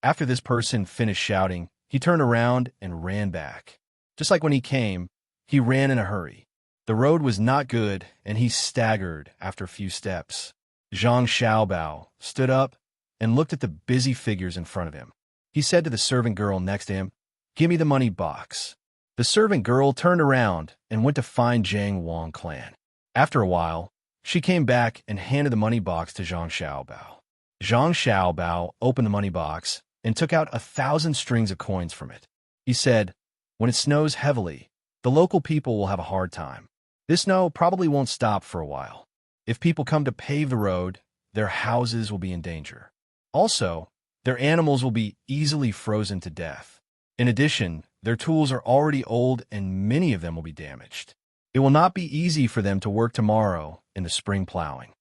[SPEAKER 1] After this person finished shouting, he turned around and ran back. Just like when he came, he ran in a hurry. The road was not good, and he staggered after a few steps. Zhang Xiaobao stood up and looked at the busy figures in front of him. He said to the servant girl next to him, "Give me the money box." The servant girl turned around and went to find Zhang Wang clan. After a while, she came back and handed the money box to Zhang Xiaobao. Zhang Xiaobao opened the money box and took out 1,000 strings of coins from it. He said, "When it snows heavily, the local people will have a hard time. This snow probably won't stop for a while. If people come to pave the road, their houses will be in danger. Also, their animals will be easily frozen to death. In addition, their tools are already old and many of them will be damaged. It will not be easy for them to work tomorrow in the spring plowing."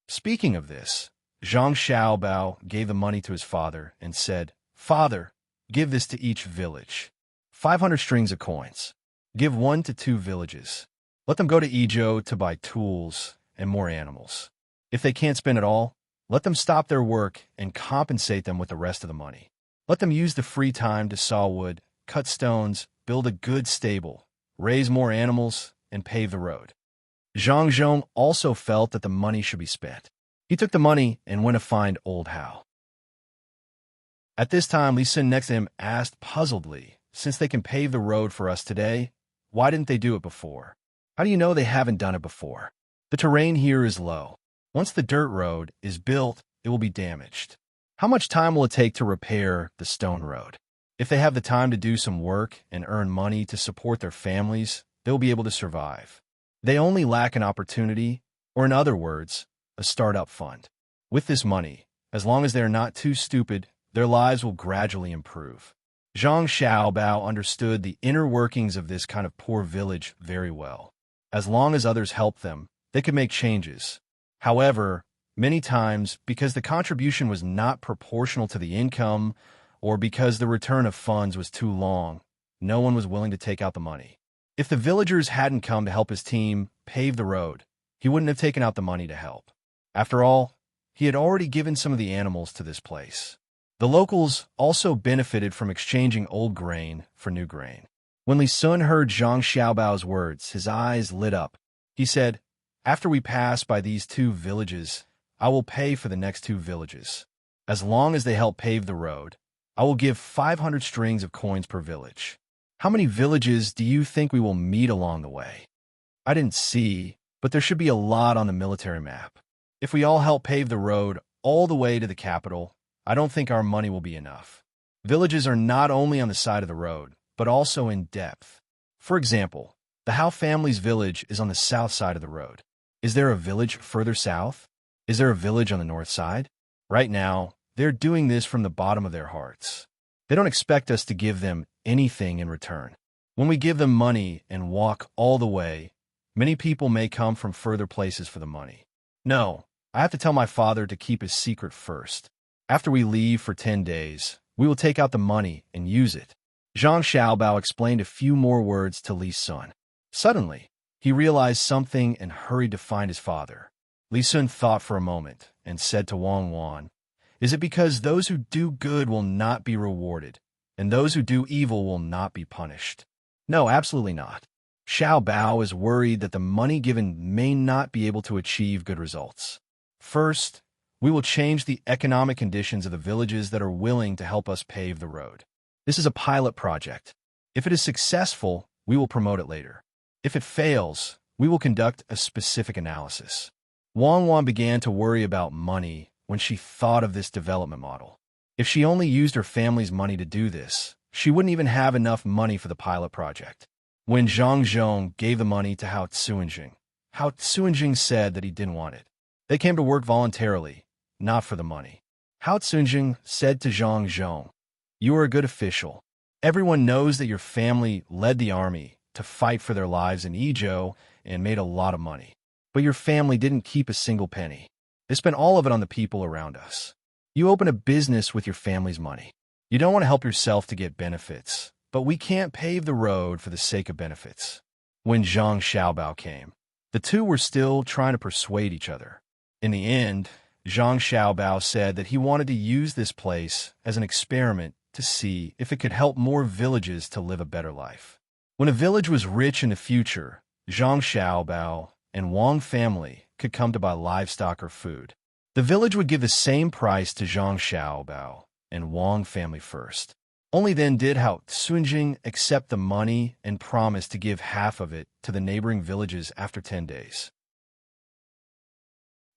[SPEAKER 1] Speaking of this, Zhang Xiaobao gave the money to his father and said, "Father, give this to each village. 500 strings of coins. Give 1 to 2 villages. Let them go to Idyll to buy tools and more animals. If they can't spend it all, let them stop their work and compensate them with the rest of the money. Let them use the free time to saw wood, cut stones, build a good stable, raise more animals, and pave the road." Zhang Zhong also felt that the money should be spent. He took the money and went to find old Hao. At this time, Li Sun next to him asked puzzledly, "Since they can pave the road for us today, why didn't they do it before? How do you know they haven't done it before? The terrain here is low. Once the dirt road is built, it will be damaged. How much time will it take to repair the stone road? If they have the time to do some work and earn money to support their families, they will be able to survive. They only lack an opportunity, or in other words, a startup fund. With this money, As long as they are not too stupid, their lives will gradually improve. Zhang Xiaobao understood the inner workings of this kind of poor village very well. As long as others helped them, they could make changes. However, many times, because the contribution was not proportional to the income, or because the return of funds was too long, no one was willing to take out the money. If the villagers hadn't come to help his team pave the road, he wouldn't have taken out the money to help. After all, he had already given some of the animals to this place. The locals also benefited from exchanging old grain for new grain. When Li Sun heard Zhang Xiaobao's words, his eyes lit up. He said, "After we pass by these 2 villages, I will pay for the next 2 villages. As long as they help pave the road, I will give 500 strings of coins per village. How many villages do you think we will meet along the way?" I didn't see, but there should be a lot on the military map. If we all help pave the road all the way to the capital, I don't think our money will be enough. Villages are not only on the side of the road, but also in depth. For example, the Hao family's village is on the south side of the road. Is there a village further south? Is there a village on the north side? Right now, they're doing this from the bottom of their hearts. They don't expect us to give them anything in return. When we give them money and walk all the way, many people may come from further places for the money. No, I have to tell my father to keep his secret first. After we leave for 10 days, we will take out the money and use it. Zhang Xiaobao explained a few more words to Li Sun. Suddenly, he realized something and hurried to find his father. Li Sun thought for a moment and said to Wang Wan, "Is it because those who do good will not be rewarded, and those who do evil will not be punished?" No, absolutely not. Xiao Bao is worried that the money given may not be able to achieve good results. First, we will change the economic conditions of the villages that are willing to help us pave the road. This is a pilot project. If it is successful, we will promote it later. If it fails, we will conduct a specific analysis. Wang Wan began to worry about money when she thought of this development model. If she only used her family's money to do this, she wouldn't even have enough money for the pilot project. When Zhang Zhong gave the money to Hao Tsunjing said that he didn't want it. They came to work voluntarily, not for the money. Hao Tsunjing said to Zhang Zhong, "You are a good official. Everyone knows that your family led the army to fight for their lives in Idyll and made a lot of money. But your family didn't keep a single penny. They spent all of it on the people around us. You open a business with your family's money. You don't want to help yourself to get benefits, but we can't pave the road for the sake of benefits." When Zhang Xiaobao came, the two were still trying to persuade each other. In the end, Zhang Xiaobao said that he wanted to use this place as an experiment to see if it could help more villages to live a better life. When a village was rich in the future, Zhang Xiaobao and Wang family could come to buy livestock or food. The village would give the same price to Zhang Xiaobao and Wang family first. Only then did Hao Tsunjing accept the money and promise to give half of it to the neighboring villages after 10 days.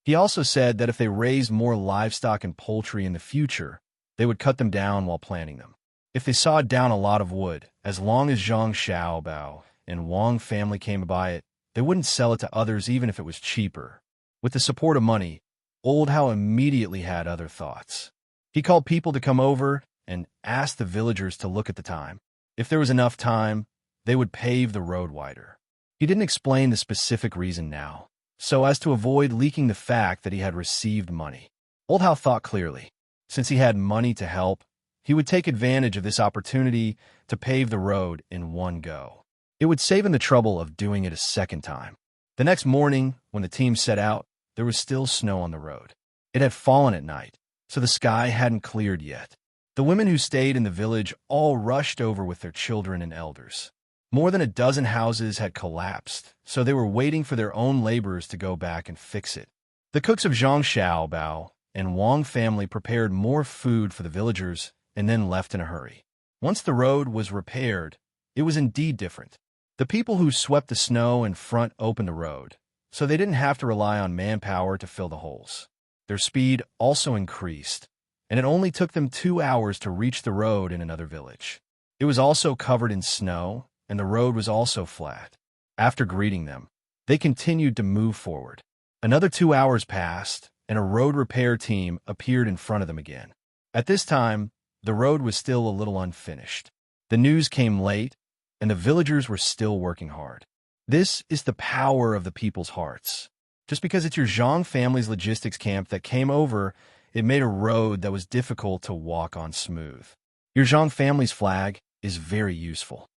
[SPEAKER 1] He also said that if they raised more livestock and poultry in the future, they would cut them down while planting them. If they sawed down a lot of wood, as long as Zhang Xiaobao and Wang family came to buy it, they wouldn't sell it to others even if it was cheaper. With the support of money, Old Hao immediately had other thoughts. He called people to come over and asked the villagers to look at the time. If there was enough time, they would pave the road wider. He didn't explain the specific reason now, so as to avoid leaking the fact that he had received money. Old Hao thought clearly. Since he had money to help, he would take advantage of this opportunity to pave the road in one go. It would save him the trouble of doing it a second time. The next morning, when the team set out, there was still snow on the road. It had fallen at night, so the sky hadn't cleared yet. The women who stayed in the village all rushed over with their children and elders. More than a dozen houses had collapsed, so they were waiting for their own laborers to go back and fix it. The cooks of Zhang Xiaobao and Wang family prepared more food for the villagers and then left in a hurry. Once the road was repaired, it was indeed different. The people who swept the snow in front opened the road, so they didn't have to rely on manpower to fill the holes. Their speed also increased, and it only took them 2 hours to reach the road in another village. It was also covered in snow, and the road was also flat. After greeting them, they continued to move forward. Another 2 hours passed, and a road repair team appeared in front of them again. At this time, the road was still a little unfinished. The news came late, and the villagers were still working hard. This is the power of the people's hearts. Just because it's your Zhang family's logistics camp that came over, it made a road that was difficult to walk on smooth. Your Zhang family's flag is very useful.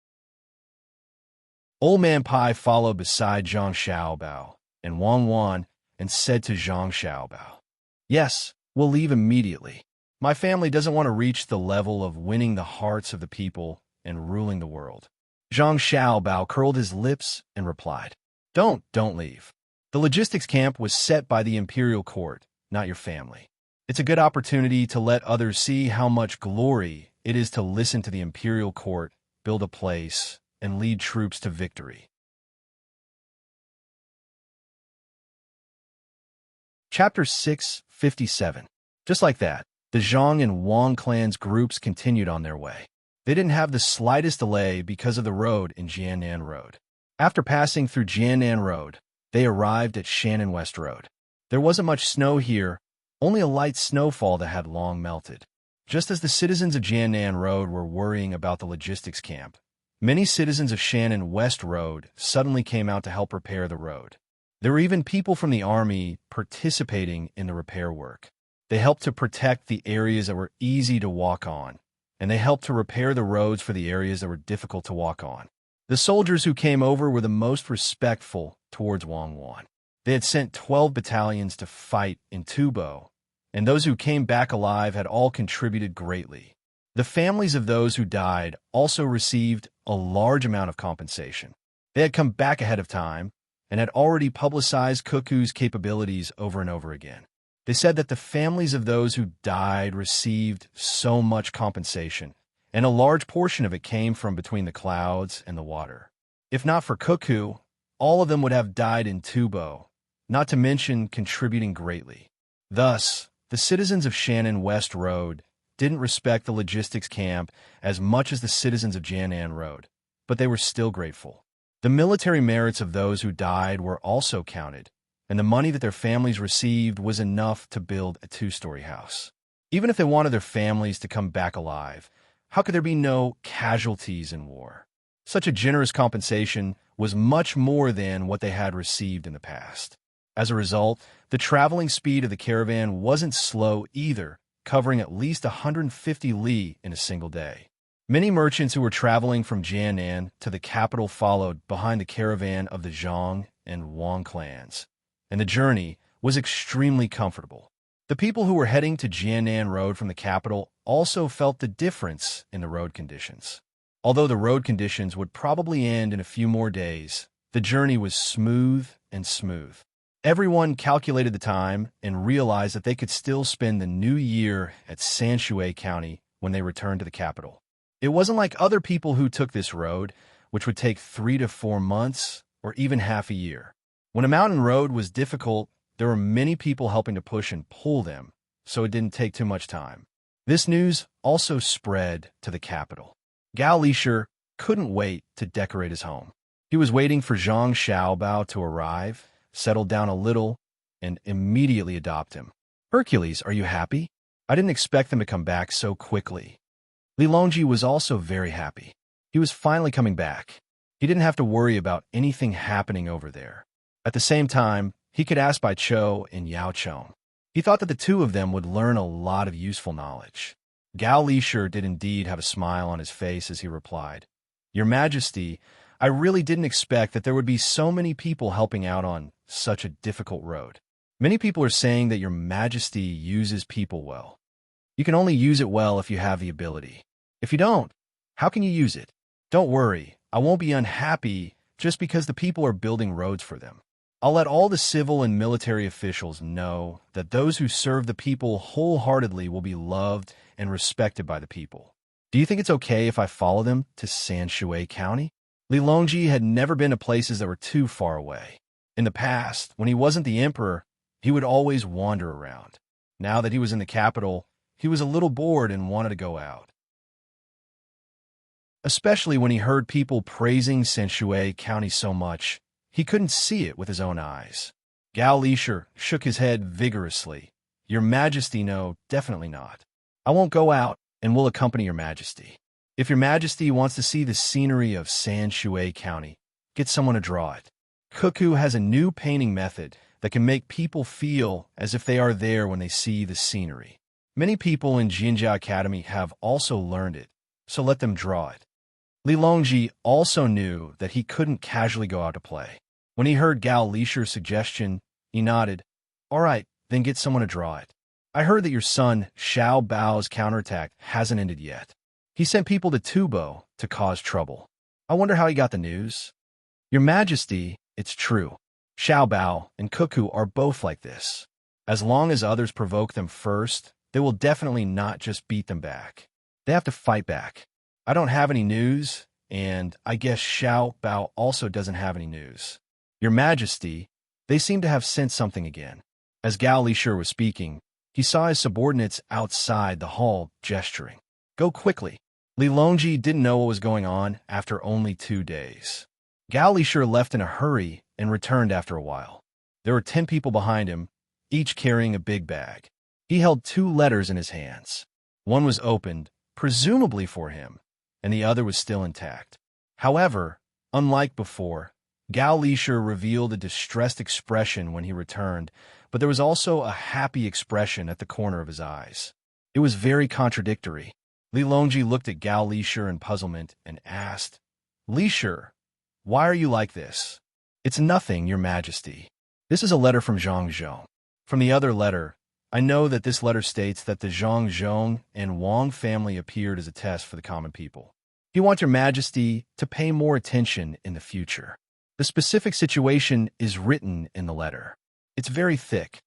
[SPEAKER 1] Old Man Pai followed beside Zhang Xiaobao and Wang Wan and said to Zhang Xiaobao, "Yes, we'll leave immediately. My family doesn't want to reach the level of winning the hearts of the people and ruling the world." Zhang Xiaobao curled his lips and replied, Don't leave. The logistics camp was set by the imperial court, not your family. It's a good opportunity to let others see how much glory it is to listen to the imperial court, build a place, and lead troops to victory. Chapter 657. Just like that, the Zhang and Wang clans groups continued on their way. They didn't have the slightest delay because of the road in Jiannan Road. After passing through Jiannan Road, they arrived at Shannon West Road. There wasn't much snow here, only a light snowfall that had long melted. Just as the citizens of Jiannan Road were worrying about the logistics camp, many citizens of Shannon West Road suddenly came out to help repair the road. There were even people from the army participating in the repair work. They helped to protect the areas that were easy to walk on, and they helped to repair the roads for the areas that were difficult to walk on. The soldiers who came over were the most respectful towards Wang Wan. They had sent 12 battalions to fight in Tubo, and those who came back alive had all contributed greatly. The families of those who died also received a large amount of compensation. They had come back ahead of time and had already publicized Cuckoo's capabilities over and over again. They said that the families of those who died received so much compensation, and a large portion of it came from between the clouds and the water. If not for Cuckoo, all of them would have died in Tubo, not to mention contributing greatly. Thus, the citizens of Shannon West Road didn't respect the logistics camp as much as the citizens of Jiannan Road, but they were still grateful. The military merits of those who died were also counted, and the money that their families received was enough to build a 2-story house. Even if they wanted their families to come back alive, how could there be no casualties in war? Such a generous compensation was much more than what they had received in the past. As a result, the traveling speed of the caravan wasn't slow either, covering at least 150 li in a single day. Many merchants who were traveling from Jiannan to the capital followed behind the caravan of the Zhang and Wang clans, and the journey was extremely comfortable. The people who were heading to Jiannan Road from the capital also felt the difference in the road conditions. Although the road conditions would probably end in a few more days, the journey was smooth and smooth. Everyone calculated the time and realized that they could still spend the new year at Sanshui County when they returned to the capital. It wasn't like other people who took this road, which would take 3 to 4 months or even half a year. When a mountain road was difficult, there were many people helping to push and pull them, so it didn't take too much time. This news also spread to the capital. Gao Lisher couldn't wait to decorate his home. He was waiting for Zhang Xiaobao to arrive, settle down a little, and immediately adopt him. Hercules, are you happy? I didn't expect them to come back so quickly. Li Longji was also very happy. He was finally coming back. He didn't have to worry about anything happening over there. At the same time, he could ask Bai Chou and Yao Chong. He thought that the two of them would learn a lot of useful knowledge. Gao Lisher did indeed have a smile on his face as he replied, Your Majesty, I really didn't expect that there would be so many people helping out on such a difficult road. Many people are saying that Your Majesty uses people well. You can only use it well if you have the ability. If you don't, how can you use it? Don't worry, I won't be unhappy just because the people are building roads for them. I'll let all the civil and military officials know that those who serve the people wholeheartedly will be loved and respected by the people. Do you think it's okay if I follow them to Sanshui County? Li Longji had never been to places that were too far away. In the past, when he wasn't the emperor, he would always wander around. Now that he was in the capital, he was a little bored and wanted to go out. Especially when he heard people praising Sanshui County so much, he couldn't see it with his own eyes. Gao Lisher shook his head vigorously. Your Majesty, no, definitely not. I won't go out and will accompany your Majesty. If your Majesty wants to see the scenery of San Shui County, get someone to draw it. Cuckoo has a new painting method that can make people feel as if they are there when they see the scenery. Many people in Jinjia Academy have also learned it, so let them draw it. Li Longji also knew that he couldn't casually go out to play. When he heard Gao Lisher's suggestion, he nodded. All right, then get someone to draw it. I heard that your son, Xiao Bao's counterattack hasn't ended yet. He sent people to Tubo to cause trouble. I wonder how he got the news. Your Majesty, it's true. Xiao Bao and Cuckoo are both like this. As long as others provoke them first, they will definitely not just beat them back. They have to fight back. I don't have any news, and I guess Xiao Bao also doesn't have any news. Your Majesty, they seem to have sensed something again. As Gao Lisher was speaking, he saw his subordinates outside the hall gesturing. Go quickly. Li Longji didn't know what was going on after only 2 days. Gao Lisher left in a hurry and returned after a while. There were 10 people behind him, each carrying a big bag. He held 2 letters in his hands. One was opened, presumably for him, and the other was still intact. However, unlike before, Gao Lisher revealed a distressed expression when he returned, but there was also a happy expression at the corner of his eyes. It was very contradictory. Li Longji looked at Gao Lisher in puzzlement and asked, Lisher, why are you like this? It's nothing, Your Majesty. This is a letter from Zhang Zhong. From the other letter, I know that this letter states that the Zhang Zhong and Wang family appeared as a test for the common people. He wants Your Majesty to pay more attention in the future. The specific situation is written in the letter. It's very thick.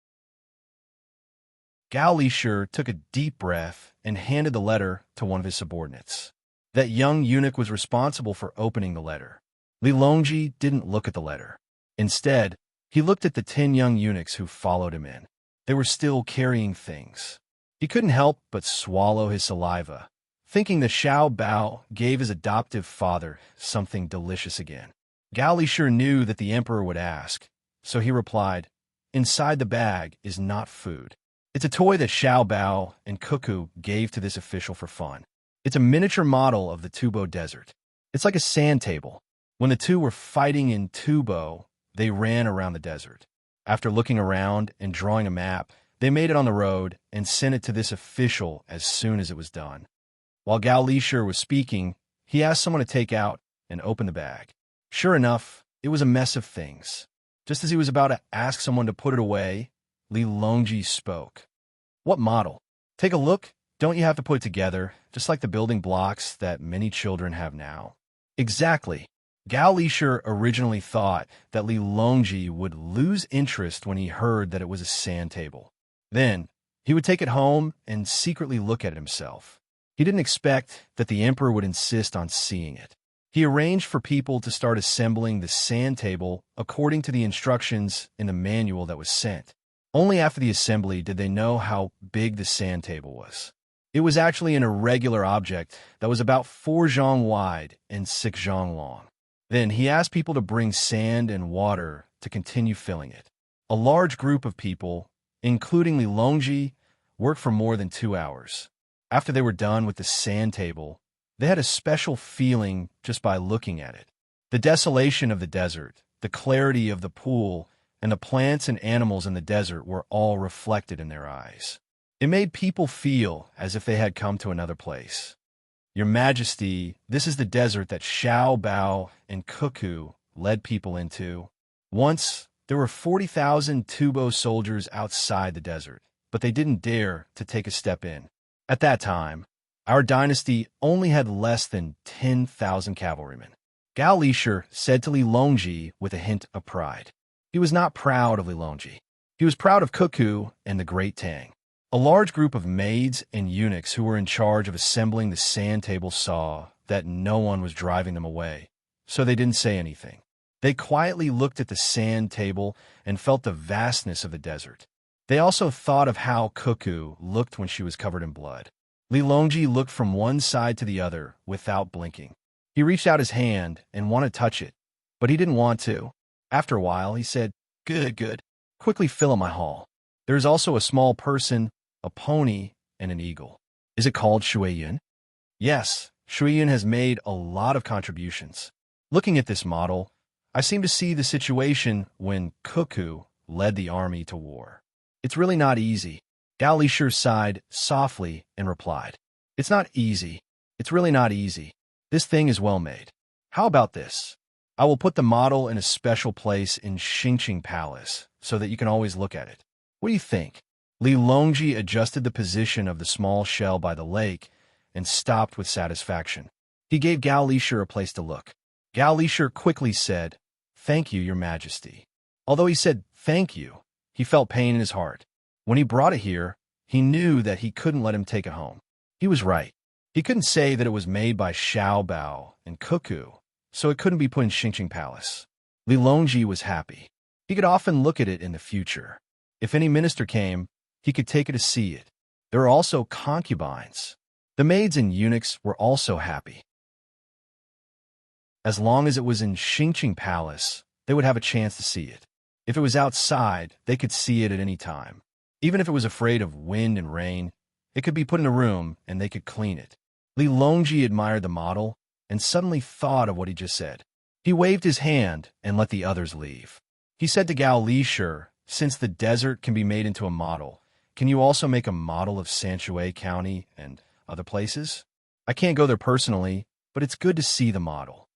[SPEAKER 1] Gao Lisher took a deep breath and handed the letter to one of his subordinates. That young eunuch was responsible for opening the letter. Li Longji didn't look at the letter. Instead, he looked at the 10 young eunuchs who followed him in. They were still carrying things. He couldn't help but swallow his saliva, thinking that Xiao Bao gave his adoptive father something delicious again. Gao Lisher knew that the emperor would ask, so he replied, Inside the bag is not food. It's a toy that Xiao Bao and Cuckoo gave to this official for fun. It's a miniature model of the Tubo Desert. It's like a sand table. When the two were fighting in Tubo, they ran around the desert. After looking around and drawing a map, they made it on the road and sent it to this official as soon as it was done. While Gao Lisher was speaking, he asked someone to take out and open the bag. Sure enough, it was a mess of things. Just as he was about to ask someone to put it away, Li Longji spoke. What model? Take a look. Don't you have to put it together, just like the building blocks that many children have now? Exactly. Gao Lisher originally thought that Li Longji would lose interest when he heard that it was a sand table. Then, he would take it home and secretly look at it himself. He didn't expect that the emperor would insist on seeing it. He arranged for people to start assembling the sand table according to the instructions in the manual that was sent. Only after the assembly did they know how big the sand table was. It was actually an irregular object that was about 4 zhang wide and 6 zhang long. Then he asked people to bring sand and water to continue filling it. A large group of people, including Li Longji, worked for more than 2 hours. After they were done with the sand table, they had a special feeling just by looking at it. The desolation of the desert, the clarity of the pool, and the plants and animals in the desert were all reflected in their eyes. It made people feel as if they had come to another place. Your Majesty, this is the desert that Xiao Bao and Cuckoo led people into. Once, there were 40,000 Tubo soldiers outside the desert, but they didn't dare to take a step in. At that time, our dynasty only had less than 10,000 cavalrymen. Gao Lisher said to Li Longji with a hint of pride. He was not proud of Li Longji. He was proud of Cuckoo and the great Tang. A large group of maids and eunuchs who were in charge of assembling the sand table saw that no one was driving them away, so they didn't say anything. They quietly looked at the sand table and felt the vastness of the desert. They also thought of how Cuckoo looked when she was covered in blood. Li Longji looked from one side to the other without blinking. He reached out his hand and wanted to touch it, but he didn't want to. After a while, he said, Good. quickly fill up my hall. There is also a small person, a pony, and an eagle. Is it called Shuiyun? Yes, Shuiyun has made a lot of contributions. Looking at this model, I seem to see the situation when Cuckoo led the army to war. It's really not easy. Gao Lishur sighed softly and replied, It's not easy. It's really not easy. This thing is well made. How about this? I will put the model in a special place in Xingqing Palace so that you can always look at it. What do you think? Li Longji adjusted the position of the small shell by the lake and stopped with satisfaction. He gave Gao Lishur a place to look. Gao Lishur quickly said, Thank you, Your Majesty. Although he said thank you, he felt pain in his heart. When he brought it here, he knew that he couldn't let him take it home. He was right. He couldn't say that it was made by Xiao Bao and Cuckoo, so it couldn't be put in Xingqing Palace. Li Longji was happy. He could often look at it in the future. If any minister came, he could take it to see it. There were also concubines. The maids and eunuchs were also happy. As long as it was in Xingqing Palace, they would have a chance to see it. If it was outside, they could see it at any time. Even if it was afraid of wind and rain, it could be put in a room and they could clean it. Li Longji admired the model and suddenly thought of what he just said. He waved his hand and let the others leave. He said to Gao Lishur, Since the desert can be made into a model, can you also make a model of Sanshui County and other places? I can't go there personally, but it's good to see the model.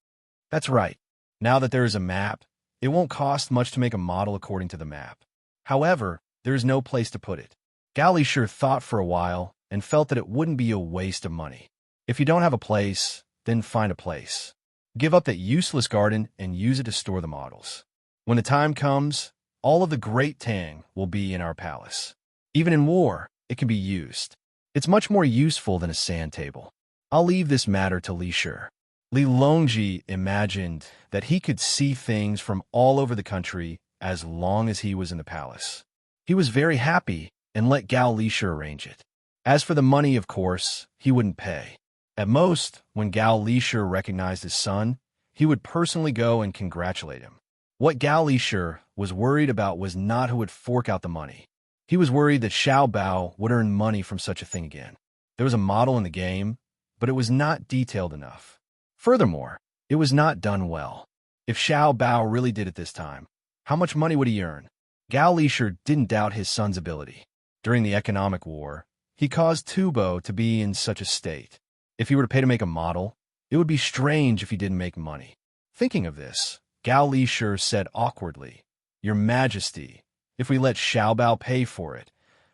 [SPEAKER 1] That's right. Now that there is a map, it won't cost much to make a model according to the map. However, there is no place to put it. Gao Lishur thought for a while and felt that it wouldn't be a waste of money. If you don't have a place, then find a place. Give up that useless garden and use it to store the models. When the time comes, all of the great Tang will be in our palace. Even in war, it can be used. It's much more useful than a sand table. I'll leave this matter to Lishur. Li Longji imagined that he could see things from all over the country as long as he was in the palace. He was very happy and let Gao Lishur arrange it. As for the money, of course, he wouldn't pay. At most, when Gao Lishur recognized his son, he would personally go and congratulate him. What Gao Lishur was worried about was not who would fork out the money. He was worried that Xiao Bao would earn money from such a thing again. There was a model in the game, but it was not detailed enough. Furthermore, it was not done well. If Xiao Bao really did it this time, how much money would he earn? Gao Lishur didn't doubt his son's ability. During the economic war, he caused Tubo to be in such a state. If he were to pay to make a model, it would be strange if he didn't make money. Thinking of this, Gao Lishur said awkwardly, Your Majesty, if we let Xiao Bao pay for it,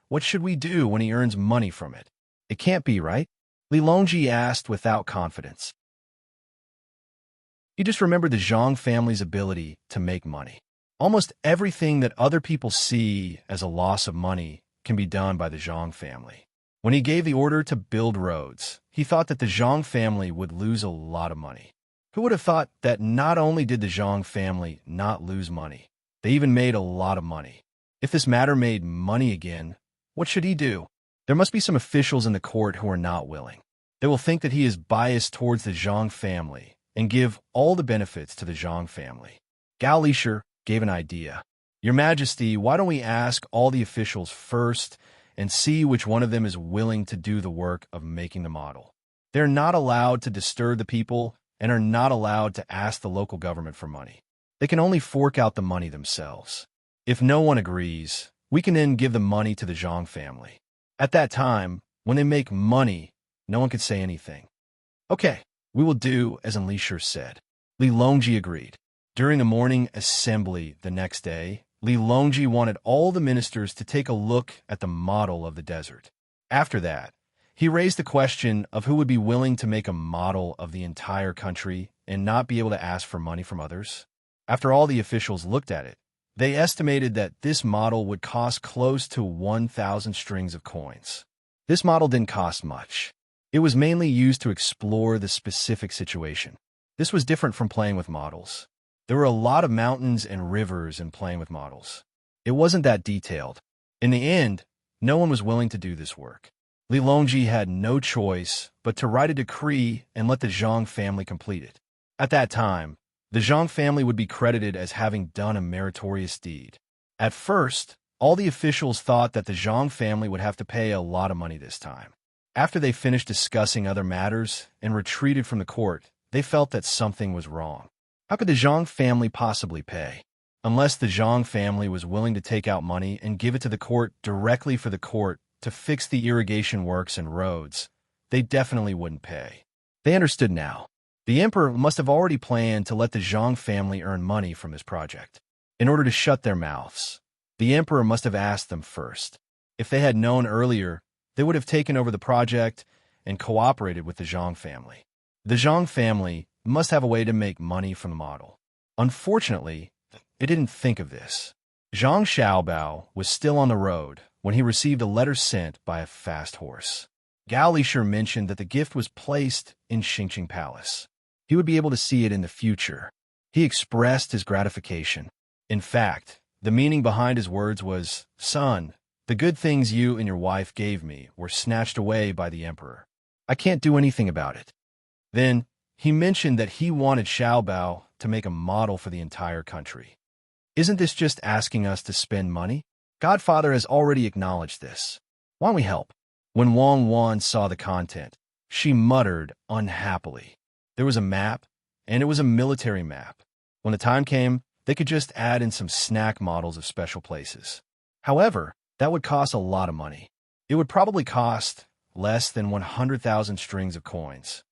[SPEAKER 1] what should we do when he earns money from it? It can't be, right? Li Longji asked without confidence. He just remembered the Zhang family's ability to make money. Almost everything that other people see as a loss of money can be done by the Zhang family. When he gave the order to build roads, he thought that the Zhang family would lose a lot of money. Who would have thought that not only did the Zhang family not lose money, they even made a lot of money? If this matter made money again, what should he do? There must be some officials in the court who are not willing. They will think that he is biased towards the Zhang family and give all the benefits to the Zhang family. Gao Lishur gave an idea. Your Majesty, why don't we ask all the officials first and see which one of them is willing to do the work of making the model? They're not allowed to disturb the people and are not allowed to ask the local government for money. They can only fork out the money themselves. If no one agrees, we can then give the money to the Zhang family. At that time, when they make money, no one can say anything. Okay, we will do as Lishur said. Li Longji agreed. During the morning assembly the next day, Li Longji wanted all the ministers to take a look at the model of the desert. After that, he raised the question of who would be willing to make a model of the entire country and not be able to ask for money from others. After all the officials looked at it, they estimated that this model would cost close to 1,000 strings of coins. This model didn't cost much. It was mainly used to explore the specific situation. This was different from playing with models. There were a lot of mountains and rivers in playing with models. It wasn't that detailed. In the end, no one was willing to do this work. Li Longji had no choice but to write a decree and let the Zhang family complete it. At that time, the Zhang family would be credited as having done a meritorious deed. At first, all the officials thought that the Zhang family would have to pay a lot of money this time. After they finished discussing other matters and retreated from the court, they felt that something was wrong. How could the Zhang family possibly pay? Unless the Zhang family was willing to take out money and give it to the court directly for the court to fix the irrigation works and roads, they definitely wouldn't pay. They understood now. The emperor must have already planned to let the Zhang family earn money from this project. In order to shut their mouths, the emperor must have asked them first. If they had known earlier, they would have taken over the project and cooperated with the Zhang family. The Zhang family must have a way to make money from the model. Unfortunately, it didn't think of this. Zhang Xiaobao was still on the road when he received a letter sent by a fast horse. Gao Lisher mentioned that the gift was placed in Xingqing Palace. He would be able to see it in the future. He expressed his gratification. In fact, the meaning behind his words was, "Son, the good things you and your wife gave me were snatched away by the emperor. I can't do anything about it." Then, he mentioned that he wanted Xiaobao to make a model for the entire country. Isn't this just asking us to spend money? Godfather has already acknowledged this. Why don't we help? When Wang Wan saw the content, she muttered unhappily. There was a map, and it was a military map. When the time came, they could just add in some snack models of special places. However, that would cost a lot of money. It would probably cost less than 100,000 strings of coins.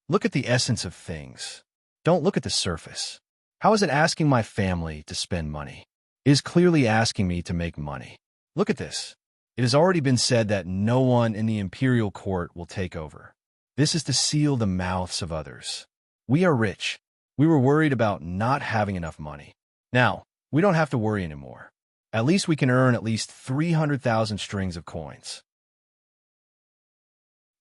[SPEAKER 1] Look at the essence of things. Don't look at the surface. How is it asking my family to spend money? It is clearly asking me to make money. Look at this. It has already been said that no one in the imperial court will take over. This is to seal the mouths of others. We are rich. We were worried about not having enough money. Now, we don't have to worry anymore. At least we can earn at least 300,000 strings of coins.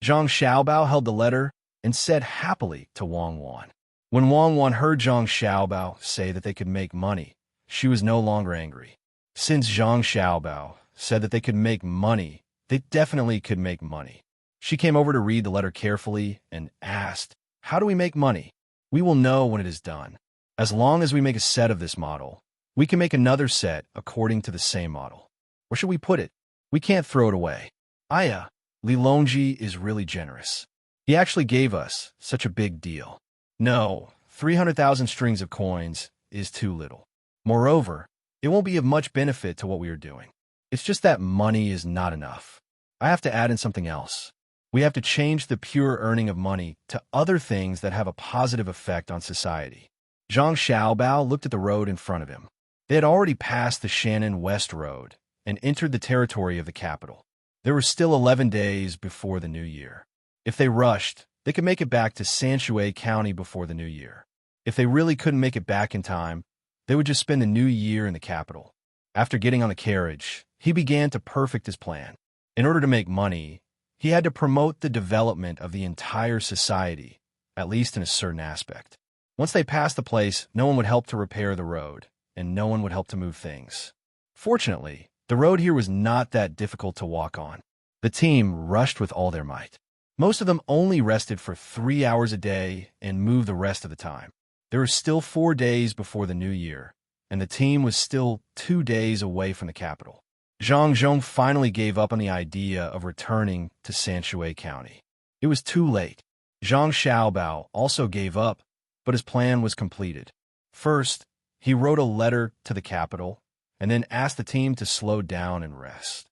[SPEAKER 1] Zhang Xiaobao held the letter and said happily to Wang Wan. When Wang Wan heard Zhang Xiaobao say that they could make money, she was no longer angry. Since Zhang Xiaobao said that they could make money, they definitely could make money. She came over to read the letter carefully and asked, "How do we make money?" "We will know when it is done. As long as we make a set of this model, we can make another set according to the same model. Where should we put it? We can't throw it away." Aya, Li Longji is really generous. He actually gave us such a big deal. No, 300,000 strings of coins is too little. Moreover, it won't be of much benefit to what we are doing. It's just that money is not enough. I have to add in something else. We have to change the pure earning of money to other things that have a positive effect on society. Zhang Xiaobao looked at the road in front of him. They had already passed the Shannon West Road and entered the territory of the capital. There were still 11 days before the new year. If they rushed, they could make it back to Sanshui County before the new year. If they really couldn't make it back in time, they would just spend the new year in the capital. After getting on the carriage, he began to perfect his plan. In order to make money, he had to promote the development of the entire society, at least in a certain aspect. Once they passed the place, no one would help to repair the road, and no one would help to move things. Fortunately, the road here was not that difficult to walk on. The team rushed with all their might. Most of them only rested for 3 hours a day and moved the rest of the time. There were still 4 days before the new year, and the team was still 2 days away from the capital. Zhang Zhong finally gave up on the idea of returning to Sanshui County. It was too late. Zhang Xiaobao also gave up, but his plan was completed. First, he wrote a letter to the capital, and then asked the team to slow down and rest.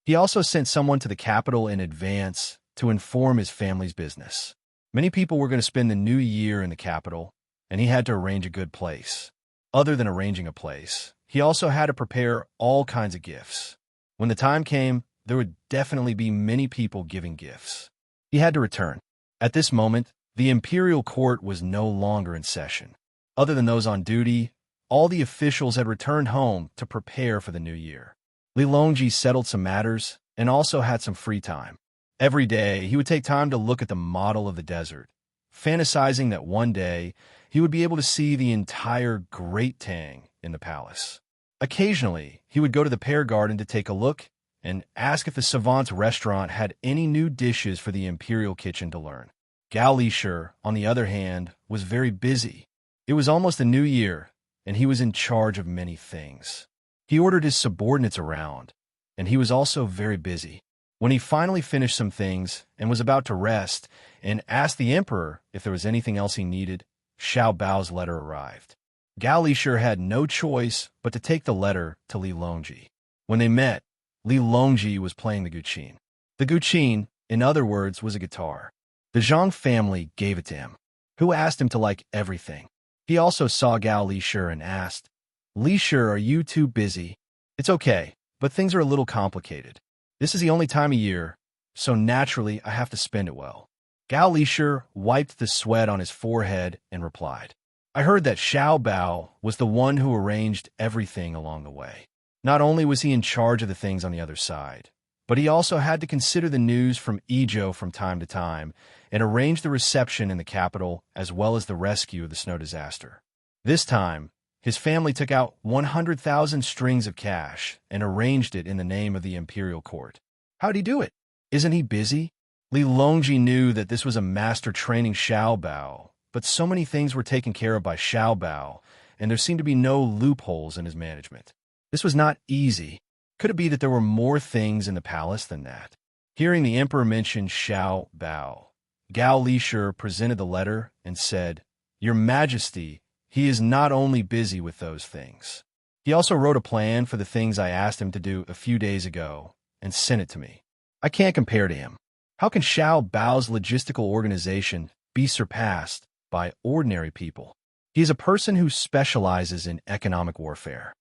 [SPEAKER 1] He also sent someone to the capital in advance to inform his family's business. Many people were going to spend the new year in the capital, and he had to arrange a good place. Other than arranging a place, he also had to prepare all kinds of gifts. When the time came, there would definitely be many people giving gifts. He had to return. At this moment, the imperial court was no longer in session. Other than those on duty, all the officials had returned home to prepare for the new year. Li Longji settled some matters and also had some free time. Every day, he would take time to look at the model of the desert, fantasizing that one day he would be able to see the entire Great Tang in the palace. Occasionally, he would go to the pear garden to take a look and ask if the savant's restaurant had any new dishes for the imperial kitchen to learn. Gao Lisher, on the other hand, was very busy. It was almost the new year, and he was in charge of many things. He ordered his subordinates around, and he was also very busy. When he finally finished some things and was about to rest and asked the emperor if there was anything else he needed, Xiao Bao's letter arrived. Gao Lishur had no choice but to take the letter to Li Longji. When they met, Li Longji was playing the guqin. The guqin, in other words, was a guitar. The Zhang family gave it to him, who asked him to like everything. He also saw Gao Lishur and asked, "Lishur, are you too busy?" "It's okay, but things are a little complicated. This is the only time of year, so naturally I have to spend it well." Gao Lishur wiped the sweat on his forehead and replied, "I heard that Xiao Bao was the one who arranged everything along the way. Not only was he in charge of the things on the other side, but he also had to consider the news from Idyll from time to time and arrange the reception in the capital as well as the rescue of the snow disaster. This time, his family took out 100,000 strings of cash and arranged it in the name of the imperial court. How'd he do it? Isn't he busy?" Li Longji knew that this was a master training Xiao Bao, but so many things were taken care of by Xiao Bao, and there seemed to be no loopholes in his management. This was not easy. Could it be that there were more things in the palace than that? Hearing the emperor mention Xiao Bao, Gao Lishur presented the letter and said, "Your Majesty, he is not only busy with those things. He also wrote a plan for the things I asked him to do a few days ago and sent it to me. I can't compare to him. How can Xiao Bao's logistical organization be surpassed by ordinary people? He is a person who specializes in economic warfare."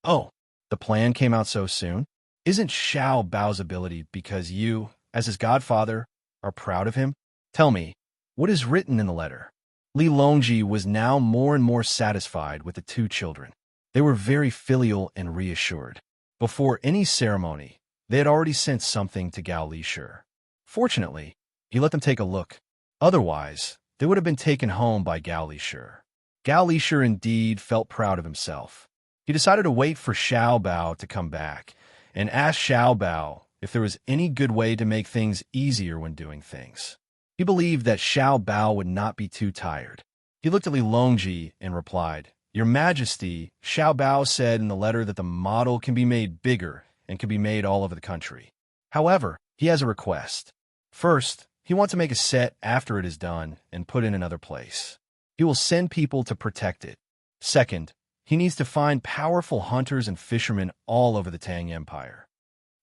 [SPEAKER 1] "Oh, the plan came out so soon? Isn't Xiao Bao's ability because you, as his godfather, are proud of him? Tell me, what is written in the letter?" Li Longji was now more and more satisfied with the two children. They were very filial and reassured. Before any ceremony, they had already sent something to Gao Lishur. Fortunately, he let them take a look. Otherwise, they would have been taken home by Gao Lishur. Gao Lishur indeed felt proud of himself. He decided to wait for Xiao Bao to come back and ask Xiao Bao if there was any good way to make things easier when doing things. He believed that Xiao Bao would not be too tired. He looked at Li Longji and replied, "Your Majesty, Xiao Bao said in the letter that the model can be made bigger and can be made all over the country. However, he has a request. First, he wants to make a set after it is done and put in another place. He will send people to protect it. Second, he needs to find powerful hunters and fishermen all over the Tang Empire.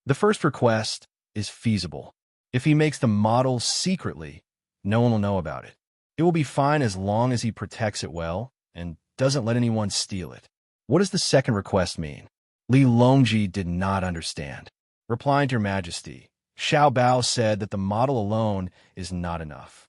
[SPEAKER 1] The first request is feasible. If he makes the model secretly, no one will know about it. It will be fine as long as he protects it well and doesn't let anyone steal it." "What does the second request mean?" Li Longji did not understand. Replying to Your Majesty, Xiao Bao said that the model alone is not enough.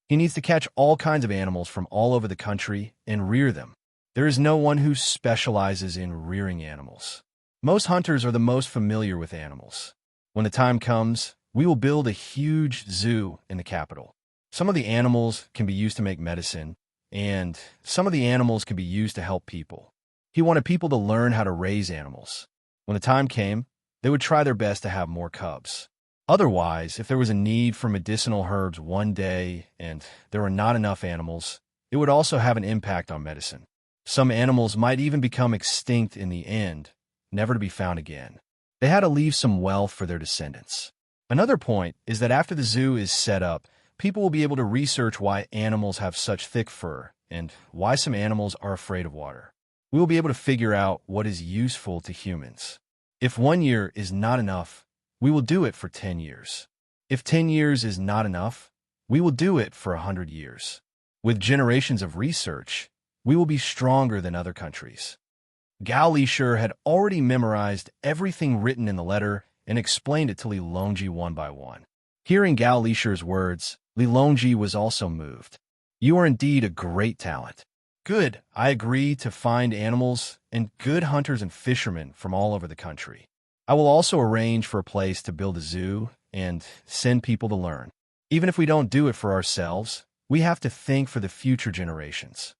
[SPEAKER 1] He needs to catch all kinds of animals from all over the country and rear them. There is no one who specializes in rearing animals. Most hunters are the most familiar with animals. When the time comes, we will build a huge zoo in the capital. Some of the animals can be used to make medicine, and some of the animals can be used to help people. He wanted people to learn how to raise animals. When the time came, they would try their best to have more cubs. Otherwise, if there was a need for medicinal herbs one day and there were not enough animals, it would also have an impact on medicine. Some animals might even become extinct in the end, never to be found again. They had to leave some wealth for their descendants. Another point is that after the zoo is set up, people will be able to research why animals have such thick fur and why some animals are afraid of water. We will be able to figure out what is useful to humans. If 1 year is not enough, we will do it for 10 years. If 10 years is not enough, we will do it for 100 years. With generations of research, we will be stronger than other countries." Gao Lishur had already memorized everything written in the letter and explained it to Li Longji one by one. Hearing Gao Lishur's words, Li Longji was also moved. "You are indeed a great talent." "Good, I agree to find animals and good hunters and fishermen from all over the country. I will also arrange for a place to build a zoo and send people to learn. Even if we don't do it for ourselves, we have to think for the future generations.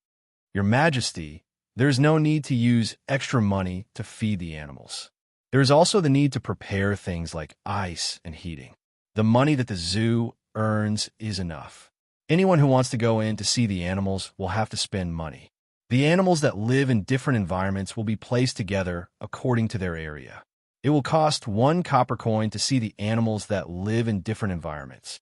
[SPEAKER 1] Your Majesty, there is no need to use extra money to feed the animals. There is also the need to prepare things like ice and heating. The money that the zoo earns is enough. Anyone who wants to go in to see the animals will have to spend money. The animals that live in different environments will be placed together according to their area. It will cost 1 copper coin to see the animals that live in different environments.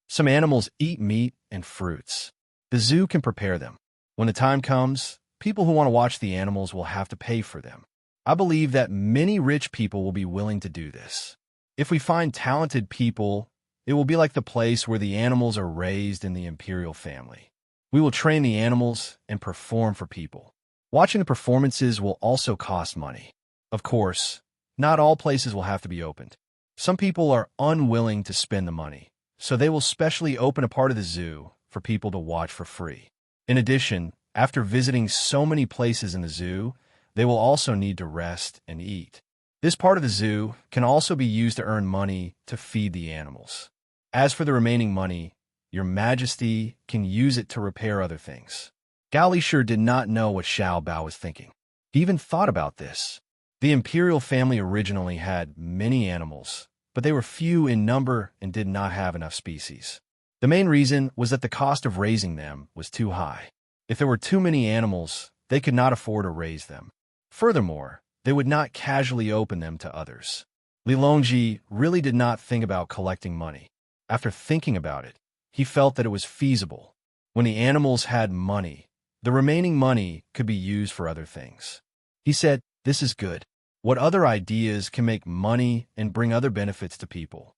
[SPEAKER 1] Some animals eat meat and fruits. The zoo can prepare them. When the time comes, people who want to watch the animals will have to pay for them. I believe that many rich people will be willing to do this. If we find talented people, it will be like the place where the animals are raised in the imperial family. We will train the animals and perform for people. Watching the performances will also cost money. Of course, not all places will have to be opened. Some people are unwilling to spend the money, so they will specially open a part of the zoo for people to watch for free. In addition, after visiting so many places in the zoo, they will also need to rest and eat. This part of the zoo can also be used to earn money to feed the animals. As for the remaining money, Your Majesty can use it to repair other things. Gao Lisher did not know what Xiao Bao was thinking. He even thought about this. The imperial family originally had many animals, but they were few in number and did not have enough species. The main reason was that the cost of raising them was too high. If there were too many animals, they could not afford to raise them. Furthermore, they would not casually open them to others. Li Longji really did not think about collecting money. After thinking about it, he felt that it was feasible. When the animals had money, the remaining money could be used for other things. He said, "This is good. What other ideas can make money and bring other benefits to people?"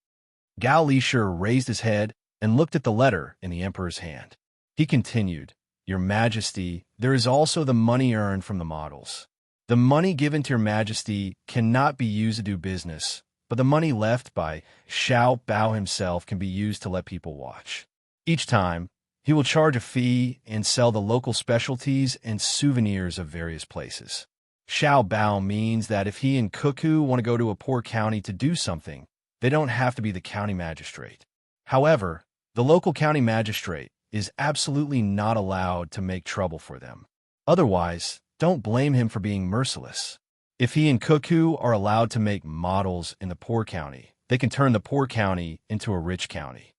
[SPEAKER 1] Gao Lisher raised his head and looked at the letter in the emperor's hand. He continued, "Your Majesty, there is also the money earned from the models. The money given to Your Majesty cannot be used to do business, but the money left by Xiao Bao himself can be used to let people watch. Each time, he will charge a fee and sell the local specialties and souvenirs of various places. Xiao Bao means that if he and Cuckoo want to go to a poor county to do something, they don't have to be the county magistrate. However, the local county magistrate is absolutely not allowed to make trouble for them. Otherwise, don't blame him for being merciless. If he and Cuckoo are allowed to make models in the poor county, they can turn the poor county into a rich county."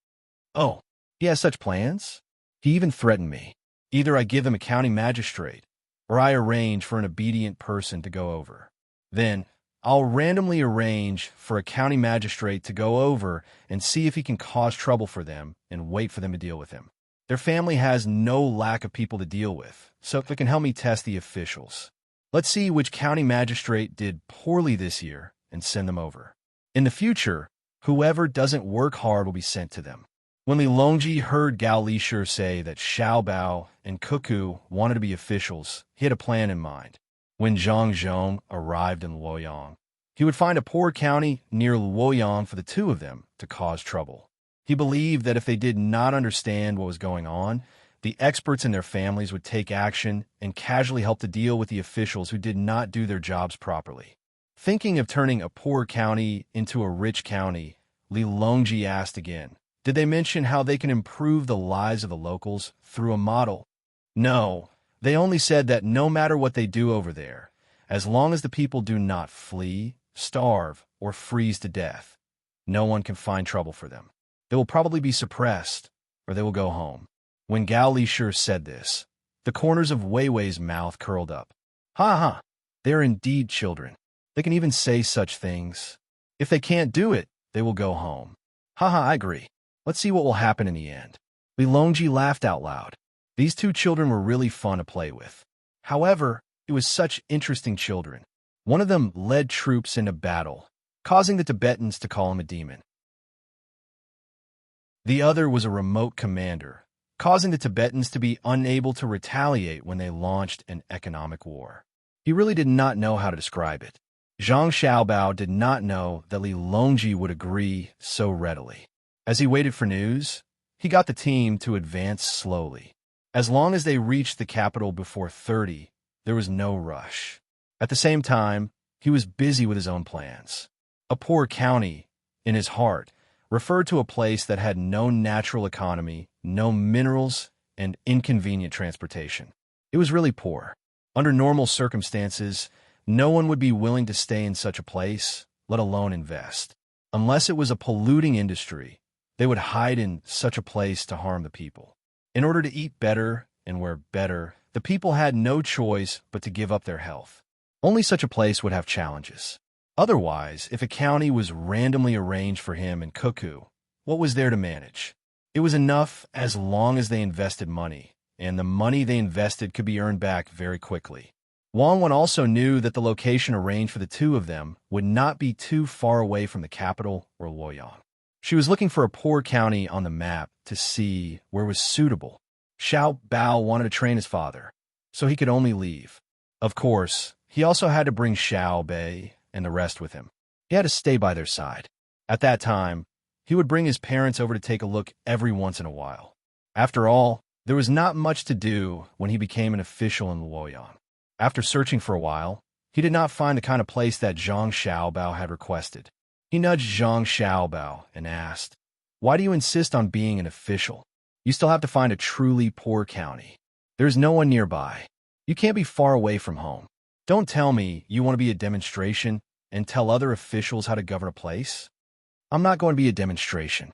[SPEAKER 1] "Oh, he has such plans?" "He even threatened me. Either I give him a county magistrate, or I arrange for an obedient person to go over. Then, I'll randomly arrange for a county magistrate to go over and see if he can cause trouble for them and wait for them to deal with him. Their family has no lack of people to deal with, so it can help me test the officials. Let's see which county magistrate did poorly this year and send them over. In the future, whoever doesn't work hard will be sent to them." When Li Longji heard Gao Lisher say that Xiao Bao and Cuckoo wanted to be officials, he had a plan in mind. When Zhang Zhong arrived in Luoyang, he would find a poor county near Luoyang for the two of them to cause trouble. He believed that if they did not understand what was going on, the experts and their families would take action and casually help to deal with the officials who did not do their jobs properly. Thinking of turning a poor county into a rich county, Li Longji asked again, "Did they mention how they can improve the lives of the locals through a model?" "No, they only said that no matter what they do over there, as long as the people do not flee, starve, or freeze to death, no one can find trouble for them. They will probably be suppressed, or they will go home." When Gao Lisher said this, the corners of Wei Wei's mouth curled up. "Ha ha, they are indeed children. They can even say such things. If they can't do it, they will go home. Ha ha, I agree. Let's see what will happen in the end." Li Longji laughed out loud. These two children were really fun to play with. However, it was such interesting children. One of them led troops into battle, causing the Tibetans to call him a demon. The other was a remote commander, causing the Tibetans to be unable to retaliate when they launched an economic war. He really did not know how to describe it. Zhang Xiaobao did not know that Li Longji would agree so readily. As he waited for news, he got the team to advance slowly. As long as they reached the capital before 30, there was no rush. At the same time, he was busy with his own plans. A poor county, in his heart, referred to a place that had no natural economy, no minerals, and inconvenient transportation. It was really poor. Under normal circumstances, no one would be willing to stay in such a place, let alone invest. Unless it was a polluting industry, they would hide in such a place to harm the people. In order to eat better and where better, the people had no choice but to give up their health. Only such a place would have challenges. Otherwise, if a county was randomly arranged for him and Cuckoo, what was there to manage? It was enough as long as they invested money, and the money they invested could be earned back very quickly. Wang Wen also knew that the location arranged for the two of them would not be too far away from the capital or Luoyang. She was looking for a poor county on the map to see where was suitable. Xiao Bao wanted to train his father, so he could only leave. Of course, he also had to bring Xiao Bei and the rest with him. He had to stay by their side. At that time, he would bring his parents over to take a look every once in a while. After all, there was not much to do when he became an official in Luoyang. After searching for a while, he did not find the kind of place that Zhang Xiaobao had requested. He nudged Zhang Xiaobao and asked, "Why do you insist on being an official? You still have to find a truly poor county. There's no one nearby. You can't be far away from home. Don't tell me you want to be a demonstration and tell other officials how to govern a place. I'm not going to be a demonstration.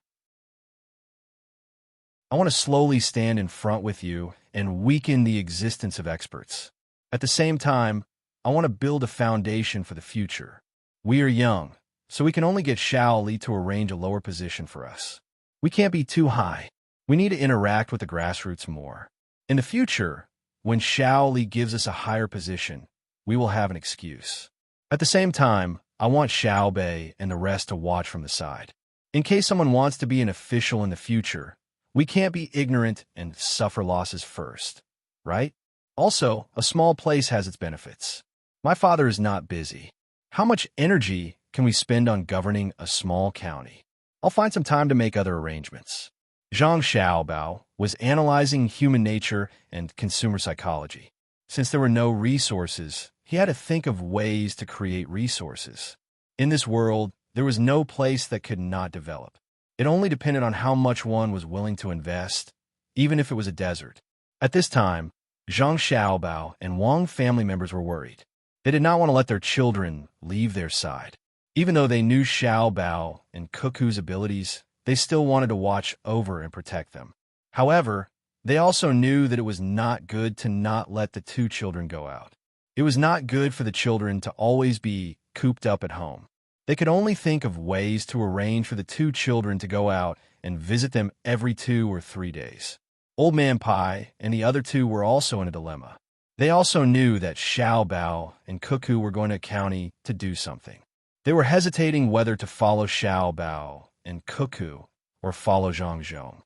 [SPEAKER 1] I want to slowly stand in front with you and weaken the existence of experts. At the same time, I want to build a foundation for the future. We are young, so we can only get Xiao Li to arrange a lower position for us. We can't be too high. We need to interact with the grassroots more. In the future, when Xiao Li gives us a higher position, we will have an excuse. At the same time, I want Xiao Bei and the rest to watch from the side. In case someone wants to be an official in the future, we can't be ignorant and suffer losses first, right? Also, a small place has its benefits. My father is not busy. How much energy can we spend on governing a small county? I'll find some time to make other arrangements. Zhang Xiaobao was analyzing human nature and consumer psychology. Since there were no resources, he had to think of ways to create resources. In this world, there was no place that could not develop. It only depended on how much one was willing to invest, even if it was a desert. At this time, Zhang Xiaobao and Wang family members were worried. They did not want to let their children leave their side. Even though they knew Xiaobao and Cuckoo's abilities, they still wanted to watch over and protect them. However, they also knew that it was not good to not let the two children go out. It was not good for the children to always be cooped up at home. They could only think of ways to arrange for the two children to go out and visit them every 2 or 3 days. Old Man Pai and the other two were also in a dilemma. They also knew that Xiao Bao and Cuckoo were going to a county to do something. They were hesitating whether to follow Xiao Bao and Cuckoo or follow Zhang Zhong.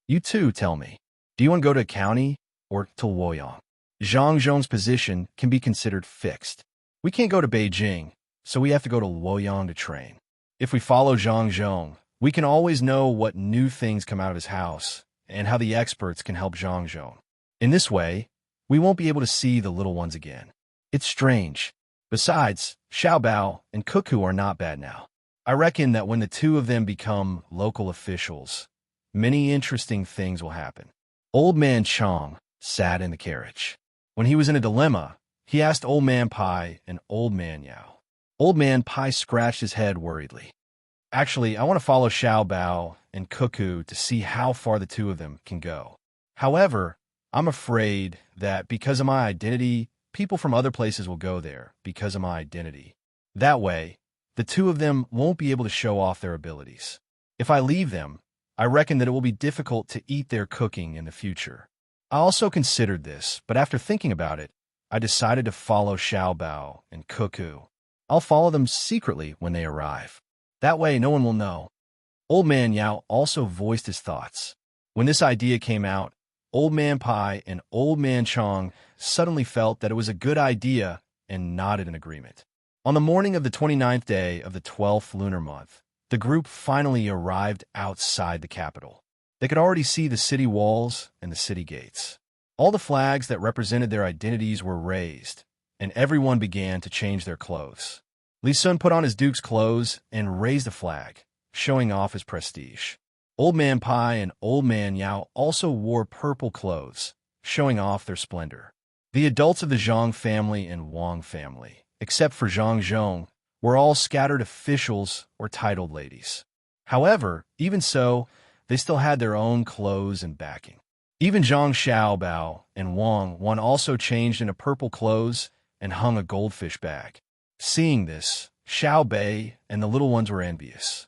[SPEAKER 1] You two tell me, do you want to go to a county or to Luoyang? Zhang Zhong's position can be considered fixed. We can't go to Beijing, so we have to go to Luoyang to train. If we follow Zhang Zhong, we can always know what new things come out of his house and how the experts can help Zhang Zhong. In this way, we won't be able to see the little ones again. It's strange. Besides, Xiao Bao and Cuckoo are not bad now. I reckon that when the two of them become local officials, many interesting things will happen. Old Man Chong sat in the carriage. When he was in a dilemma, he asked Old Man Pai and Old Man Yao. Old Man Pai scratched his head worriedly. Actually, I want to follow Xiao Bao and Cuckoo to see how far the two of them can go. However, I'm afraid that because of my identity, people from other places will go there because of my identity. That way, the two of them won't be able to show off their abilities. If I leave them, I reckon that it will be difficult to eat their cooking in the future. I also considered this, but after thinking about it, I decided to follow Xiao Bao and Cuckoo. I'll follow them secretly when they arrive. That way, no one will know. Old Man Yao also voiced his thoughts. When this idea came out, Old Man Pai and Old Man Chong suddenly felt that it was a good idea and nodded in agreement. On the morning of the 29th day of the 12th lunar month, the group finally arrived outside the capital. They could already see the city walls and the city gates. All the flags that represented their identities were raised, and everyone began to change their clothes. Li Sun put on his duke's clothes and raised the flag, showing off his prestige. Old Man Pai and Old Man Yao also wore purple clothes, showing off their splendor. The adults of the Zhang family and Wang family, except for Zhang Zhong, were all scattered officials or titled ladies. However, even so, they still had their own clothes and backing. Even Zhang Xiaobao and Wang Wan also changed into purple clothes and hung a goldfish bag. Seeing this, Xiao Bei and the little ones were envious.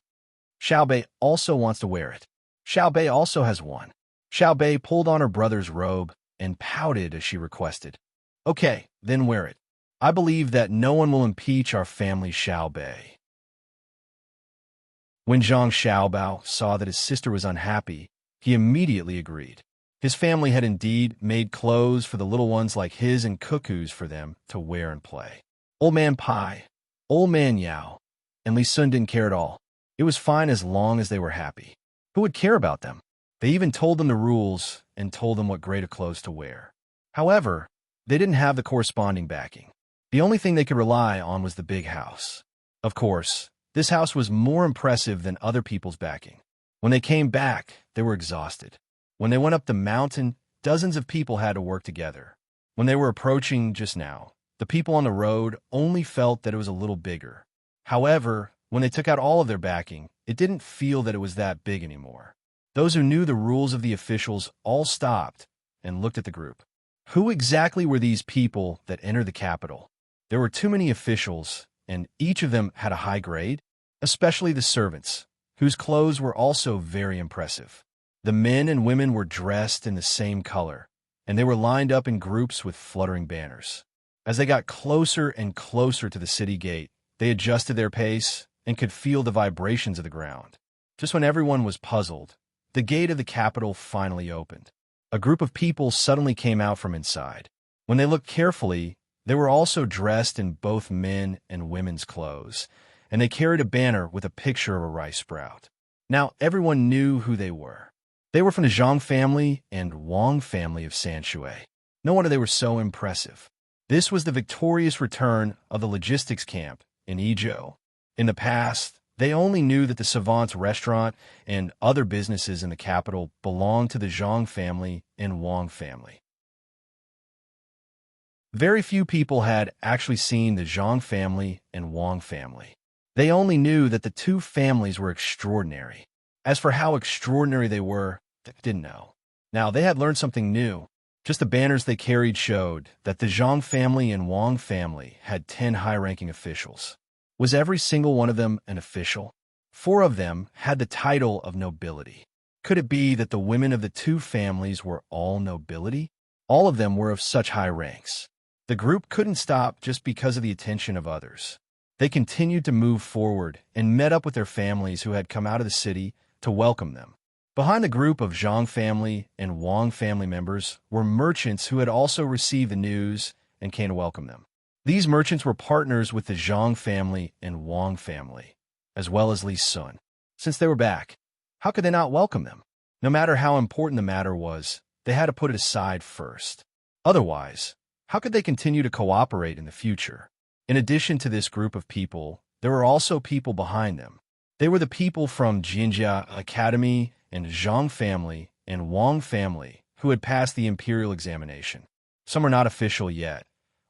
[SPEAKER 1] Xiao Bei also wants to wear it. Xiao Bei also has one. Xiao Bei pulled on her brother's robe and pouted as she requested. Okay, then wear it. I believe that no one will impeach our family, Xiao Bei. When Zhang Xiaobao saw that his sister was unhappy, he immediately agreed. His family had indeed made clothes for the little ones like his and cuckoos for them to wear and play. Old Man Pai, Old Man Yao, and Li Sun didn't care at all. It was fine as long as they were happy. Who would care about them? They even told them the rules and told them what grade of clothes to wear. However, they didn't have the corresponding backing. The only thing they could rely on was the big house. Of course, this house was more impressive than other people's backing. When they came back, they were exhausted. When they went up the mountain, dozens of people had to work together. When they were approaching just now, the people on the road only felt that it was a little bigger. However, when they took out all of their backing, it didn't feel that it was that big anymore. Those who knew the rules of the officials all stopped and looked at the group. Who exactly were these people that entered the capital? There were too many officials, and each of them had a high grade, especially the servants, whose clothes were also very impressive. The men and women were dressed in the same color, and they were lined up in groups with fluttering banners. As they got closer and closer to the city gate, they adjusted their pace and could feel the vibrations of the ground. Just when everyone was puzzled, the gate of the capital finally opened. A group of people suddenly came out from inside. When they looked carefully, they were also dressed in both men and women's clothes, and they carried a banner with a picture of a rice sprout. Now everyone knew who they were. They were from the Zhang family and Wang family of Sanshui. No wonder they were so impressive. This was the victorious return of the logistics camp in Idyll. In the past, they only knew that the Savant's restaurant and other businesses in the capital belonged to the Zhang family and Wang family. Very few people had actually seen the Zhang family and Wang family. They only knew that the two families were extraordinary. As for how extraordinary they were, they didn't know. Now, they had learned something new. Just the banners they carried showed that the Zhang family and Wang family had 10 high-ranking officials. Was every single one of them an official? 4 of them had the title of nobility. Could it be that the women of the two families were all nobility? All of them were of such high ranks. The group couldn't stop just because of the attention of others. They continued to move forward and met up with their families who had come out of the city to welcome them. Behind the group of Zhang family and Wang family members were merchants who had also received the news and came to welcome them. These merchants were partners with the Zhang family and Wang family, as well as Li Sun. Since they were back, how could they not welcome them? No matter how important the matter was, they had to put it aside first. Otherwise, how could they continue to cooperate in the future? In addition to this group of people, there were also people behind them. They were the people from Jinjia Academy and Zhang family and Wang family who had passed the imperial examination. Some were not official yet,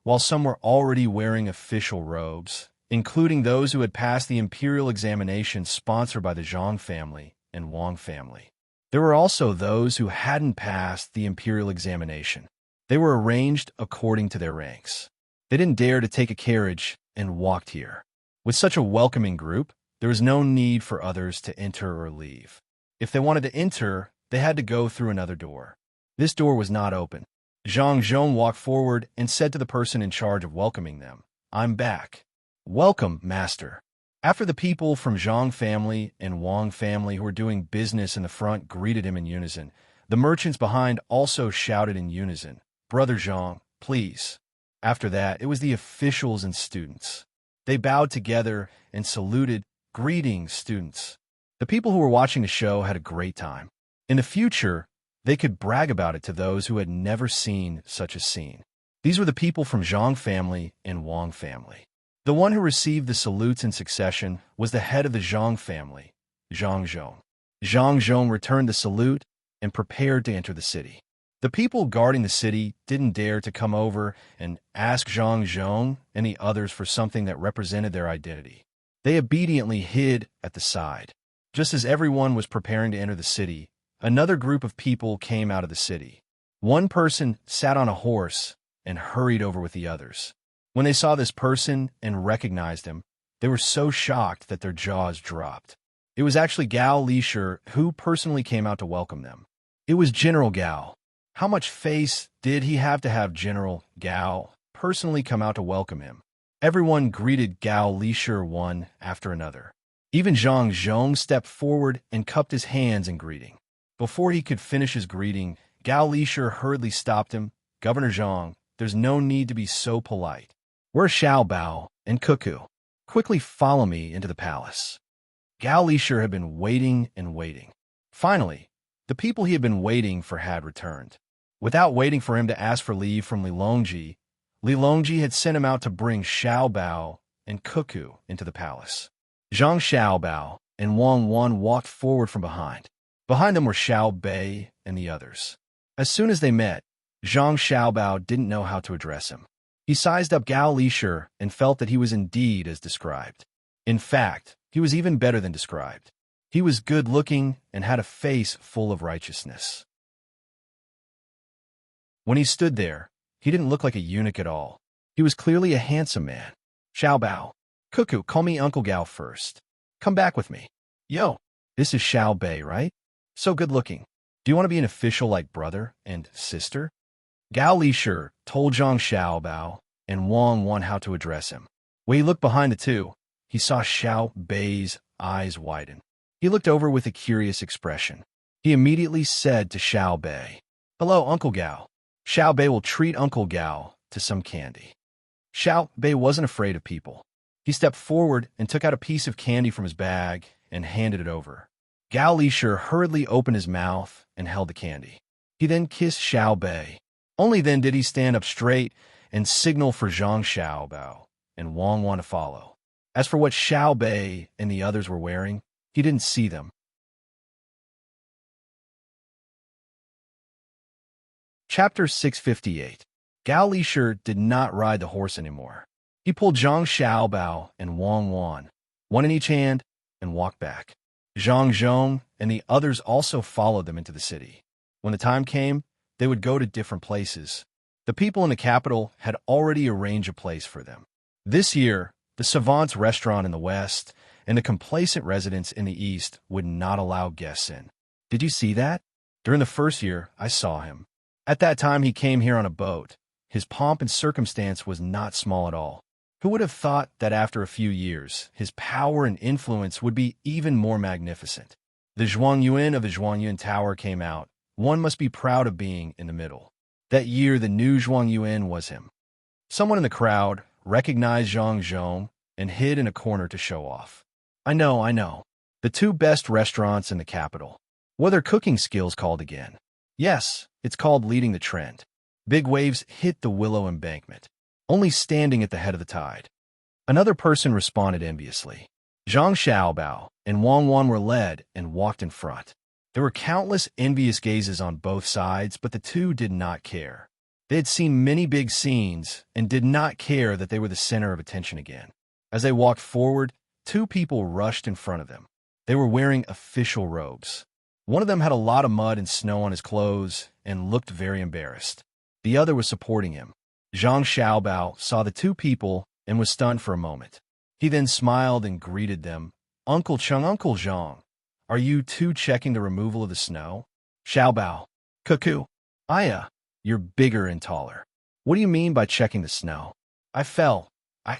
[SPEAKER 1] while some were already wearing official robes, including those who had passed the imperial examination sponsored by the Zhang family and Wang family. There were also those who hadn't passed the imperial examination. They were arranged according to their ranks. They didn't dare to take a carriage and walked here. With such a welcoming group, there was no need for others to enter or leave. If they wanted to enter, they had to go through another door. This door was not open. Zhang Zhong walked forward and said to the person in charge of welcoming them, "I'm back." "Welcome, master." After the people from Zhang family and Wang family who were doing business in the front greeted him in unison, the merchants behind also shouted in unison, "Brother Zhang, please." After that, it was the officials and students. They bowed together and saluted, "Greetings, students." The people who were watching the show had a great time. In the future, they could brag about it to those who had never seen such a scene. These were the people from Zhang family and Wang family. The one who received the salutes in succession was the head of the Zhang family, Zhang Zhong. Zhang Zhong returned the salute and prepared to enter the city. The people guarding the city didn't dare to come over and ask Zhang Zhong and the others for something that represented their identity. They obediently hid at the side. Just as everyone was preparing to enter the city, another group of people came out of the city. One person sat on a horse and hurried over with the others. When they saw this person and recognized him, they were so shocked that their jaws dropped. It was actually Gao Lisher who personally came out to welcome them. It was General Gao. How much face did he have to have General Gao personally come out to welcome him? Everyone greeted Gao Lisher one after another. Even Zhang Zhong stepped forward and cupped his hands in greeting. Before he could finish his greeting, Gao Lisher hurriedly stopped him. Governor Zhang, there's no need to be so polite. Where's Xiao Bao and Cuckoo? Quickly follow me into the palace. Gao Lisher had been waiting and waiting. Finally, the people he had been waiting for had returned. Without waiting for him to ask for leave from Li Longji had sent him out to bring Xiao Bao and Cuckoo into the palace. Zhang Xiaobao and Wang Wan walked forward from behind. Behind them were Xiao Bei and the others. As soon as they met, Zhang Xiaobao didn't know how to address him. He sized up Gao Lisher and felt that he was indeed as described. In fact, he was even better than described. He was good-looking and had a face full of righteousness. When he stood there, he didn't look like a eunuch at all. He was clearly a handsome man. Xiao Bao. Cuckoo, call me Uncle Gao first. Come back with me. Yo, this is Xiao Bei, right? So good-looking. Do you want to be an official like brother and sister? Gao Lisher told Zhang Xiaobao and Wang Wan how to address him. When he looked behind the two, he saw Xiao Bei's eyes widen. He looked over with a curious expression. He immediately said to Xiao Bei, "Hello, Uncle Gao. Xiao Bei will treat Uncle Gao to some candy." Xiao Bei wasn't afraid of people. He stepped forward and took out a piece of candy from his bag and handed it over. Gao Lisher hurriedly opened his mouth and held the candy. He then kissed Xiao Bei. Only then did he stand up straight and signal for Zhang Xiaobao and Wang Wan to follow. As for what Xiao Bei and the others were wearing, he didn't see them. Chapter 658. Gao Lisher did not ride the horse anymore. He pulled Zhang Xiaobao and Wang Wan, one in each hand, and walked back. Zhang Zhong and the others also followed them into the city. When the time came, they would go to different places. The people in the capital had already arranged a place for them. This year, the Savant's restaurant in the west and the complacent residents in the east would not allow guests in. Did you see that? During the first year, I saw him. At that time, he came here on a boat. His pomp and circumstance was not small at all. Who would have thought that after a few years, his power and influence would be even more magnificent? The Zhuangyuan of the Zhuangyuan Tower came out. One must be proud of being in the middle. That year, the new Zhuangyuan was him. Someone in the crowd recognized Zhang Zhong and hid in a corner to show off. I know. The two best restaurants in the capital. What are their cooking skills called again? Yes, it's called leading the trend. Big waves hit the willow embankment, only standing at the head of the tide. Another person responded enviously. Zhang Xiaobao and Wang Wan were led and walked in front. There were countless envious gazes on both sides, but the two did not care. They had seen many big scenes and did not care that they were the center of attention again. As they walked forward, two people rushed in front of them. They were wearing official robes. One of them had a lot of mud and snow on his clothes and looked very embarrassed. The other was supporting him. Zhang Xiaobao saw the two people and was stunned for a moment. He then smiled and greeted them. Uncle Cheng, Uncle Zhang, are you two checking the removal of the snow? Xiaobao, Cuckoo, Aya, you're bigger and taller. What do you mean by checking the snow? I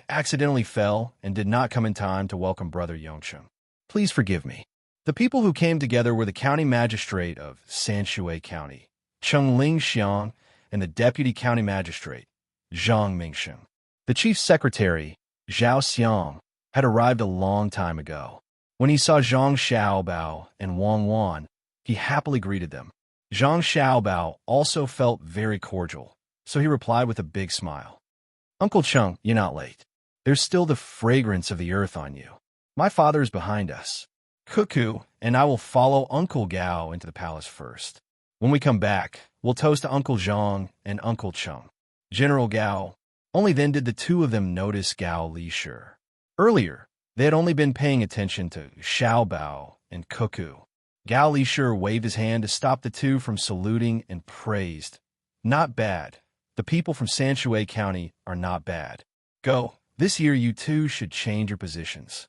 [SPEAKER 1] accidentally fell and did not come in time to welcome Brother Yongsheng. Please forgive me. The people who came together were the county magistrate of Sanshui County, Cheng Ling Xiang, and the deputy county magistrate, Zhang Mingsheng. The chief secretary, Zhao Xiang, had arrived a long time ago. When he saw Zhang Xiaobao and Wang Wan, he happily greeted them. Zhang Xiaobao also felt very cordial, so he replied with a big smile. Uncle Cheng, you're not late. There's still the fragrance of the earth on you. My father is behind us. Cuckoo and I will follow Uncle Gao into the palace first. When we come back, we'll toast to Uncle Zhang and Uncle Cheng. General Gao. Only then did the two of them notice Gao Lisher. Earlier, they had only been paying attention to Xiao Bao and Cuckoo. Gao Lishur waved his hand to stop the two from saluting and praised. Not bad. The people from Sanshui County are not bad. Go. This year you two should change your positions.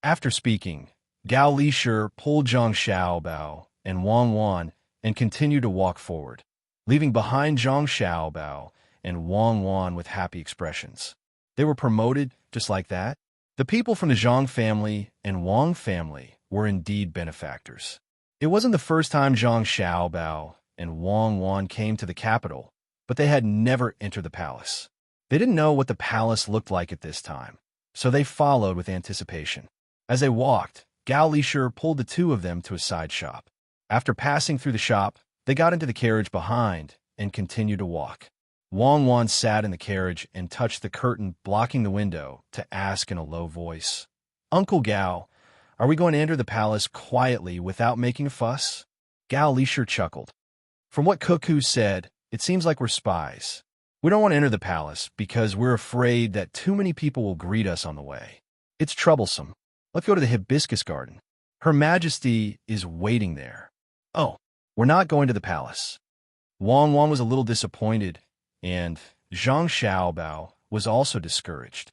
[SPEAKER 1] After speaking, Gao Lishur pulled Zhang Xiaobao and Wang Wan and continued to walk forward, leaving behind Zhang Xiaobao and Wang Wan with happy expressions. They were promoted just like that. The people from the Zhang family and Wang family were indeed benefactors. It wasn't the first time Zhang Xiaobao and Wang Wan came to the capital, but they had never entered the palace. They didn't know what the palace looked like at this time, so they followed with anticipation. As they walked, Gao Lishur pulled the two of them to a side shop. After passing through the shop, they got into the carriage behind and continued to walk. Wang Wan sat in the carriage and touched the curtain blocking the window to ask in a low voice, "Uncle Gao, are we going to enter the palace quietly without making a fuss?" Gao Lishur chuckled. "From what Cuckoo said, it seems like we're spies. We don't want to enter the palace because we're afraid that too many people will greet us on the way. It's troublesome. Let's go to the hibiscus garden. Her Majesty is waiting there." "Oh, we're not going to the palace." Wang Wan was a little disappointed, and Zhang Xiaobao was also discouraged.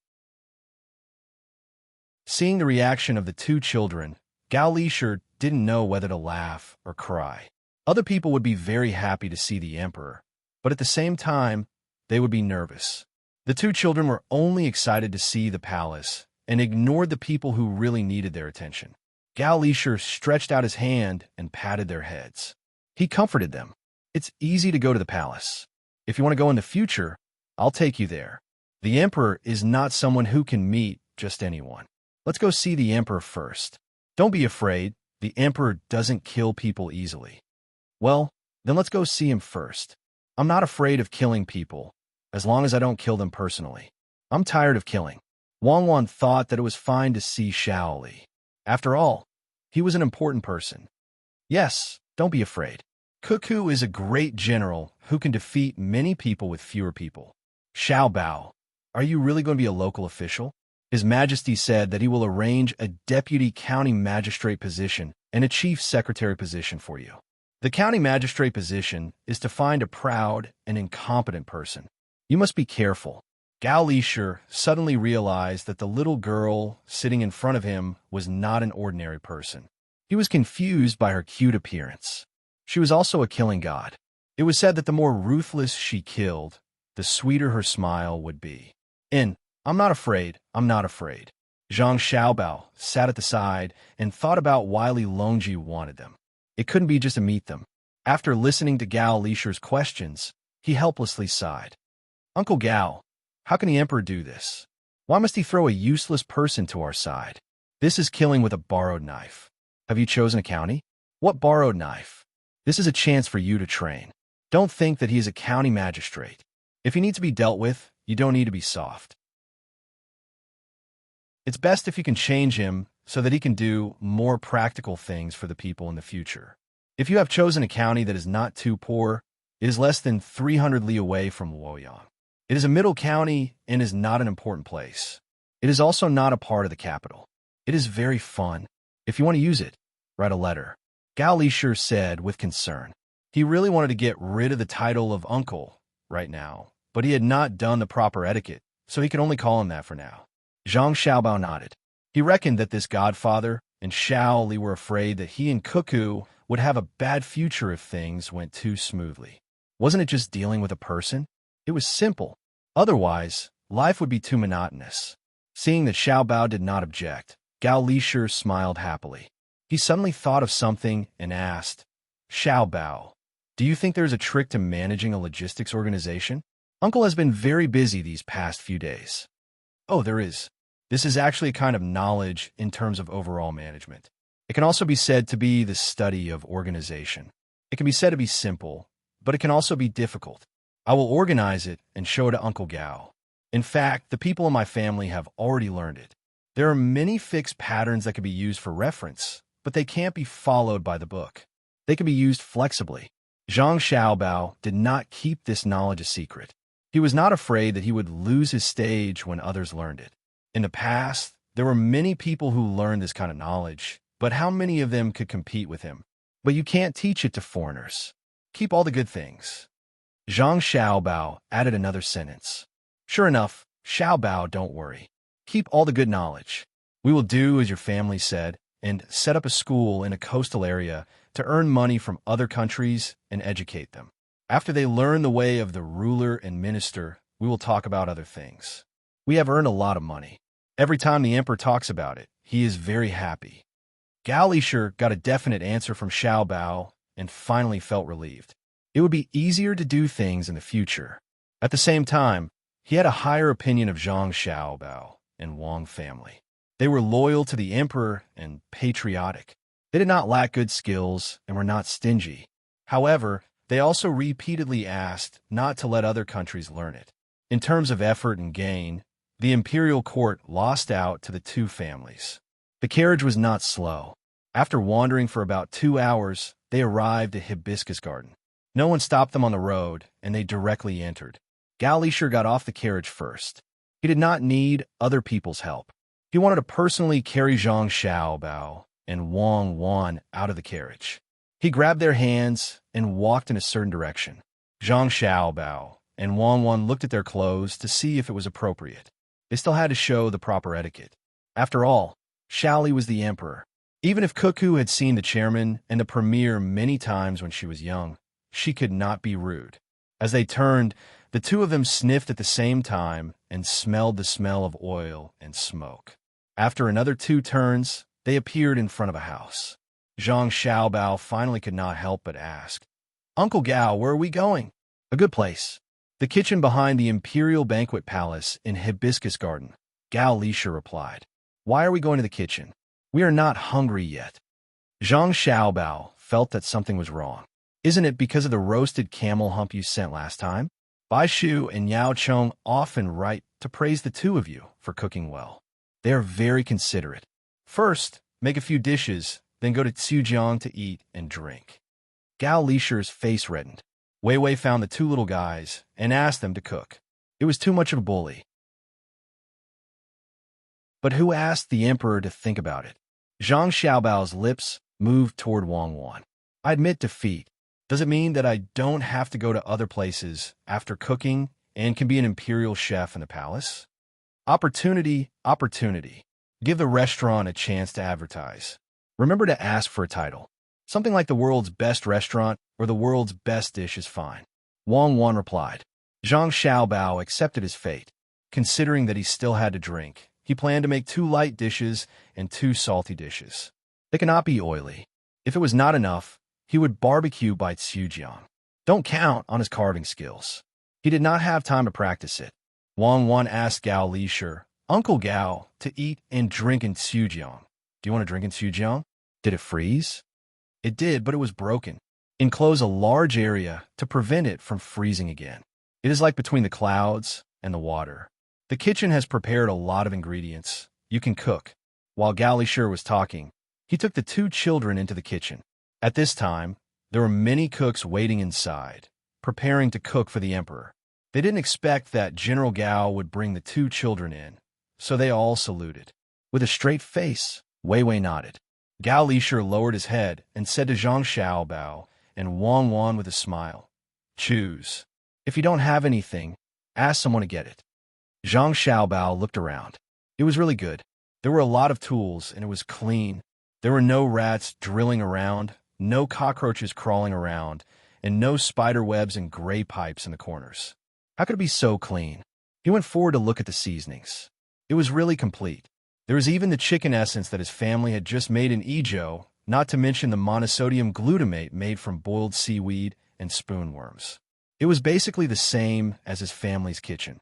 [SPEAKER 1] Seeing the reaction of the two children, Gao Lishur didn't know whether to laugh or cry. Other people would be very happy to see the emperor, but at the same time, they would be nervous. The two children were only excited to see the palace and ignored the people who really needed their attention. Gao Lishur stretched out his hand and patted their heads. He comforted them. "It's easy to go to the palace. If you want to go in the future, I'll take you there. The emperor is not someone who can meet just anyone. Let's go see the emperor first. Don't be afraid. The emperor doesn't kill people easily." "Well, then let's go see him first. I'm not afraid of killing people, as long as I don't kill them personally. I'm tired of killing." Wang Wan thought that it was fine to see Shaoli. After all, he was an important person. "Yes, don't be afraid. Cuckoo is a great general who can defeat many people with fewer people." "Xiao Bao, are you really going to be a local official?" "His Majesty said that he will arrange a deputy county magistrate position and a chief secretary position for you. The county magistrate position is to find a proud and incompetent person. You must be careful." Gao Lishur suddenly realized that the little girl sitting in front of him was not an ordinary person. He was confused by her cute appearance. She was also a killing god. It was said that the more ruthless she killed, the sweeter her smile would be. "I'm not afraid, I'm not afraid." Zhang Xiaobao sat at the side and thought about why Li Longji wanted them. It couldn't be just to meet them. After listening to Gao Lishur's questions, he helplessly sighed. "Uncle Gao, how can the emperor do this? Why must he throw a useless person to our side? This is killing with a borrowed knife. Have you chosen a county?" "What borrowed knife? This is a chance for you to train. Don't think that he is a county magistrate. If he needs to be dealt with, you don't need to be soft. It's best if you can change him so that he can do more practical things for the people in the future. If you have chosen a county that is not too poor, it is less than 300 li away from Luoyang. It is a middle county and is not an important place. It is also not a part of the capital. It is very fun. If you want to use it, write a letter." Gao Lishur said with concern. He really wanted to get rid of the title of uncle right now, but he had not done the proper etiquette, so he could only call him that for now. Zhang Xiaobao nodded. He reckoned that this godfather and Xiao Li were afraid that he and Cuckoo would have a bad future if things went too smoothly. Wasn't it just dealing with a person? It was simple. Otherwise, life would be too monotonous. Seeing that Xiao Bao did not object, Gao Lishur smiled happily. He suddenly thought of something and asked, "Xiao Bao, do you think there's a trick to managing a logistics organization? Uncle has been very busy these past few days." "Oh, there is. This is actually a kind of knowledge in terms of overall management. It can also be said to be the study of organization. It can be said to be simple, but it can also be difficult. I will organize it and show it to Uncle Gao. In fact, the people in my family have already learned it. There are many fixed patterns that can be used for reference, but they can't be followed by the book. They can be used flexibly." Zhang Xiaobao did not keep this knowledge a secret. He was not afraid that he would lose his stage when others learned it. In the past, there were many people who learned this kind of knowledge, but how many of them could compete with him? but you can't teach it to foreigners. Keep all the good things. Zhang Xiaobao added another sentence. Sure enough, Xiaobao, don't worry. Keep all the good knowledge. We will do as your family said, and set up a school in a coastal area to earn money from other countries and educate them. After they learn the way of the ruler and minister, we will talk about other things. We have earned a lot of money. Every time the emperor talks about it, he is very happy. Gao Lisher got a definite answer from Xiaobao and finally felt relieved. It would be easier to do things in the future. At the same time, he had a higher opinion of Zhang Xiaobao and Wang family. They were loyal to the emperor and patriotic. They did not lack good skills and were not stingy. However, they also repeatedly asked not to let other countries learn it. In terms of effort and gain, the imperial court lost out to the two families. The carriage was not slow. After wandering for about 2 hours, they arrived at Hibiscus Garden. No one stopped them on the road, and they directly entered. Gao Lisher got off the carriage first. He did not need other people's help. He wanted to personally carry Zhang Xiaobao and Wang Wan out of the carriage. He grabbed their hands and walked in a certain direction. Zhang Xiaobao and Wang Wan looked at their clothes to see if it was appropriate. They still had to show the proper etiquette. After all, Xiaoli was the emperor. Even if Cuckoo had seen the chairman and the premier many times when she was young, she could not be rude. As they turned, the two of them sniffed at the same time and smelled the smell of oil and smoke. After another 2 turns, they appeared in front of a house. Zhang Xiaobao finally could not help but ask, "Uncle Gao, where are we going?" "A good place. The kitchen behind the Imperial Banquet Palace in Hibiscus Garden," Gao Lisher replied. "Why are we going to the kitchen? We are not hungry yet." Zhang Xiaobao felt that something was wrong. "Isn't it because of the roasted camel hump you sent last time? Bai Shu and Yao Chong often write to praise the two of you for cooking well. They are very considerate. First, make a few dishes, then go to Xiujiang to eat and drink." Gao Lisher's face reddened. Wei Wei found the 2 little guys and asked them to cook. It was too much of a bully. But who asked the emperor to think about it? Zhang Xiaobao's lips moved toward Wang Wan. "I admit defeat. Does it mean that I don't have to go to other places after cooking and can be an imperial chef in the palace?" Opportunity, opportunity. Give the restaurant a chance to advertise. Remember to ask for a title. Something like the world's best restaurant or the world's best dish is fine. Wang Wan replied. Zhang Xiaobao accepted his fate. Considering that he still had to drink, he planned to make 2 light dishes and 2 salty dishes. They cannot be oily. If it was not enough, he would barbecue by Xiujiang. Don't count on his carving skills. He did not have time to practice it. Wang Wan asked Gao Lisher, "Uncle Gao, to eat and drink in Xiujiang. Do you want to drink in Xiujiang? Did it freeze?" It did, but it was broken. Enclose a large area to prevent it from freezing again. It is like between the clouds and the water. The kitchen has prepared a lot of ingredients. You can cook. While Gao Lisher was talking, he took the 2 children into the kitchen. At this time, there were many cooks waiting inside, preparing to cook for the emperor. They didn't expect that General Gao would bring the 2 children in, so they all saluted. With a straight face, Wei Wei nodded. Gao Lisher lowered his head and said to Zhang Xiaobao and Wang Wan with a smile, "Choose. If you don't have anything, ask someone to get it." Zhang Xiaobao looked around. It was really good. There were a lot of tools, and it was clean. There were no rats drilling around, no cockroaches crawling around, and no spider webs and gray pipes in the corners. How could it be so clean? He went forward to look at the seasonings. It was really complete. There was even the chicken essence that his family had just made in Idyll, not to mention the monosodium glutamate made from boiled seaweed and spoonworms. It was basically the same as his family's kitchen.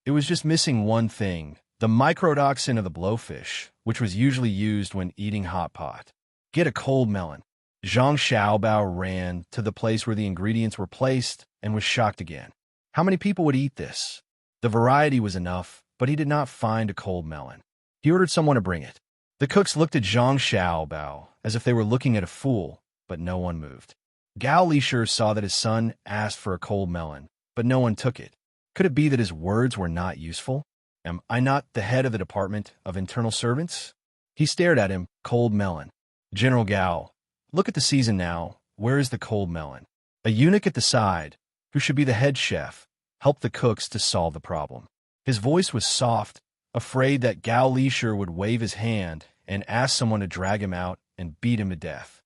[SPEAKER 1] It was just missing one thing, the microtoxin of the blowfish, which was usually used when eating hot pot. Get a cold melon. Zhang Xiaobao ran to the place where the ingredients were placed and was shocked again. How many people would eat this? The variety was enough, but he did not find a cold melon. He ordered someone to bring it. The cooks looked at Zhang Xiaobao as if they were looking at a fool, but no one moved. Gao Lisher saw that his son asked for a cold melon, but no one took it. Could it be that his words were not useful? Am I not the head of the Department of Internal Servants? He stared at him, cold melon. General Gao, look at the season now. Where is the cold melon? A eunuch at the side, who should be the head chef, helped the cooks to solve the problem. His voice was soft, afraid that Gao Lisher would wave his hand and ask someone to drag him out and beat him to death.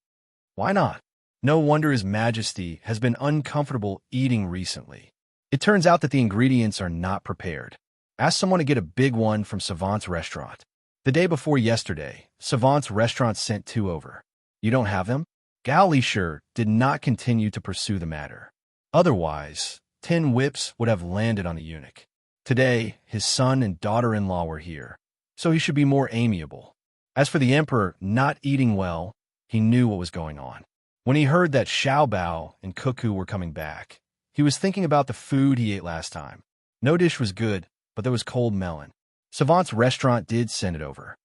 [SPEAKER 1] Why not? No wonder His Majesty has been uncomfortable eating recently. It turns out that the ingredients are not prepared. Ask someone to get a big one from Savant's restaurant. The day before yesterday, Savant's restaurant sent 2 over. You don't have them? Gao Lisher did not continue to pursue the matter. Otherwise, 10 whips would have landed on the eunuch. Today, his son and daughter-in-law were here, so he should be more amiable. As for the emperor not eating well, he knew what was going on. When he heard that Xiao Bao and Cuckoo were coming back, he was thinking about the food he ate last time. No dish was good, but there was cold melon. Savant's restaurant did send it over.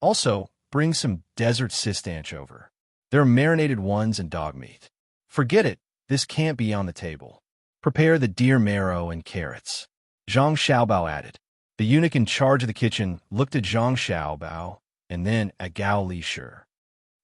[SPEAKER 1] Also, bring some desert sistanch over. There are marinated ones and dog meat. Forget it, this can't be on the table. Prepare the deer marrow and carrots. Zhang Xiaobao added. The eunuch in charge of the kitchen looked at Zhang Xiaobao and then at Gao Lisher.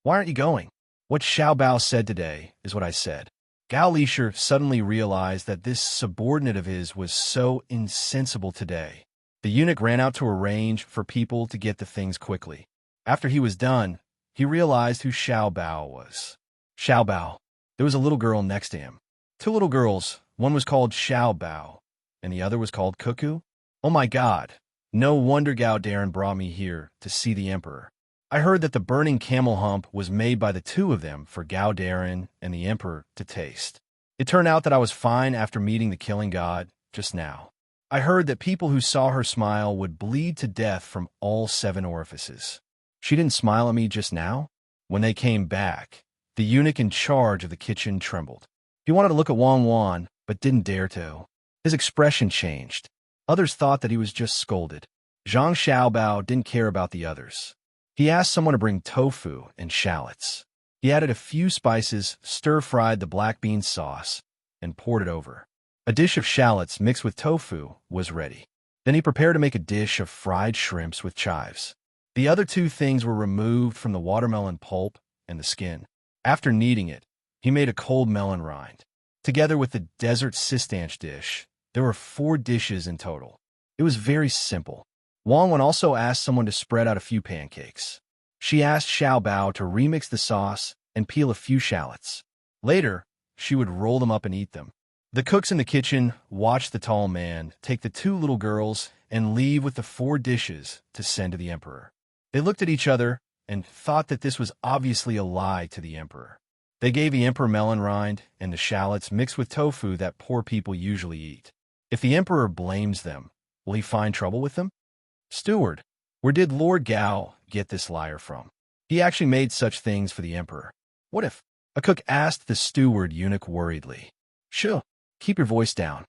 [SPEAKER 1] Why aren't you going? What Xiaobao said today is what I said. Gao Lisher suddenly realized that this subordinate of his was so insensible today. The eunuch ran out to arrange for people to get the things quickly. After he was done, he realized who Xiaobao was. Xiaobao. There was a little girl next to him. 2 little girls, one was called Xiaobao, and the other was called Cuckoo. Oh my God, no wonder Gao Darren brought me here to see the emperor. I heard that the burning camel hump was made by the 2 of them for Gao Darren and the emperor to taste. It turned out that I was fine after meeting the killing god just now. I heard that people who saw her smile would bleed to death from all 7 orifices. She didn't smile at me just now? When they came back, the eunuch in charge of the kitchen trembled. He wanted to look at Wang Wan, but didn't dare to. His expression changed. Others thought that he was just scolded. Zhang Xiaobao didn't care about the others. He asked someone to bring tofu and shallots. He added a few spices, stir-fried the black bean sauce, and poured it over. A dish of shallots mixed with tofu was ready. Then he prepared to make a dish of fried shrimps with chives. The other 2 things were removed from the watermelon pulp and the skin. After kneading it, he made a cold melon rind. Together with the desert sistanch dish, there were 4 dishes in total. It was very simple. Wang Wen also asked someone to spread out a few pancakes. She asked Xiao Bao to remix the sauce and peel a few shallots. Later, she would roll them up and eat them. The cooks in the kitchen watched the tall man take the 2 little girls and leave with the 4 dishes to send to the emperor. They looked at each other and thought that this was obviously a lie to the emperor. They gave the emperor melon rind and the shallots mixed with tofu that poor people usually eat. If the emperor blames them, will he find trouble with them? Steward, where did Lord Gao get this liar from? He actually made such things for the emperor. What if? A cook asked the steward eunuch worriedly. Shh, keep your voice down.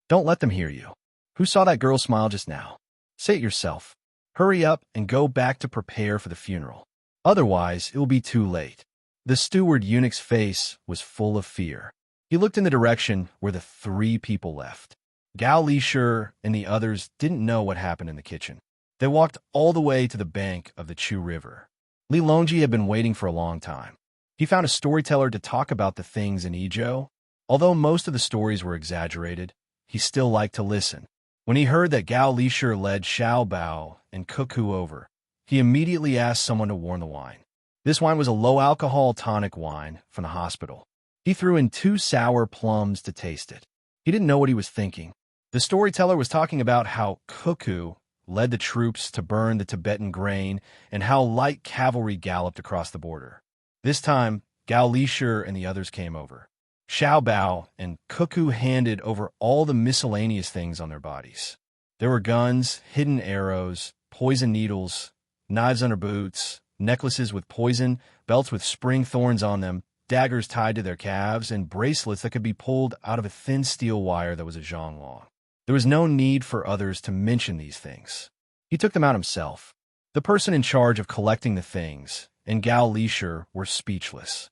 [SPEAKER 1] Don't let them hear you. Who saw that girl smile just now? Say it yourself. Hurry up and go back to prepare for the funeral. Otherwise, it will be too late. The steward eunuch's face was full of fear. He looked in the direction where the 3 people left. Gao Lisher and the others didn't know what happened in the kitchen. They walked all the way to the bank of the Chu River. Li Longji had been waiting for a long time. He found a storyteller to talk about the things in Idyll. Although most of the stories were exaggerated, he still liked to listen. When he heard that Gao Lisher led Xiao Bao and Cuckoo over, he immediately asked someone to warm the wine. This wine was a low-alcohol tonic wine from the hospital. He threw in 2 sour plums to taste it. He didn't know what he was thinking. The storyteller was talking about how Cuckoo led the troops to burn the Tibetan grain and how light cavalry galloped across the border. This time, Gao Lisher and the others came over. Xiao Bao and Cuckoo handed over all the miscellaneous things on their bodies. There were guns, hidden arrows, poison needles, knives under boots, necklaces with poison, belts with spring thorns on them, daggers tied to their calves, and bracelets that could be pulled out of a thin steel wire that was a zhang long. There was no need for others to mention these things. He took them out himself. The person in charge of collecting the things and Gao Lisher were speechless.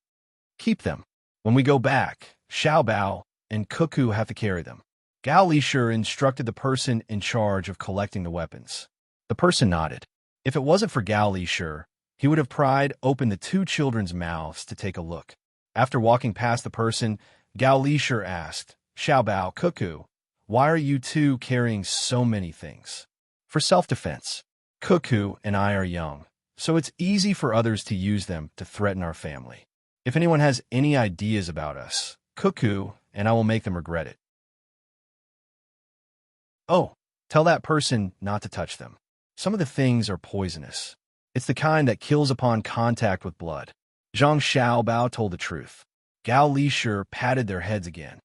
[SPEAKER 1] Keep them. When we go back, Xiao Bao and Cuckoo have to carry them. Gao Lisher instructed the person in charge of collecting the weapons. The person nodded. If it wasn't for Gao Lisher, He would have pried open the two children's mouths to take a look. After walking past the person, Gao Lisher asked, "Xiao Bao, Cuckoo, why are you two carrying so many things?" "For self-defense. Cuckoo and I are young, so it's easy for others to use them to threaten our family. If anyone has any ideas about us, Cuckoo and I will make them regret it." "Oh, tell that person not to touch them. Some of the things are poisonous. It's the kind that kills upon contact with blood." Zhang Xiaobao told the truth. Gao Lisher patted their heads again.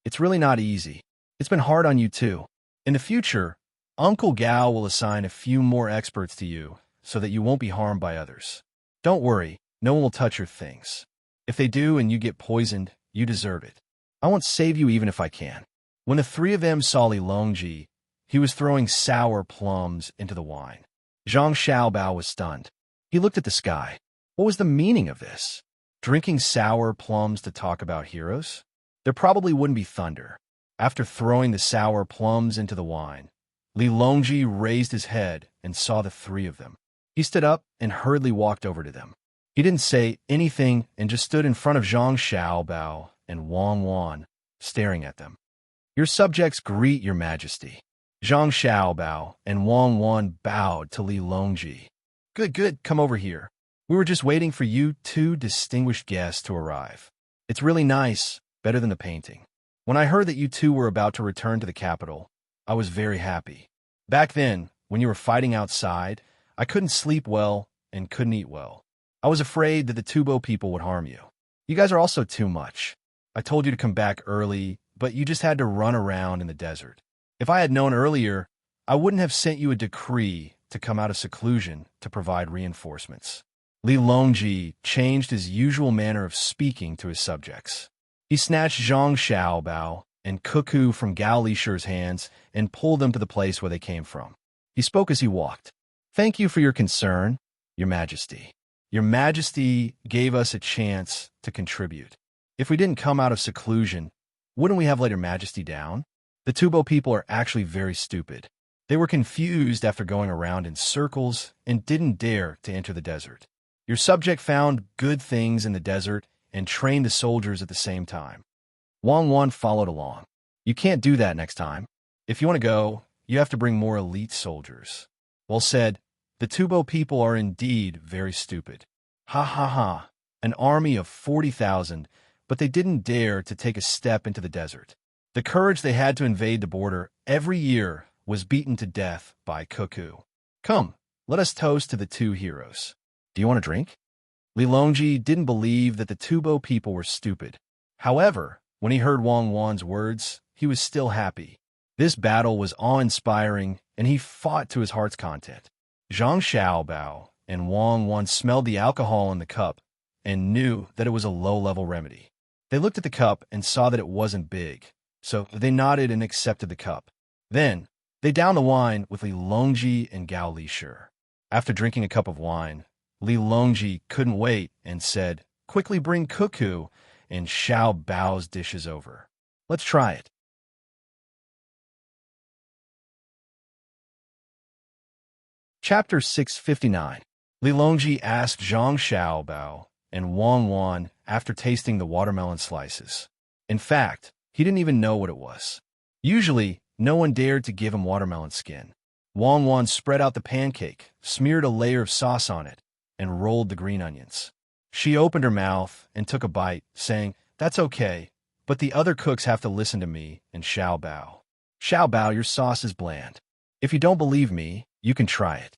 [SPEAKER 1] "It's really not easy. It's been hard on you too. In the future, Uncle Gao will assign a few more experts to you so that you won't be harmed by others. Don't worry, no one will touch your things. If they do and you get poisoned, you deserve it. I won't save you even if I can." When the three of them saw Li Longji, he was throwing sour plums into the wine. Zhang Xiaobao was stunned. He looked at the sky. What was the meaning of this? Drinking sour plums to talk about heroes? There probably wouldn't be thunder. After throwing the sour plums into the wine, Li Longji raised his head and saw the three of them. He stood up and hurriedly walked over to them. He didn't say anything and just stood in front of Zhang Xiaobao and Wang Wan, staring at them. "Your subjects greet your majesty." Zhang Xiaobao and Wang Wan bowed to Li Longji. Good, good, come over here. We were just waiting for you two distinguished guests to arrive. It's really nice, better than the painting. When I heard that you two were about to return to the capital, I was very happy. Back then, when you were fighting outside, I couldn't sleep well and couldn't eat well. I was afraid that the Tubo people would harm you. You guys are also too much. I told you to come back early, but you just had to run around in the desert. If I had known earlier, I wouldn't have sent you a decree to come out of seclusion to provide reinforcements." Li Longji changed his usual manner of speaking to his subjects. He snatched Zhang Xiaobao and Cuckoo from Gao Lisher's hands and pulled them to the place where they came from. He spoke as he walked. "Thank you for your concern, Your Majesty. Your Majesty gave us a chance to contribute. If we didn't come out of seclusion, wouldn't we have let Your Majesty down? The Tubo people are actually very stupid. They were confused after going around in circles and didn't dare to enter the desert. Your subject found good things in the desert and trained the soldiers at the same time." Wang Wan followed along. "You can't do that next time. If you want to go, you have to bring more elite soldiers." "Well said. The Tubo people are indeed very stupid. Ha ha ha. An army of 40,000, but they didn't dare to take a step into the desert. The courage they had to invade the border every year was beaten to death by Cuckoo. Come, let us toast to the two heroes. Do you want a drink?" Li Longji didn't believe that the Tubo people were stupid. However, when he heard Wang Wan's words, he was still happy. This battle was awe-inspiring, and he fought to his heart's content. Zhang Xiaobao and Wang Wan smelled the alcohol in the cup and knew that it was a low-level remedy. They looked at the cup and saw that it wasn't big, so they nodded and accepted the cup. Then, they downed the wine with Li Longji and Gao Lisher. After drinking a cup of wine, Li Longji couldn't wait and said, "Quickly bring Cuckoo and Xiao Bao's dishes over. Let's try it." Chapter 659. Li Longji asked Zhang Xiaobao and Wang Wan after tasting the watermelon slices. In fact, he didn't even know what it was. Usually, no one dared to give him watermelon skin. Wang Wan spread out the pancake, smeared a layer of sauce on it, and rolled the green onions. She opened her mouth and took a bite, saying, "That's okay, but the other cooks have to listen to me and Xiao Bao. Xiao Bao, your sauce is bland. If you don't believe me, you can try it.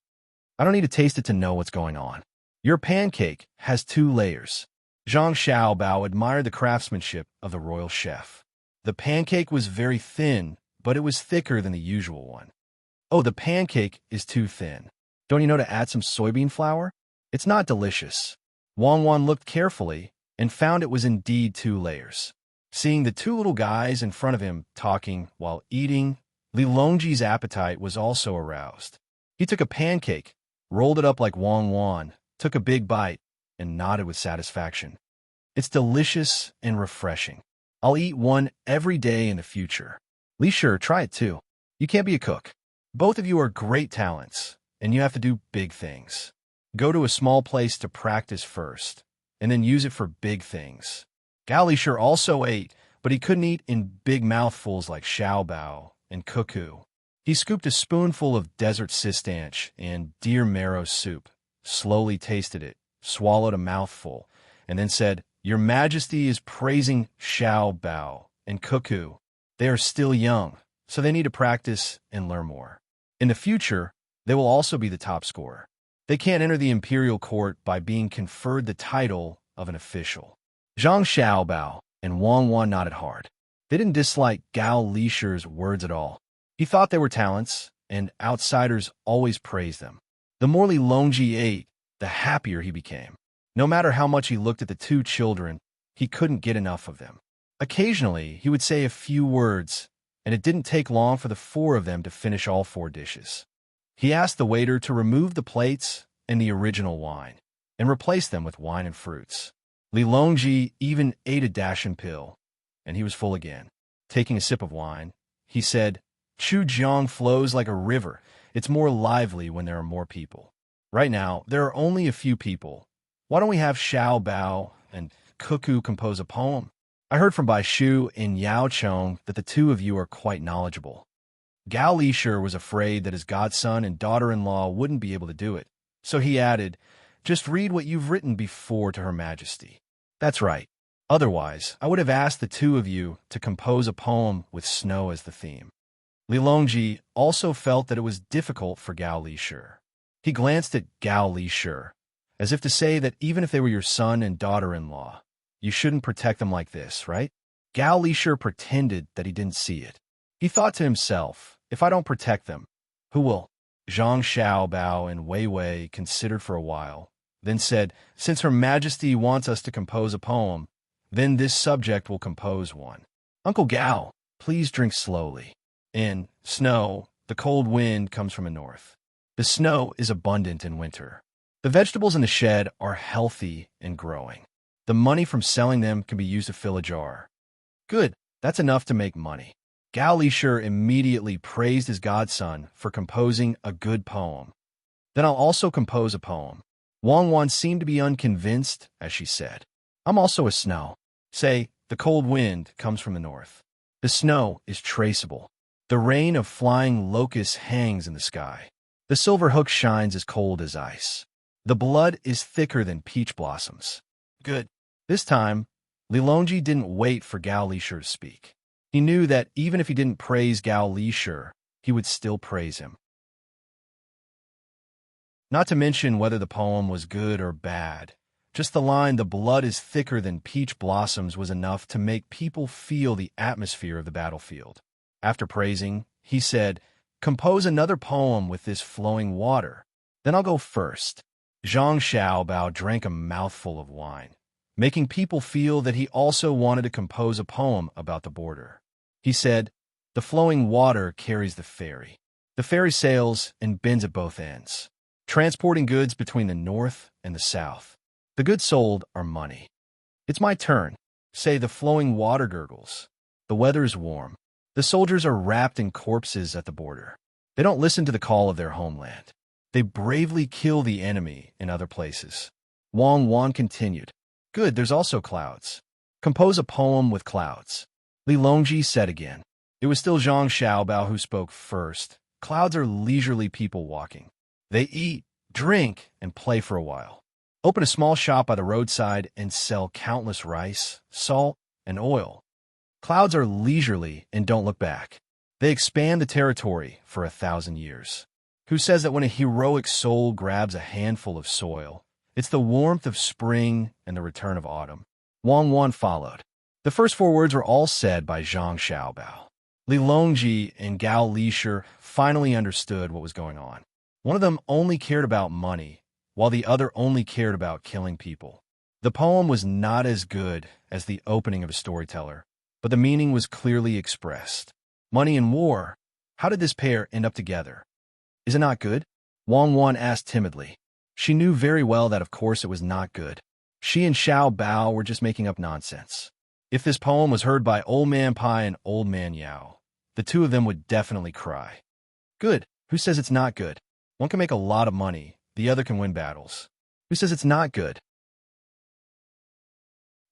[SPEAKER 1] I don't need to taste it to know what's going on. Your pancake has 2 layers." Zhang Xiaobao admired the craftsmanship of the royal chef. The pancake was very thin, but it was thicker than the usual one. "Oh, the pancake is too thin. Don't you know to add some soybean flour? It's not delicious." Wang Wan looked carefully and found it was indeed 2 layers. Seeing the 2 little guys in front of him talking while eating, Li Longji's appetite was also aroused. He took a pancake, rolled it up like Wang Wan, took a big bite, and nodded with satisfaction. "It's delicious and refreshing. I'll eat one every day in the future. Lisher, try it too. You can't be a cook. Both of you are great talents, and you have to do big things." Go to a small place to practice first, and then use it for big things. Gao Lishur also ate, but he couldn't eat in big mouthfuls like Xiaobao and Cuckoo. He scooped a spoonful of desert sistanch and deer marrow soup, slowly tasted it, swallowed a mouthful, and then said, "Your Majesty is praising Xiaobao and Cuckoo. They are still young, so they need to practice and learn more. In the future, they will also be the top scorer. They can't enter the imperial court by being conferred the title of an official." Zhang Xiaobao and Wang Wan nodded hard. They didn't dislike Gao Lishur's words at all. He thought they were talents, and outsiders always praised them. The more Li Longji ate, the happier he became. No matter how much he looked at the two children, he couldn't get enough of them. Occasionally, he would say a few words, and it didn't take long for the four of them to finish all 4 dishes. He asked the waiter to remove the plates and the original wine, and replace them with wine and fruits. Li Longji even ate a dashin pill, and he was full again. Taking a sip of wine, he said, "Chujiang flows like a river. It's more lively when there are more people. Right now, there are only a few people. Why don't we have Xiaobao and Cuckoo compose a poem? I heard from Bai Shu and Yao Chong that the two of you are quite knowledgeable." Gao Lishur was afraid that his godson and daughter-in-law wouldn't be able to do it, so he added, "Just read what you've written before to Her Majesty." "That's right. Otherwise, I would have asked the two of you to compose a poem with snow as the theme." Li Longji also felt that it was difficult for Gao Lishur. He glanced at Gao Lishur, as if to say that even if they were your son and daughter-in-law, you shouldn't protect them like this, right? Gao Lishur pretended that he didn't see it. He thought to himself, if I don't protect them, who will? Zhang Xiaobao and Wei Wei considered for a while, then said, "Since Her Majesty wants us to compose a poem, then this subject will compose one. Uncle Gao, please drink slowly. In snow, the cold wind comes from the north. The snow is abundant in winter. The vegetables in the shed are healthy and growing. The money from selling them can be used to fill a jar." "Good, that's enough to make money." Gao Lishur immediately praised his godson for composing a good poem. "Then I'll also compose a poem." Wang Wan seemed to be unconvinced as she said, "I'm also a snow. Say, the cold wind comes from the north. The snow is traceable. The rain of flying locusts hangs in the sky. The silver hook shines as cold as ice. The blood is thicker than peach blossoms." Good. This time, Li Longji didn't wait for Gao Lishur to speak. He knew that even if he didn't praise Gao Lishur, he would still praise him. Not to mention whether the poem was good or bad. Just the line, "the blood is thicker than peach blossoms," was enough to make people feel the atmosphere of the battlefield. After praising, he said, "Compose another poem with this flowing water. Then I'll go first." Zhang Xiaobao drank a mouthful of wine, making people feel that he also wanted to compose a poem about the border. He said, "The flowing water carries the ferry. The ferry sails and bends at both ends, transporting goods between the north and the south. The goods sold are money. It's my turn. Say, the flowing water gurgles. The weather is warm. The soldiers are wrapped in corpses at the border. They don't listen to the call of their homeland. They bravely kill the enemy in other places." Wang Wan continued, "Good, there's also clouds. Compose a poem with clouds." Li Longji said again. It was still Zhang Xiaobao who spoke first. "Clouds are leisurely people walking. They eat, drink, and play for a while. Open a small shop by the roadside and sell countless rice, salt, and oil. Clouds are leisurely and don't look back. They expand the territory for 1,000 years. Who says that when a heroic soul grabs a handful of soil, it's the warmth of spring and the return of autumn?" Wang Wan followed. The first 4 words were all said by Zhang Xiaobao. Li Longji and Gao Lishur finally understood what was going on. One of them only cared about money, while the other only cared about killing people. The poem was not as good as the opening of a storyteller, but the meaning was clearly expressed. Money and war. How did this pair end up together? Is it not good? Wang Wan asked timidly. She knew very well that of course it was not good. She and Xiao Bao were just making up nonsense. If this poem was heard by Old Man Pai and Old Man Yao, the two of them would definitely cry. Good. Who says it's not good? One can make a lot of money, the other can win battles. Who says it's not good?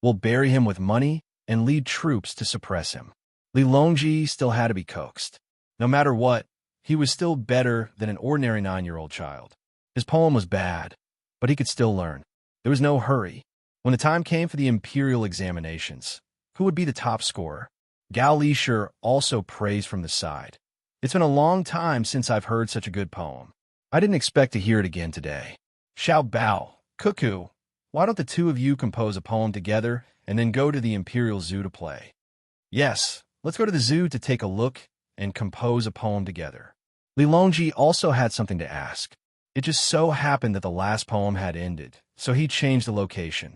[SPEAKER 1] We'll bury him with money and lead troops to suppress him. Li Longji still had to be coaxed. No matter what, he was still better than an ordinary 9-year-old child. His poem was bad, but he could still learn. There was no hurry. When the time came for the imperial examinations, who would be the top scorer? Gao Lishur also praised from the side. It's been a long time since I've heard such a good poem. I didn't expect to hear it again today. Xiao Bao, Cuckoo, why don't the two of you compose a poem together and then go to the Imperial Zoo to play? Yes, let's go to the zoo to take a look and compose a poem together. Li Longji also had something to ask. It just so happened that the last poem had ended, so he changed the location.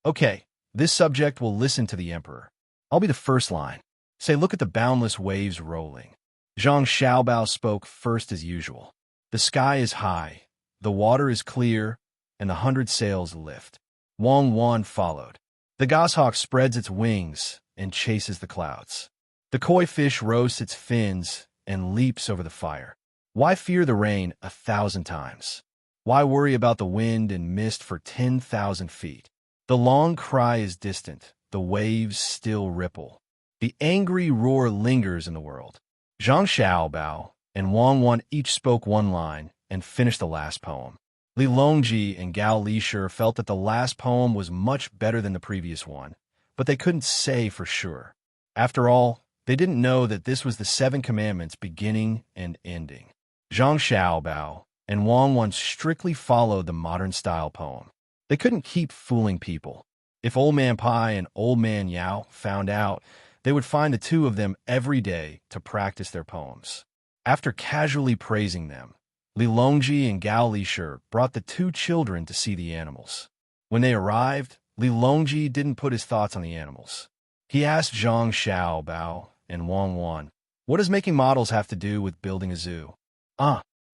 [SPEAKER 1] Okay, this subject will listen to the emperor. I'll be the first line. Say, look at the boundless waves rolling. Zhang Xiaobao spoke first as usual. The sky is high, the water is clear, and the 100 sails lift. Wang Wan followed. The goshawk spreads its wings and chases the clouds. The koi fish roasts its fins and leaps over the fire. Why fear the rain 1,000 times? Why worry about the wind and mist for 10,000 feet? The long cry is distant, the waves still ripple. The angry roar lingers in the world. Zhang Xiaobao and Wang Wan each spoke one line and finished the last poem. Li Longji and Gao Lishur felt that the last poem was much better than the previous one, but they couldn't say for sure. After all, they didn't know that this was the 7 commandments beginning and ending. Zhang Xiaobao and Wang Wan strictly followed the modern-style poem. They couldn't keep fooling people. If Old Man Pai and Old Man Yao found out, they would find the two of them every day to practice their poems. After casually praising them, Li Longji and Gao Lishur brought the 2 children to see the animals. When they arrived, Li Longji didn't put his thoughts on the animals. He asked Zhang Xiaobao and Wang Wan, what does making models have to do with building a zoo?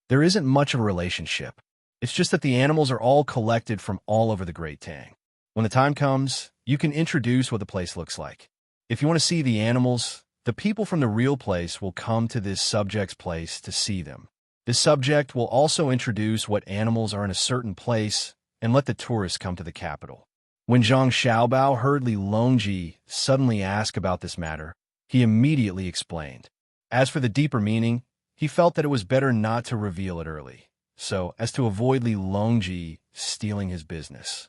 [SPEAKER 1] There isn't much of a relationship. It's just that the animals are all collected from all over the Great Tang. When the time comes, you can introduce what the place looks like. If you want to see the animals, the people from the real place will come to this subject's place to see them. This subject will also introduce what animals are in a certain place and let the tourists come to the capital. When Zhang Xiaobao heard Li Longji suddenly ask about this matter, he immediately explained. As for the deeper meaning, he felt that it was better not to reveal it early, so as to avoid Li Longji stealing his business.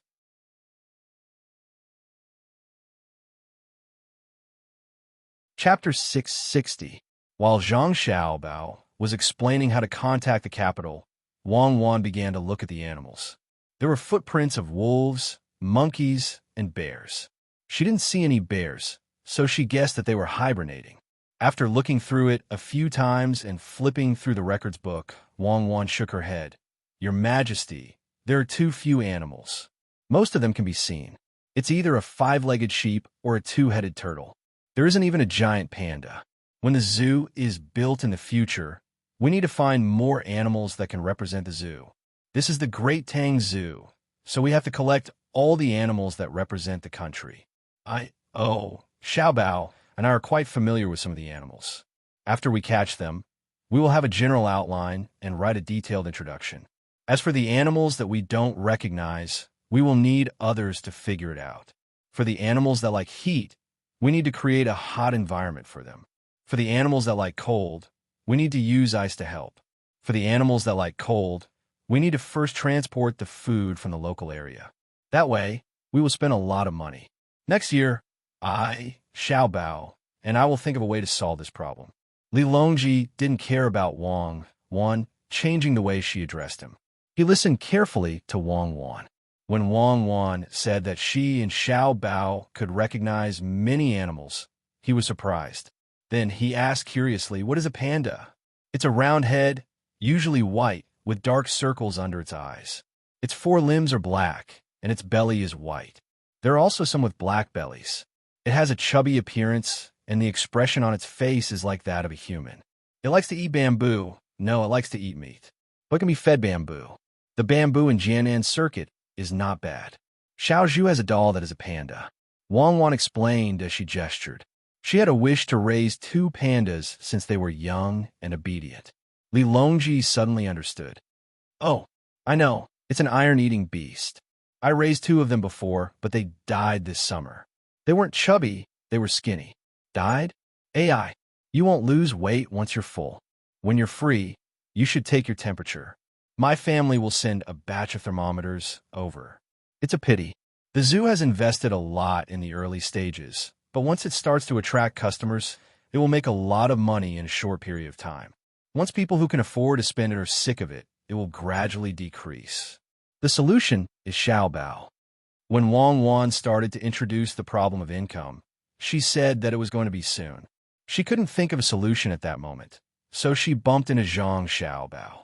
[SPEAKER 1] Chapter 660. While Zhang Xiaobao was explaining how to contact the capital, Wang Wan began to look at the animals. There were footprints of wolves, monkeys, and bears. She didn't see any bears, so she guessed that they were hibernating. After looking through it a few times and flipping through the records book, Wang Wan shook her head. Your Majesty, there are too few animals. Most of them can be seen. It's either a 5-legged sheep or a 2-headed turtle. There isn't even a giant panda. When the zoo is built in the future, we need to find more animals that can represent the zoo. This is the Great Tang Zoo, so we have to collect all the animals that represent the country. Xiaobao and I are quite familiar with some of the animals. After we catch them, we will have a general outline and write a detailed introduction. As for the animals that we don't recognize, we will need others to figure it out. For the animals that like heat, we need to create a hot environment for them. For the animals that like cold, we need to use ice to help. For the animals that like cold, we need to first transport the food from the local area. That way, we will spend a lot of money. Next year, Xiaobao, and I will think of a way to solve this problem. Li Longji didn't care about Wang Wan changing the way she addressed him. He listened carefully to Wang Wan. When Wang Wan said that she and Xiaobao could recognize many animals, he was surprised. Then he asked curiously, what is a panda? It's a round head, usually white, with dark circles under its eyes. Its 4 limbs are black, and its belly is white. There are also some with black bellies. It has a chubby appearance, and the expression on its face is like that of a human. It likes to eat bamboo. No, it likes to eat meat. But it can be fed bamboo. The bamboo in Jianan Circuit is not bad. Xiao Zhu has a doll that is a panda. Wang Wan explained as she gestured. She had a wish to raise 2 pandas since they were young and obedient. Li Longji suddenly understood. Oh, I know, it's an iron-eating beast. I raised 2 of them before, but they died this summer. They weren't chubby, they were skinny. Died? AI. You won't lose weight once you're full. When you're free, you should take your temperature. My family will send a batch of thermometers over. It's a pity. The zoo has invested a lot in the early stages, but once it starts to attract customers, it will make a lot of money in a short period of time. Once people who can afford to spend it are sick of it, it will gradually decrease. The solution is Xiaobao. When Wang Wan started to introduce the problem of income, she said that it was going to be soon. She couldn't think of a solution at that moment, so she bumped into Zhang Xiaobao.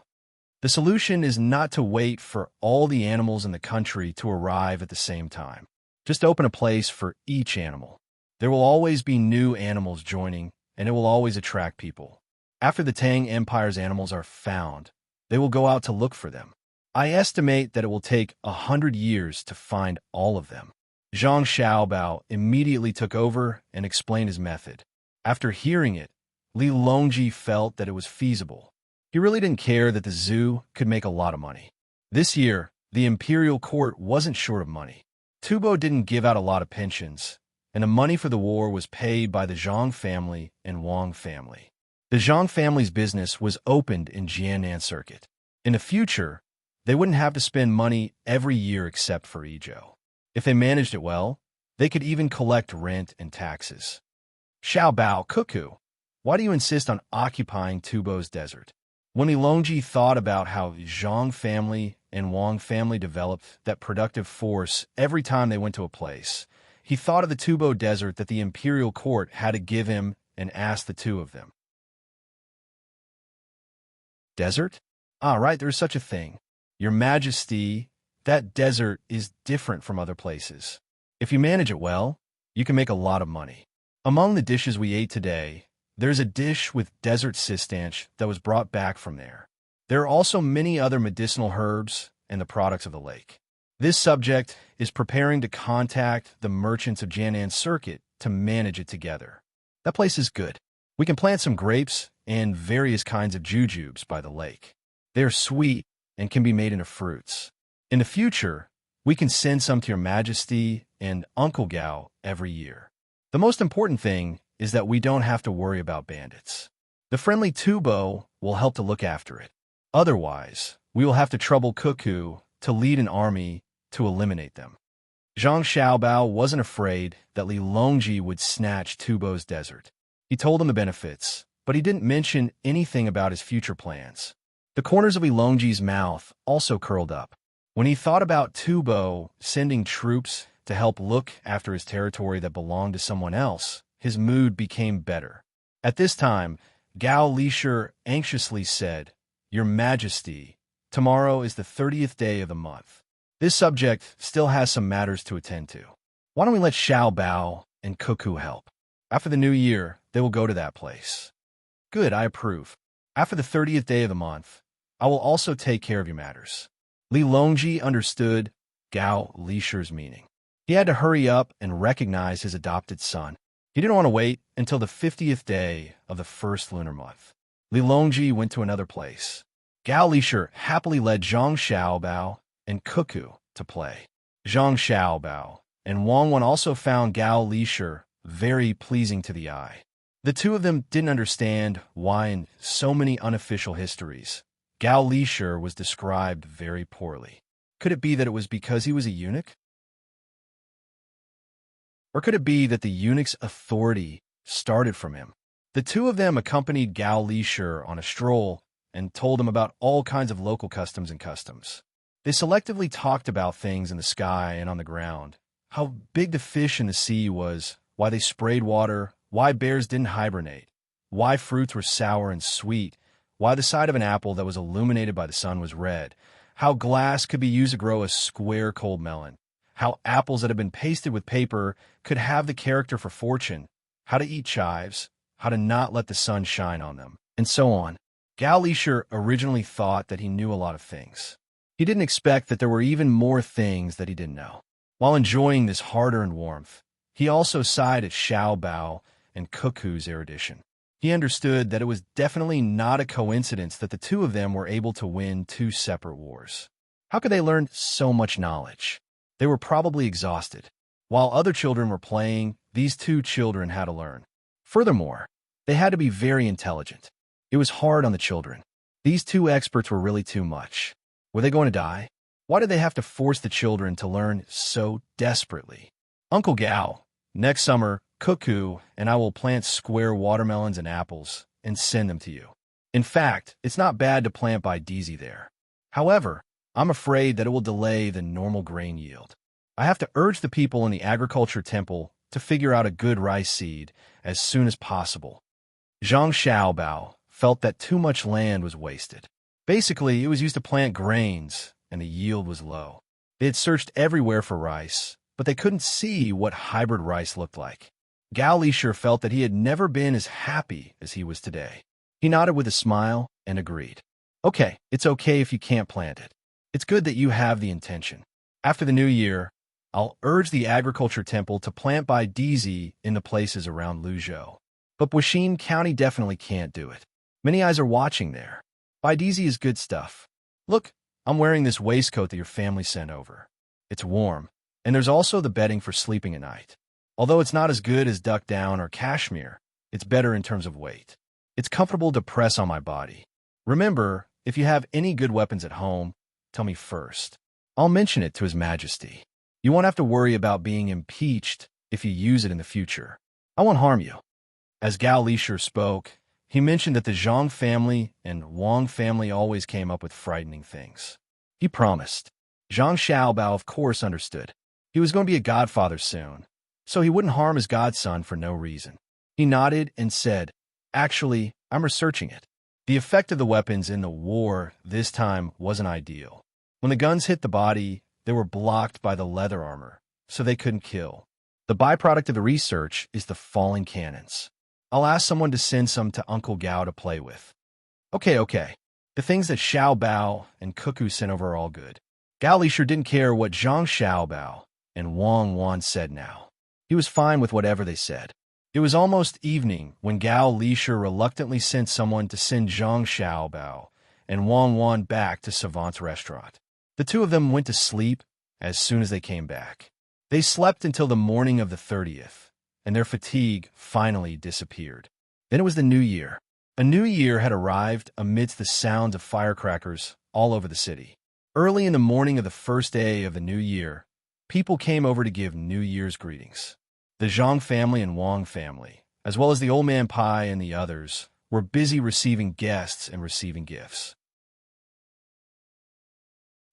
[SPEAKER 1] The solution is not to wait for all the animals in the country to arrive at the same time. Just open a place for each animal. There will always be new animals joining, and it will always attract people. After the Tang Empire's animals are found, they will go out to look for them. I estimate that it will take 100 years to find all of them. Zhang Xiaobao immediately took over and explained his method. After hearing it, Li Longji felt that it was feasible. He really didn't care that the zoo could make a lot of money. This year, the imperial court wasn't short of money. Tubo didn't give out a lot of pensions, and the money for the war was paid by the Zhang family and Wang family. The Zhang family's business was opened in Jiannan Circuit. In the future, they wouldn't have to spend money every year except for Idyll. If they managed it well, they could even collect rent and taxes. Xiaobao Cuckoo, why do you insist on occupying Tubo's desert? When Li Longji thought about how the Zhang family and Wang family developed that productive force every time they went to a place, he thought of the Tubo desert that the imperial court had to give him and asked the 2 of them. Desert? Ah, right, there's such a thing. Your Majesty, that desert is different from other places. If you manage it well, you can make a lot of money. Among the dishes we ate today, there's a dish with desert sistanch that was brought back from there. There are also many other medicinal herbs and the products of the lake. This subject is preparing to contact the merchants of Jiannan Circuit to manage it together. That place is good. We can plant some grapes and various kinds of jujubes by the lake. They are sweet and can be made into fruits. In the future, we can send some to Your Majesty and Uncle Gao every year. The most important thing is that we don't have to worry about bandits. The friendly Tubo will help to look after it. Otherwise, we will have to trouble Cuckoo to lead an army to eliminate them. Zhang Xiaobao wasn't afraid that Li Longji would snatch Tubo's desert. He told him the benefits, but he didn't mention anything about his future plans. The corners of Li Longji's mouth also curled up. When he thought about Tubo sending troops to help look after his territory that belonged to someone else, his mood became better. At this time, Gao Lisher anxiously said, Your Majesty, tomorrow is the 30th day of the month. This subject still has some matters to attend to. Why don't we let Xiaobao and Cuckoo help? After the new year, they will go to that place. Good, I approve. After the 30th day of the month, I will also take care of your matters. Li Longji understood Gao Lisher's meaning. He had to hurry up and recognize his adopted son. He didn't want to wait until the 50th day of the first lunar month. Li Longji went to another place. Gao Lisher happily led Zhang Xiaobao and Cuckoo to play. Zhang Xiaobao and Wang Wan also found Gao Lisher very pleasing to the eye. The 2 of them didn't understand why in so many unofficial histories, Gao Lisher was described very poorly. Could it be that it was because he was a eunuch? Or could it be that the eunuch's authority started from him? The 2 of them accompanied Gao Lisher on a stroll and told him about all kinds of local customs and customs. They selectively talked about things in the sky and on the ground, how big the fish in the sea was, why they sprayed water, why bears didn't hibernate, why fruits were sour and sweet, why the side of an apple that was illuminated by the sun was red, how glass could be used to grow a square cold melon, how apples that had been pasted with paper could have the character for fortune, how to eat chives, how to not let the sun shine on them, and so on. Gao Lisher originally thought that he knew a lot of things. He didn't expect that there were even more things that he didn't know. While enjoying this hard-earned warmth, he also sighed at Xiaobao and Cuckoo's erudition. He understood that it was definitely not a coincidence that the 2 of them were able to win 2 separate wars. How could they learn so much knowledge? They were probably exhausted. While other children were playing, these two children had to learn. Furthermore, they had to be very intelligent. It was hard on the children. These two experts were really too much. Were they going to die? Why did they have to force the children to learn so desperately? Uncle Gao, next summer, Cuckoo and I will plant square watermelons and apples and send them to you. In fact, it's not bad to plant by Daisy there. However, I'm afraid that it will delay the normal grain yield. I have to urge the people in the agriculture temple to figure out a good rice seed as soon as possible. Zhang Xiaobao felt that too much land was wasted. Basically, it was used to plant grains, and the yield was low. They had searched everywhere for rice, but they couldn't see what hybrid rice looked like. Gao Lisher felt that he had never been as happy as he was today. He nodded with a smile and agreed. Okay, it's okay if you can't plant it. It's good that you have the intention. After the new year, I'll urge the agriculture temple to plant by Daisy in the places around Luzhou. But Wuxin County definitely can't do it. Many eyes are watching there. By Daisy is good stuff. Look, I'm wearing this waistcoat that your family sent over. It's warm, and there's also the bedding for sleeping at night. Although it's not as good as duck down or cashmere, it's better in terms of weight. It's comfortable to press on my body. Remember, if you have any good weapons at home, tell me first. I'll mention it to His Majesty. You won't have to worry about being impeached if you use it in the future. I won't harm you. As Gao Lisher spoke, he mentioned that the Zhang family and Wang family always came up with frightening things. He promised. Zhang Xiaobao, of course, understood. He was going to be a godfather soon, so he wouldn't harm his godson for no reason. He nodded and said, Actually, I'm researching it. The effect of the weapons in the war this time wasn't ideal. When the guns hit the body, they were blocked by the leather armor, so they couldn't kill. The byproduct of the research is the falling cannons. I'll ask someone to send some to Uncle Gao to play with. Okay. The things that Xiao Bao and Cuckoo sent over are all good. Gao Lisher didn't care what Zhang Xiaobao and Wang Wan said now. He was fine with whatever they said. It was almost evening when Gao Lisher reluctantly sent someone to send Zhang Xiaobao and Wang Wan back to Savant's restaurant. The two of them went to sleep as soon as they came back. They slept until the morning of the 30th, and their fatigue finally disappeared. Then it was the new year. A new year had arrived amidst the sounds of firecrackers all over the city. Early in the morning of the first day of the new year, people came over to give New Year's greetings. The Zhang family and Wang family, as well as the old man Pai and the others, were busy receiving guests and receiving gifts.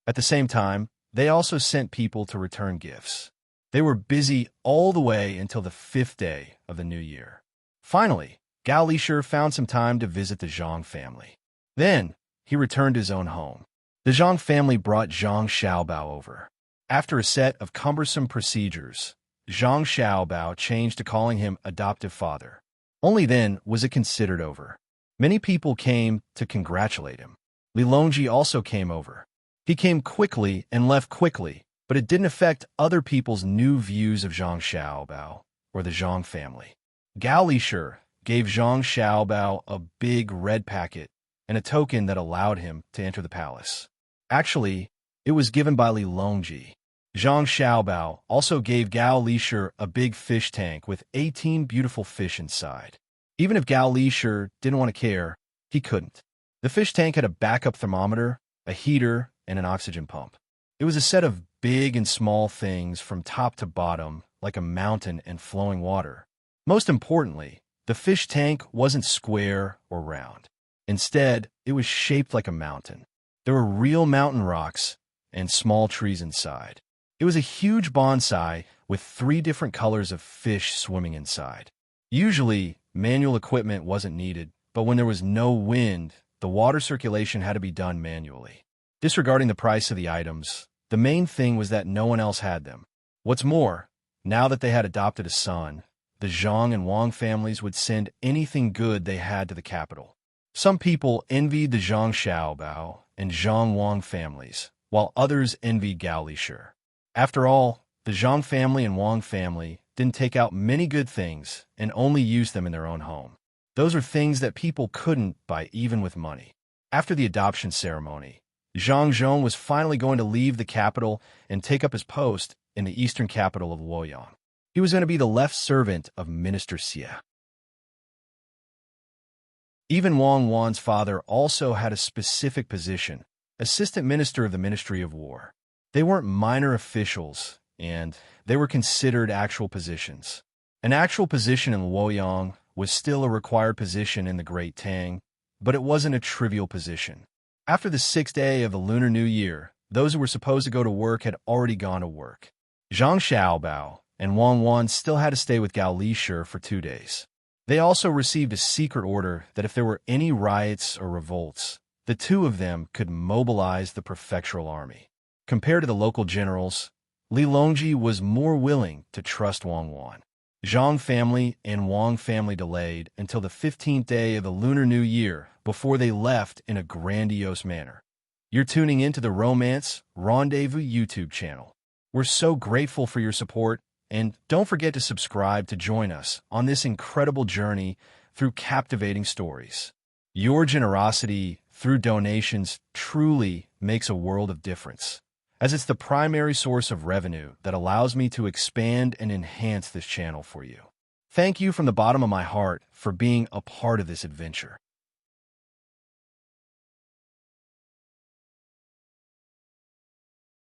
[SPEAKER 1] At the same time, they also sent people to return gifts. They were busy all the way until the 5th day of the new year. Finally, Gao Lisher found some time to visit the Zhang family. Then, he returned to his own home. The Zhang family brought Zhang Xiaobao over. After a set of cumbersome procedures, Zhang Xiaobao changed to calling him adoptive father. Only then was it considered over. Many people came to congratulate him. Li Longji also came over. He came quickly and left quickly, but it didn't affect other people's new views of Zhang Xiaobao or the Zhang family. Gao Lisher gave Zhang Xiaobao a big red packet and a token that allowed him to enter the palace. Actually, it was given by Li Longji. Zhang Xiaobao also gave Gao Lisher a big fish tank with 18 beautiful fish inside. Even if Gao Lisher didn't want to care, he couldn't. The fish tank had a backup thermometer, a heater, and an oxygen pump. It was a set of big and small things from top to bottom, like a mountain and flowing water. Most importantly, the fish tank wasn't square or round. Instead, it was shaped like a mountain. There were real mountain rocks and small trees inside. It was a huge bonsai with 3 different colors of fish swimming inside. Usually, manual equipment wasn't needed, but when there was no wind, the water circulation had to be done manually. Disregarding the price of the items, the main thing was that no one else had them. What's more, now that they had adopted a son, the Zhang and Wang families would send anything good they had to the capital. Some people envied the Zhang Xiaobao and Zhang Wang families, while others envied Gao Lisher. After all, the Zhang family and Wang family didn't take out many good things and only used them in their own home. Those are things that people couldn't buy even with money. After the adoption ceremony, Zhang Zhong was finally going to leave the capital and take up his post in the eastern capital of Luoyang. He was going to be the left servant of Minister Xie. Even Wang Wan's father also had a specific position, assistant minister of the Ministry of War. They weren't minor officials, and they were considered actual positions. An actual position in Luoyang was still a required position in the Great Tang, but it wasn't a trivial position. After the 6th day of the Lunar New Year, those who were supposed to go to work had already gone to work. Zhang Xiaobao and Wang Wan still had to stay with Gao Lishur for 2 days. They also received a secret order that if there were any riots or revolts, the two of them could mobilize the prefectural army. Compared to the local generals, Li Longji was more willing to trust Wang Wan. Zhang family and Wang family delayed until the 15th day of the Lunar New Year before they left in a grandiose manner. You're tuning into the Romance Rendezvous YouTube channel. We're so grateful for your support, and don't forget to subscribe to join us on this incredible journey through captivating stories. Your generosity through donations truly makes a world of difference, as it's the primary source of revenue that allows me to expand and enhance this channel for you. Thank you from the bottom of my heart for being a part of this adventure.